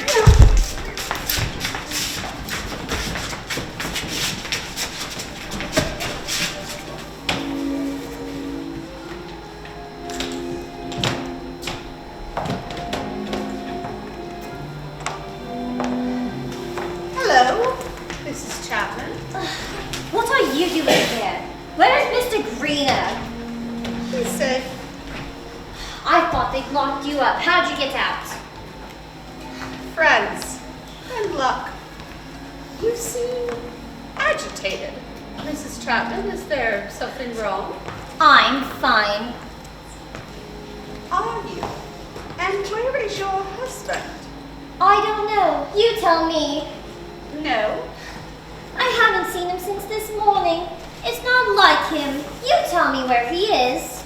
Hello, Mrs. Chapman. What are you doing here? Where is Mr. Greener? He's safe. I thought they'd locked you up. How'd you get out? Friends and luck. You seem agitated. Mrs. Chapman, is there something wrong? I'm fine. Are you? And where is your husband? I don't know. You tell me. No. I haven't seen him since this morning. It's not like him. You tell me where he is.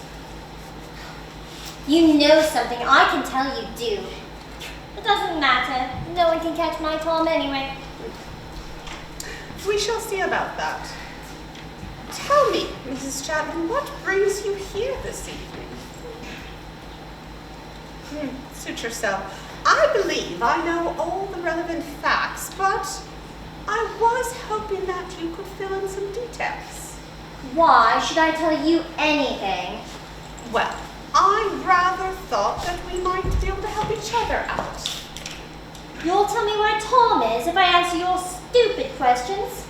You know something I can tell you do. It doesn't matter. No one can catch my Tom anyway. We shall see about that. Tell me, Mrs. Chapman, what brings you here this evening? Suit yourself. I believe I know all the relevant facts, but I was hoping that you could fill in some details. Why should I tell you anything? Well, I rather thought that we might be able to help each other out. You'll tell me where Tom is if I answer your stupid questions.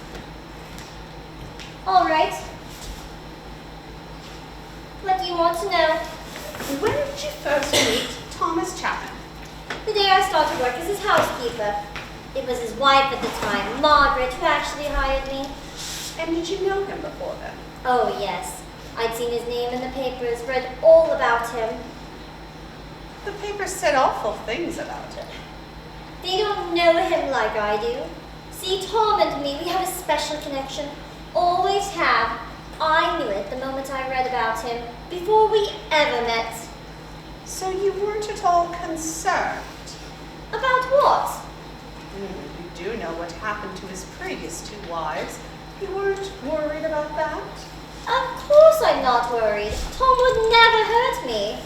All right. What do you want to know? When did you first meet Thomas Chapman? The day I started work as his housekeeper. It was his wife at the time, Margaret, who actually hired me. And did you know him before then? Oh, yes. I'd seen his name in the papers, read all about him. The papers said awful things about him. They don't know him like I do. See, Tom and me, we have a special connection. Always have. I knew it the moment I read about him, before we ever met. So you weren't at all concerned? About what? You do know what happened to his previous 2 wives. You weren't worried about that? Of course I'm not worried. Tom would never hurt me.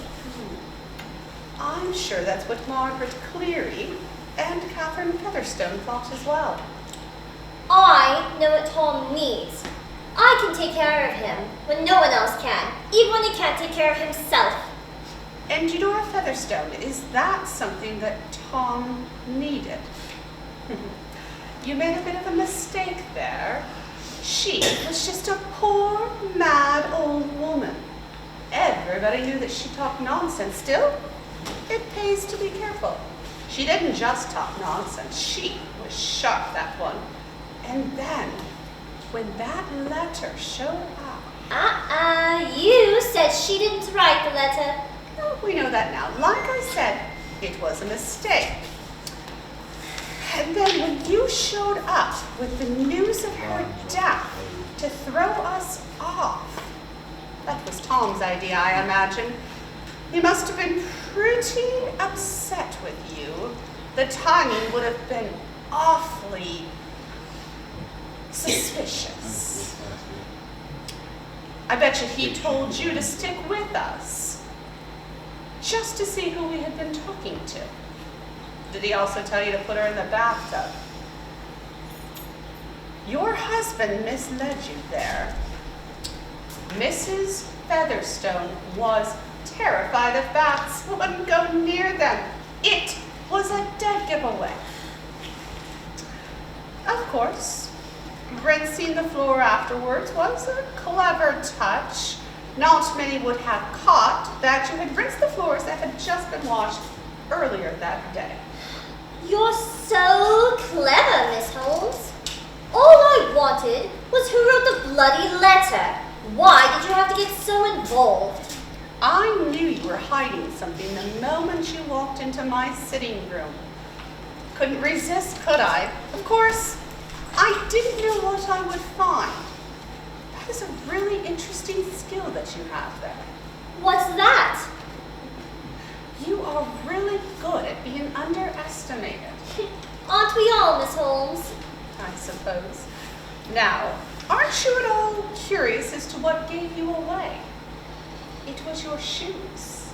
I'm sure that's what Margaret Cleary and Catherine Featherstone thought as well. I know what Tom needs. I can take care of him when no one else can, even when he can't take care of himself. And Eudora Featherstone, is that something that Tom needed? You made a bit of a mistake there. She was just a poor, mad old woman. Everybody knew that she talked nonsense. Still, it pays to be careful. She didn't just talk nonsense. She was sharp, that one. And then, when that letter showed up... You said she didn't write the letter. Oh, we know that now. Like I said, it was a mistake. And then when you showed up with the news of her death to throw us off, that was Tom's idea, I imagine. He must have been pretty upset with you. The timing would have been awfully suspicious. I bet you he told you to stick with us, just to see who we had been talking to. Did he also tell you to put her in the bathtub? Your husband misled you there. Mrs. Featherstone was terrified of bats, wouldn't go near them. It was a dead giveaway. Of course, rinsing the floor afterwards was a clever touch. Not many would have caught that you had rinsed the floors that had just been washed earlier that day. You're so clever, Miss Holmes. All I wanted was who wrote the bloody letter. Why did you have to get so involved? I knew you were hiding something the moment you walked into my sitting room. Couldn't resist, could I? Of course, I didn't know what I would find. That is a really interesting skill that you have there. What's that? You are really good at being underestimated. Aren't we all, Miss Holmes? I suppose. Now, aren't you at all curious as to what gave you away? It was your shoes.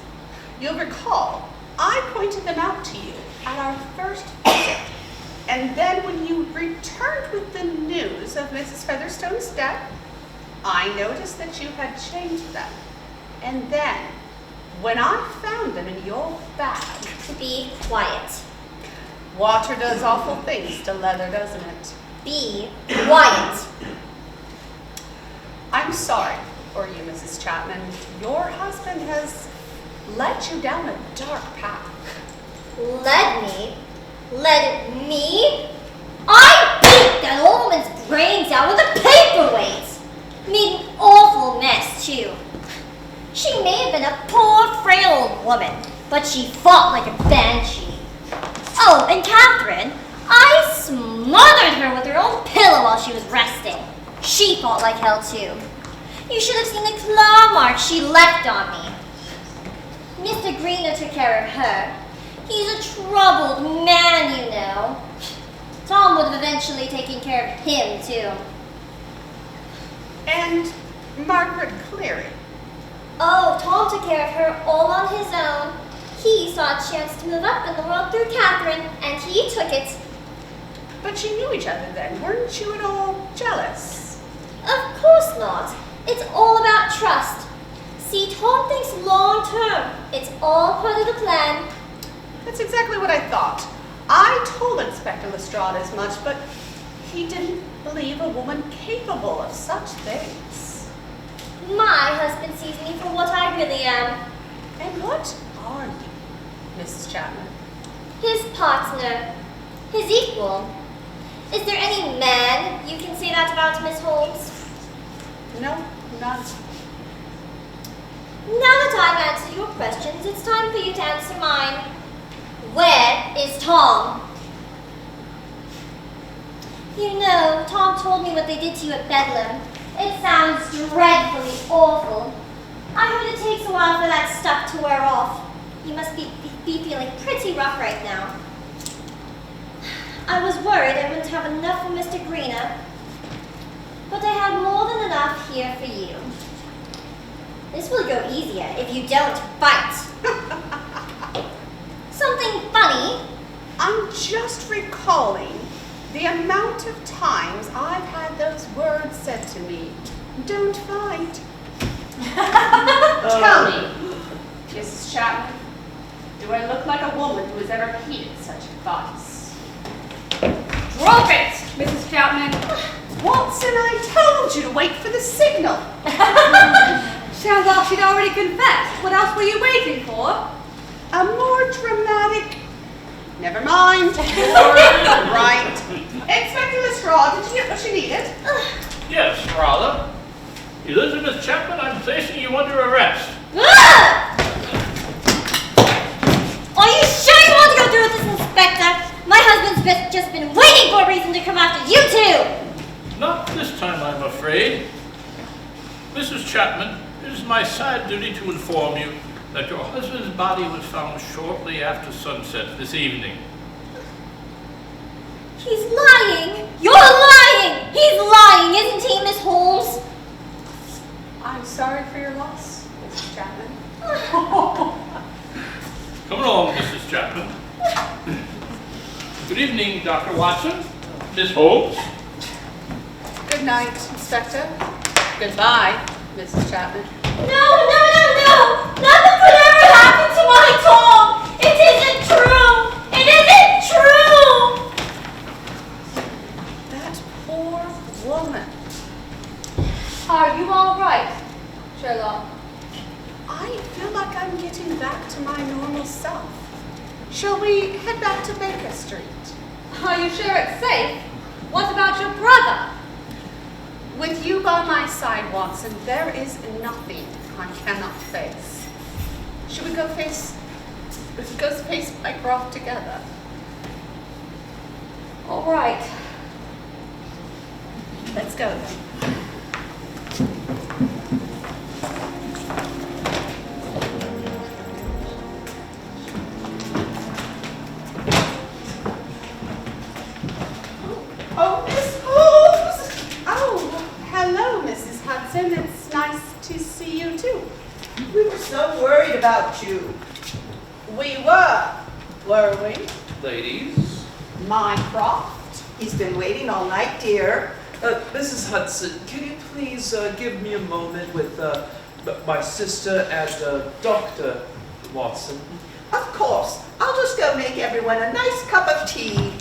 You'll recall, I pointed them out to you at our first visit. And then when you returned with the news of Mrs. Featherstone's death, I noticed that you had changed them. And then, when I found them in your bag... Be quiet. Water does awful things to leather, doesn't it? Be quiet. I'm sorry for you, Mrs. Chapman. Your husband has led you down a dark path. Led me? Led me? I beat that old woman's brains out with a paperweight. Made an awful mess, too. She may have been a poor, frail old woman, but she fought like a banshee. Oh, and Catherine, I smothered her with her own pillow while she was resting. She fought like hell, too. You should have seen the claw marks she left on me. Mr. Greener took care of her. He's a troubled man, you know. Tom would have eventually taken care of him, too. And Margaret Cleary. Oh, Tom took care of her all on his own. He saw a chance to move up in the world through Catherine, and he took it. But you knew each other then. Weren't you at all jealous? Of course not. It's all about trust. See, Tom thinks long term. It's all part of the plan. That's exactly what I thought. I told Inspector Lestrade as much, but he didn't believe a woman capable of such things. My husband sees me for what I really am. And what are you, Mrs. Chapman? His partner. His equal. Is there any man you can say that about, Miss Holmes? No, not. Now that I've answered your questions, it's time for you to answer mine. Where is Tom? You know, Tom told me what they did to you at Bedlam. It sounds dreadfully awful. I heard it takes a while for that stuff to wear off. You must be feeling pretty rough right now. I was worried I wouldn't have enough for Mr. Greener, but I have more than enough here for you. This will go easier if you don't fight. Something funny? I'm just recalling the amount of times I've had those words said to me. Don't fight. Tell me, Mrs. Chapman, do I look like a woman who has ever heeded such advice? Drop it, Mrs. Chapman. Watson, I told you to wait for the signal. Sounds like she'd already confessed. What else were you waiting for? A more dramatic. Never mind. Right. Inspector Lestrade, did you get what you needed? Yes, rather. Elizabeth Chapman, I'm placing you under arrest. Are you sure you want to go through with this, Inspector? My husband's just been waiting for a reason to come after you two! Not this time, I'm afraid. Mrs. Chapman, it is my sad duty to inform you that your husband's body was found shortly after sunset this evening. He's lying! You're lying! He's lying, isn't he, Miss Holmes? I'm sorry for your loss, Mrs. Chapman. Come along, Mrs. Chapman. Good evening, Dr. Watson. Miss Holmes. Good night, Inspector. Goodbye, Mrs. Chapman. No! Nothing could ever happen to my Tom! It isn't true! It isn't true! That poor woman. Are you all right, Sherlock? I feel like I'm getting back to my normal self. Shall we head back to Baker Street? Are you sure it's safe? What about your brother? With you by my side, Watson, there is nothing I cannot face. Should we go face Mycroft together? All right. Let's go then. Oh, Miss Holmes! Oh, hello, Mrs. Hudson. It's nice to see you too. We were so worried about you. We were we? Ladies? Mycroft. He's been waiting all night, dear. Mrs. Hudson, can you please give me a moment with my sister and Dr. Watson? Of course. I'll just go make everyone a nice cup of tea.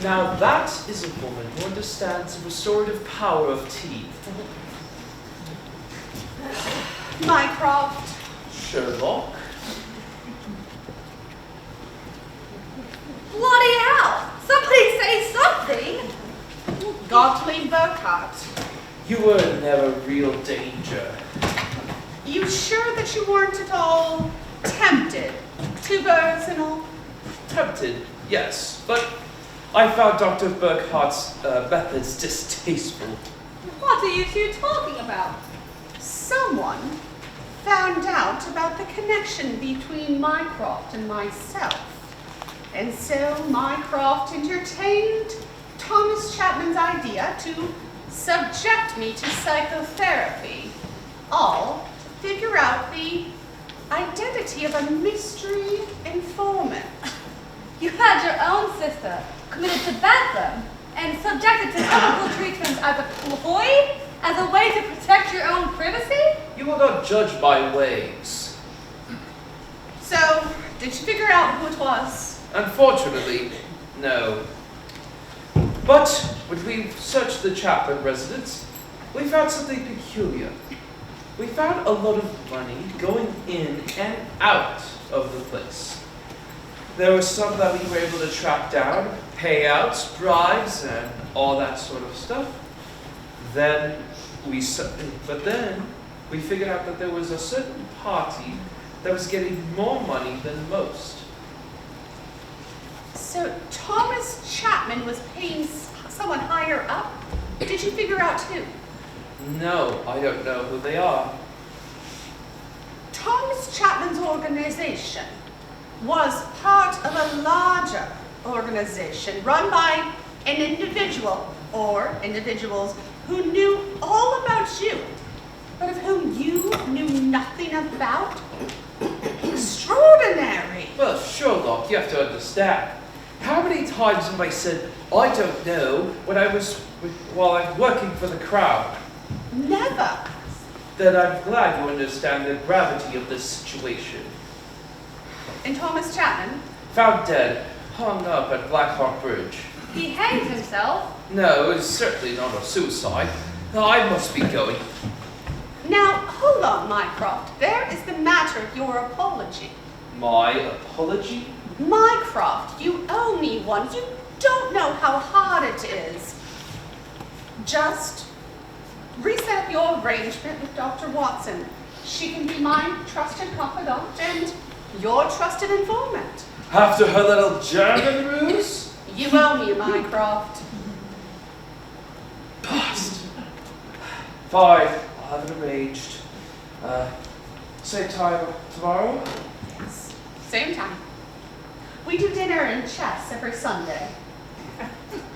Now that is a woman who understands the restorative power of tea. Mycroft. Sherlock? Bloody hell! Somebody say something! Gottlieb Burkhardt. You were in never real danger. You sure that you weren't at all tempted? 2 birds and all? Tempted, yes, but I found Dr. Burkhardt's methods distasteful. What are you two talking about? Someone found out about the connection between Mycroft and myself. And so Mycroft entertained Thomas Chapman's idea to subject me to psychotherapy, all to figure out the identity of a mystery informant. You had your own sister committed to Bedlam and subjected to chemical treatment as a ploy? As a way to protect your own privacy? You will not judge my ways. So, did you figure out who it was? Unfortunately, no. But when we searched the Chapman residence, we found something peculiar. We found a lot of money going in and out of the place. There were some that we were able to track down, payouts, bribes, and all that sort of stuff. But then we figured out that there was a certain party that was getting more money than most. So, Thomas Chapman was paying someone higher up? Did you figure out who? No, I don't know who they are. Thomas Chapman's organization was part of a larger organization run by an individual or individuals who knew all about you, but of whom you knew nothing about? Extraordinary! Well, Sherlock, you have to understand. How many times have I said, I don't know, while I'm working for the Crown? Never. Then I'm glad you understand the gravity of this situation. And Thomas Chapman? Found dead, hung up at Blackhawk Bridge. He hanged himself? No, it's certainly not a suicide. I must be going. Now, hold on, Mycroft. There is the matter of your apology. My apology? Mycroft, you owe me one. You don't know how hard it is. Just reset up your arrangement with Dr. Watson. She can be my trusted confidant and your trusted informant. After her little German ruse? You owe me, Mycroft. Past. Fine, I'll have it arranged. Same time tomorrow? Yes, same time. We do dinner and chess every Sunday.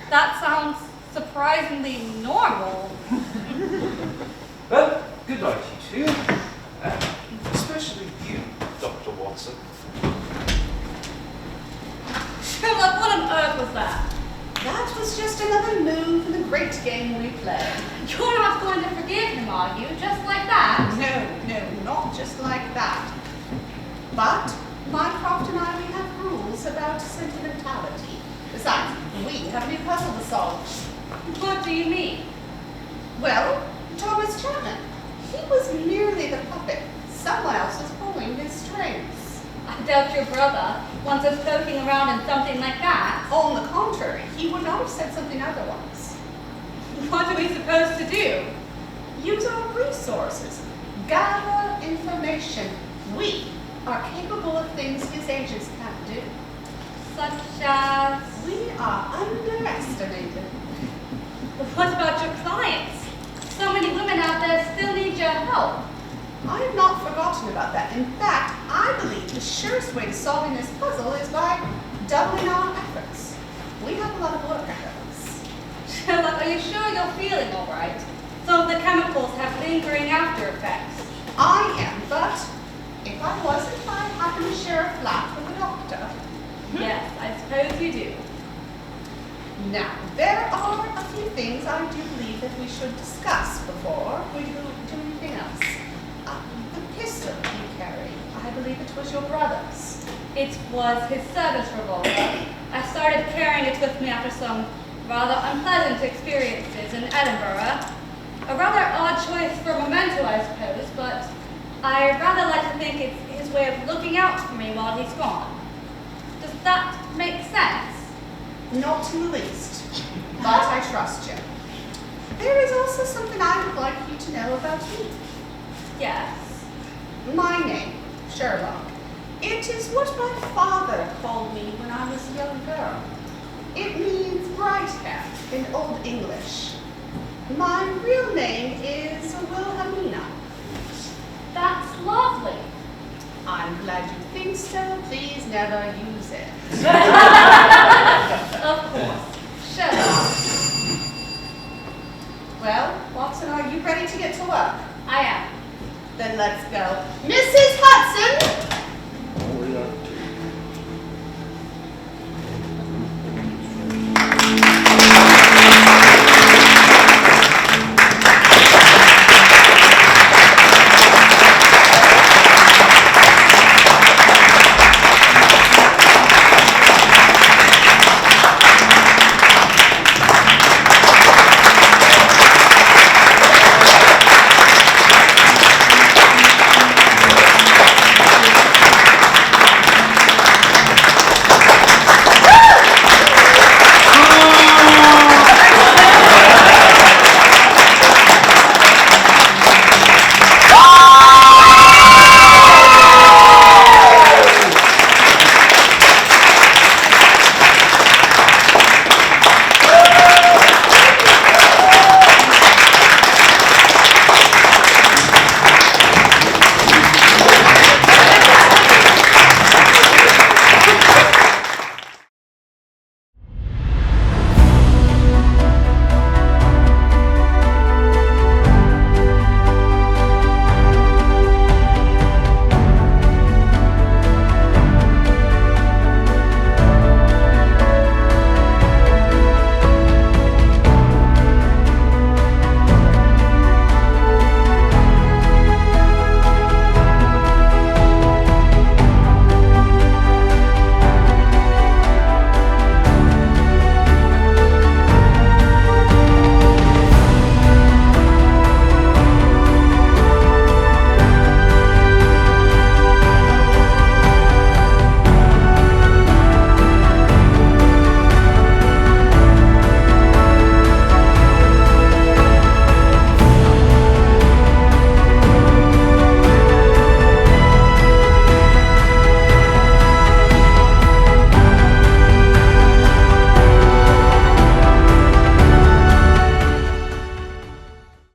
That sounds surprisingly normal. Well, good night, you two. Especially you, Dr. Watson. Sherlock, what on earth was that? That was just another move in the great game we play. You're not going to forgive him, are you? Just like that? No, not just like that. But Mycroft and I, we have rules about sentimentality. Besides, we have a new puzzle to solve. What do you mean? Well, Thomas Chapman. He was merely the puppet. Someone else was pulling his strings. I doubt your brother wants us poking around in something like that. On the contrary, he would not have said something otherwise. What are we supposed to do? Use our resources. Gather information. We are capable of things his agents can't do. Such as... We are underestimated. But what about your clients? So many women out there still need your help. I have not forgotten about that. In fact, I believe the surest way to solving this puzzle is by doubling our efforts. We have a lot of work ahead of us. Sherlock, are you sure you're feeling all right? Some of the chemicals have lingering after effects. I am, but if I wasn't, I'd happen to share a flat with the doctor. Yes, I suppose you do. Now, there are a few things I do believe that we should discuss before we do anything else. The pistol you carry, I believe it was your brother's. It was his service revolver. I started carrying it with me after some rather unpleasant experiences in Edinburgh. A rather odd choice for a memento, I suppose, but I rather like to think it's his way of looking out for me while he's gone. Does that make sense? Not in the least, but I trust you. There is also something I would like you to know about me. Yes. My name, Sherlock. It is what my father called me when I was a young girl. It means bright hair in Old English. My real name is Wilhelmina. That's lovely. I'm glad you think so. Please never use it. Of course. Sherlock. Well, Watson, are you ready to get to work? I am. Then let's go. Mrs. Hudson!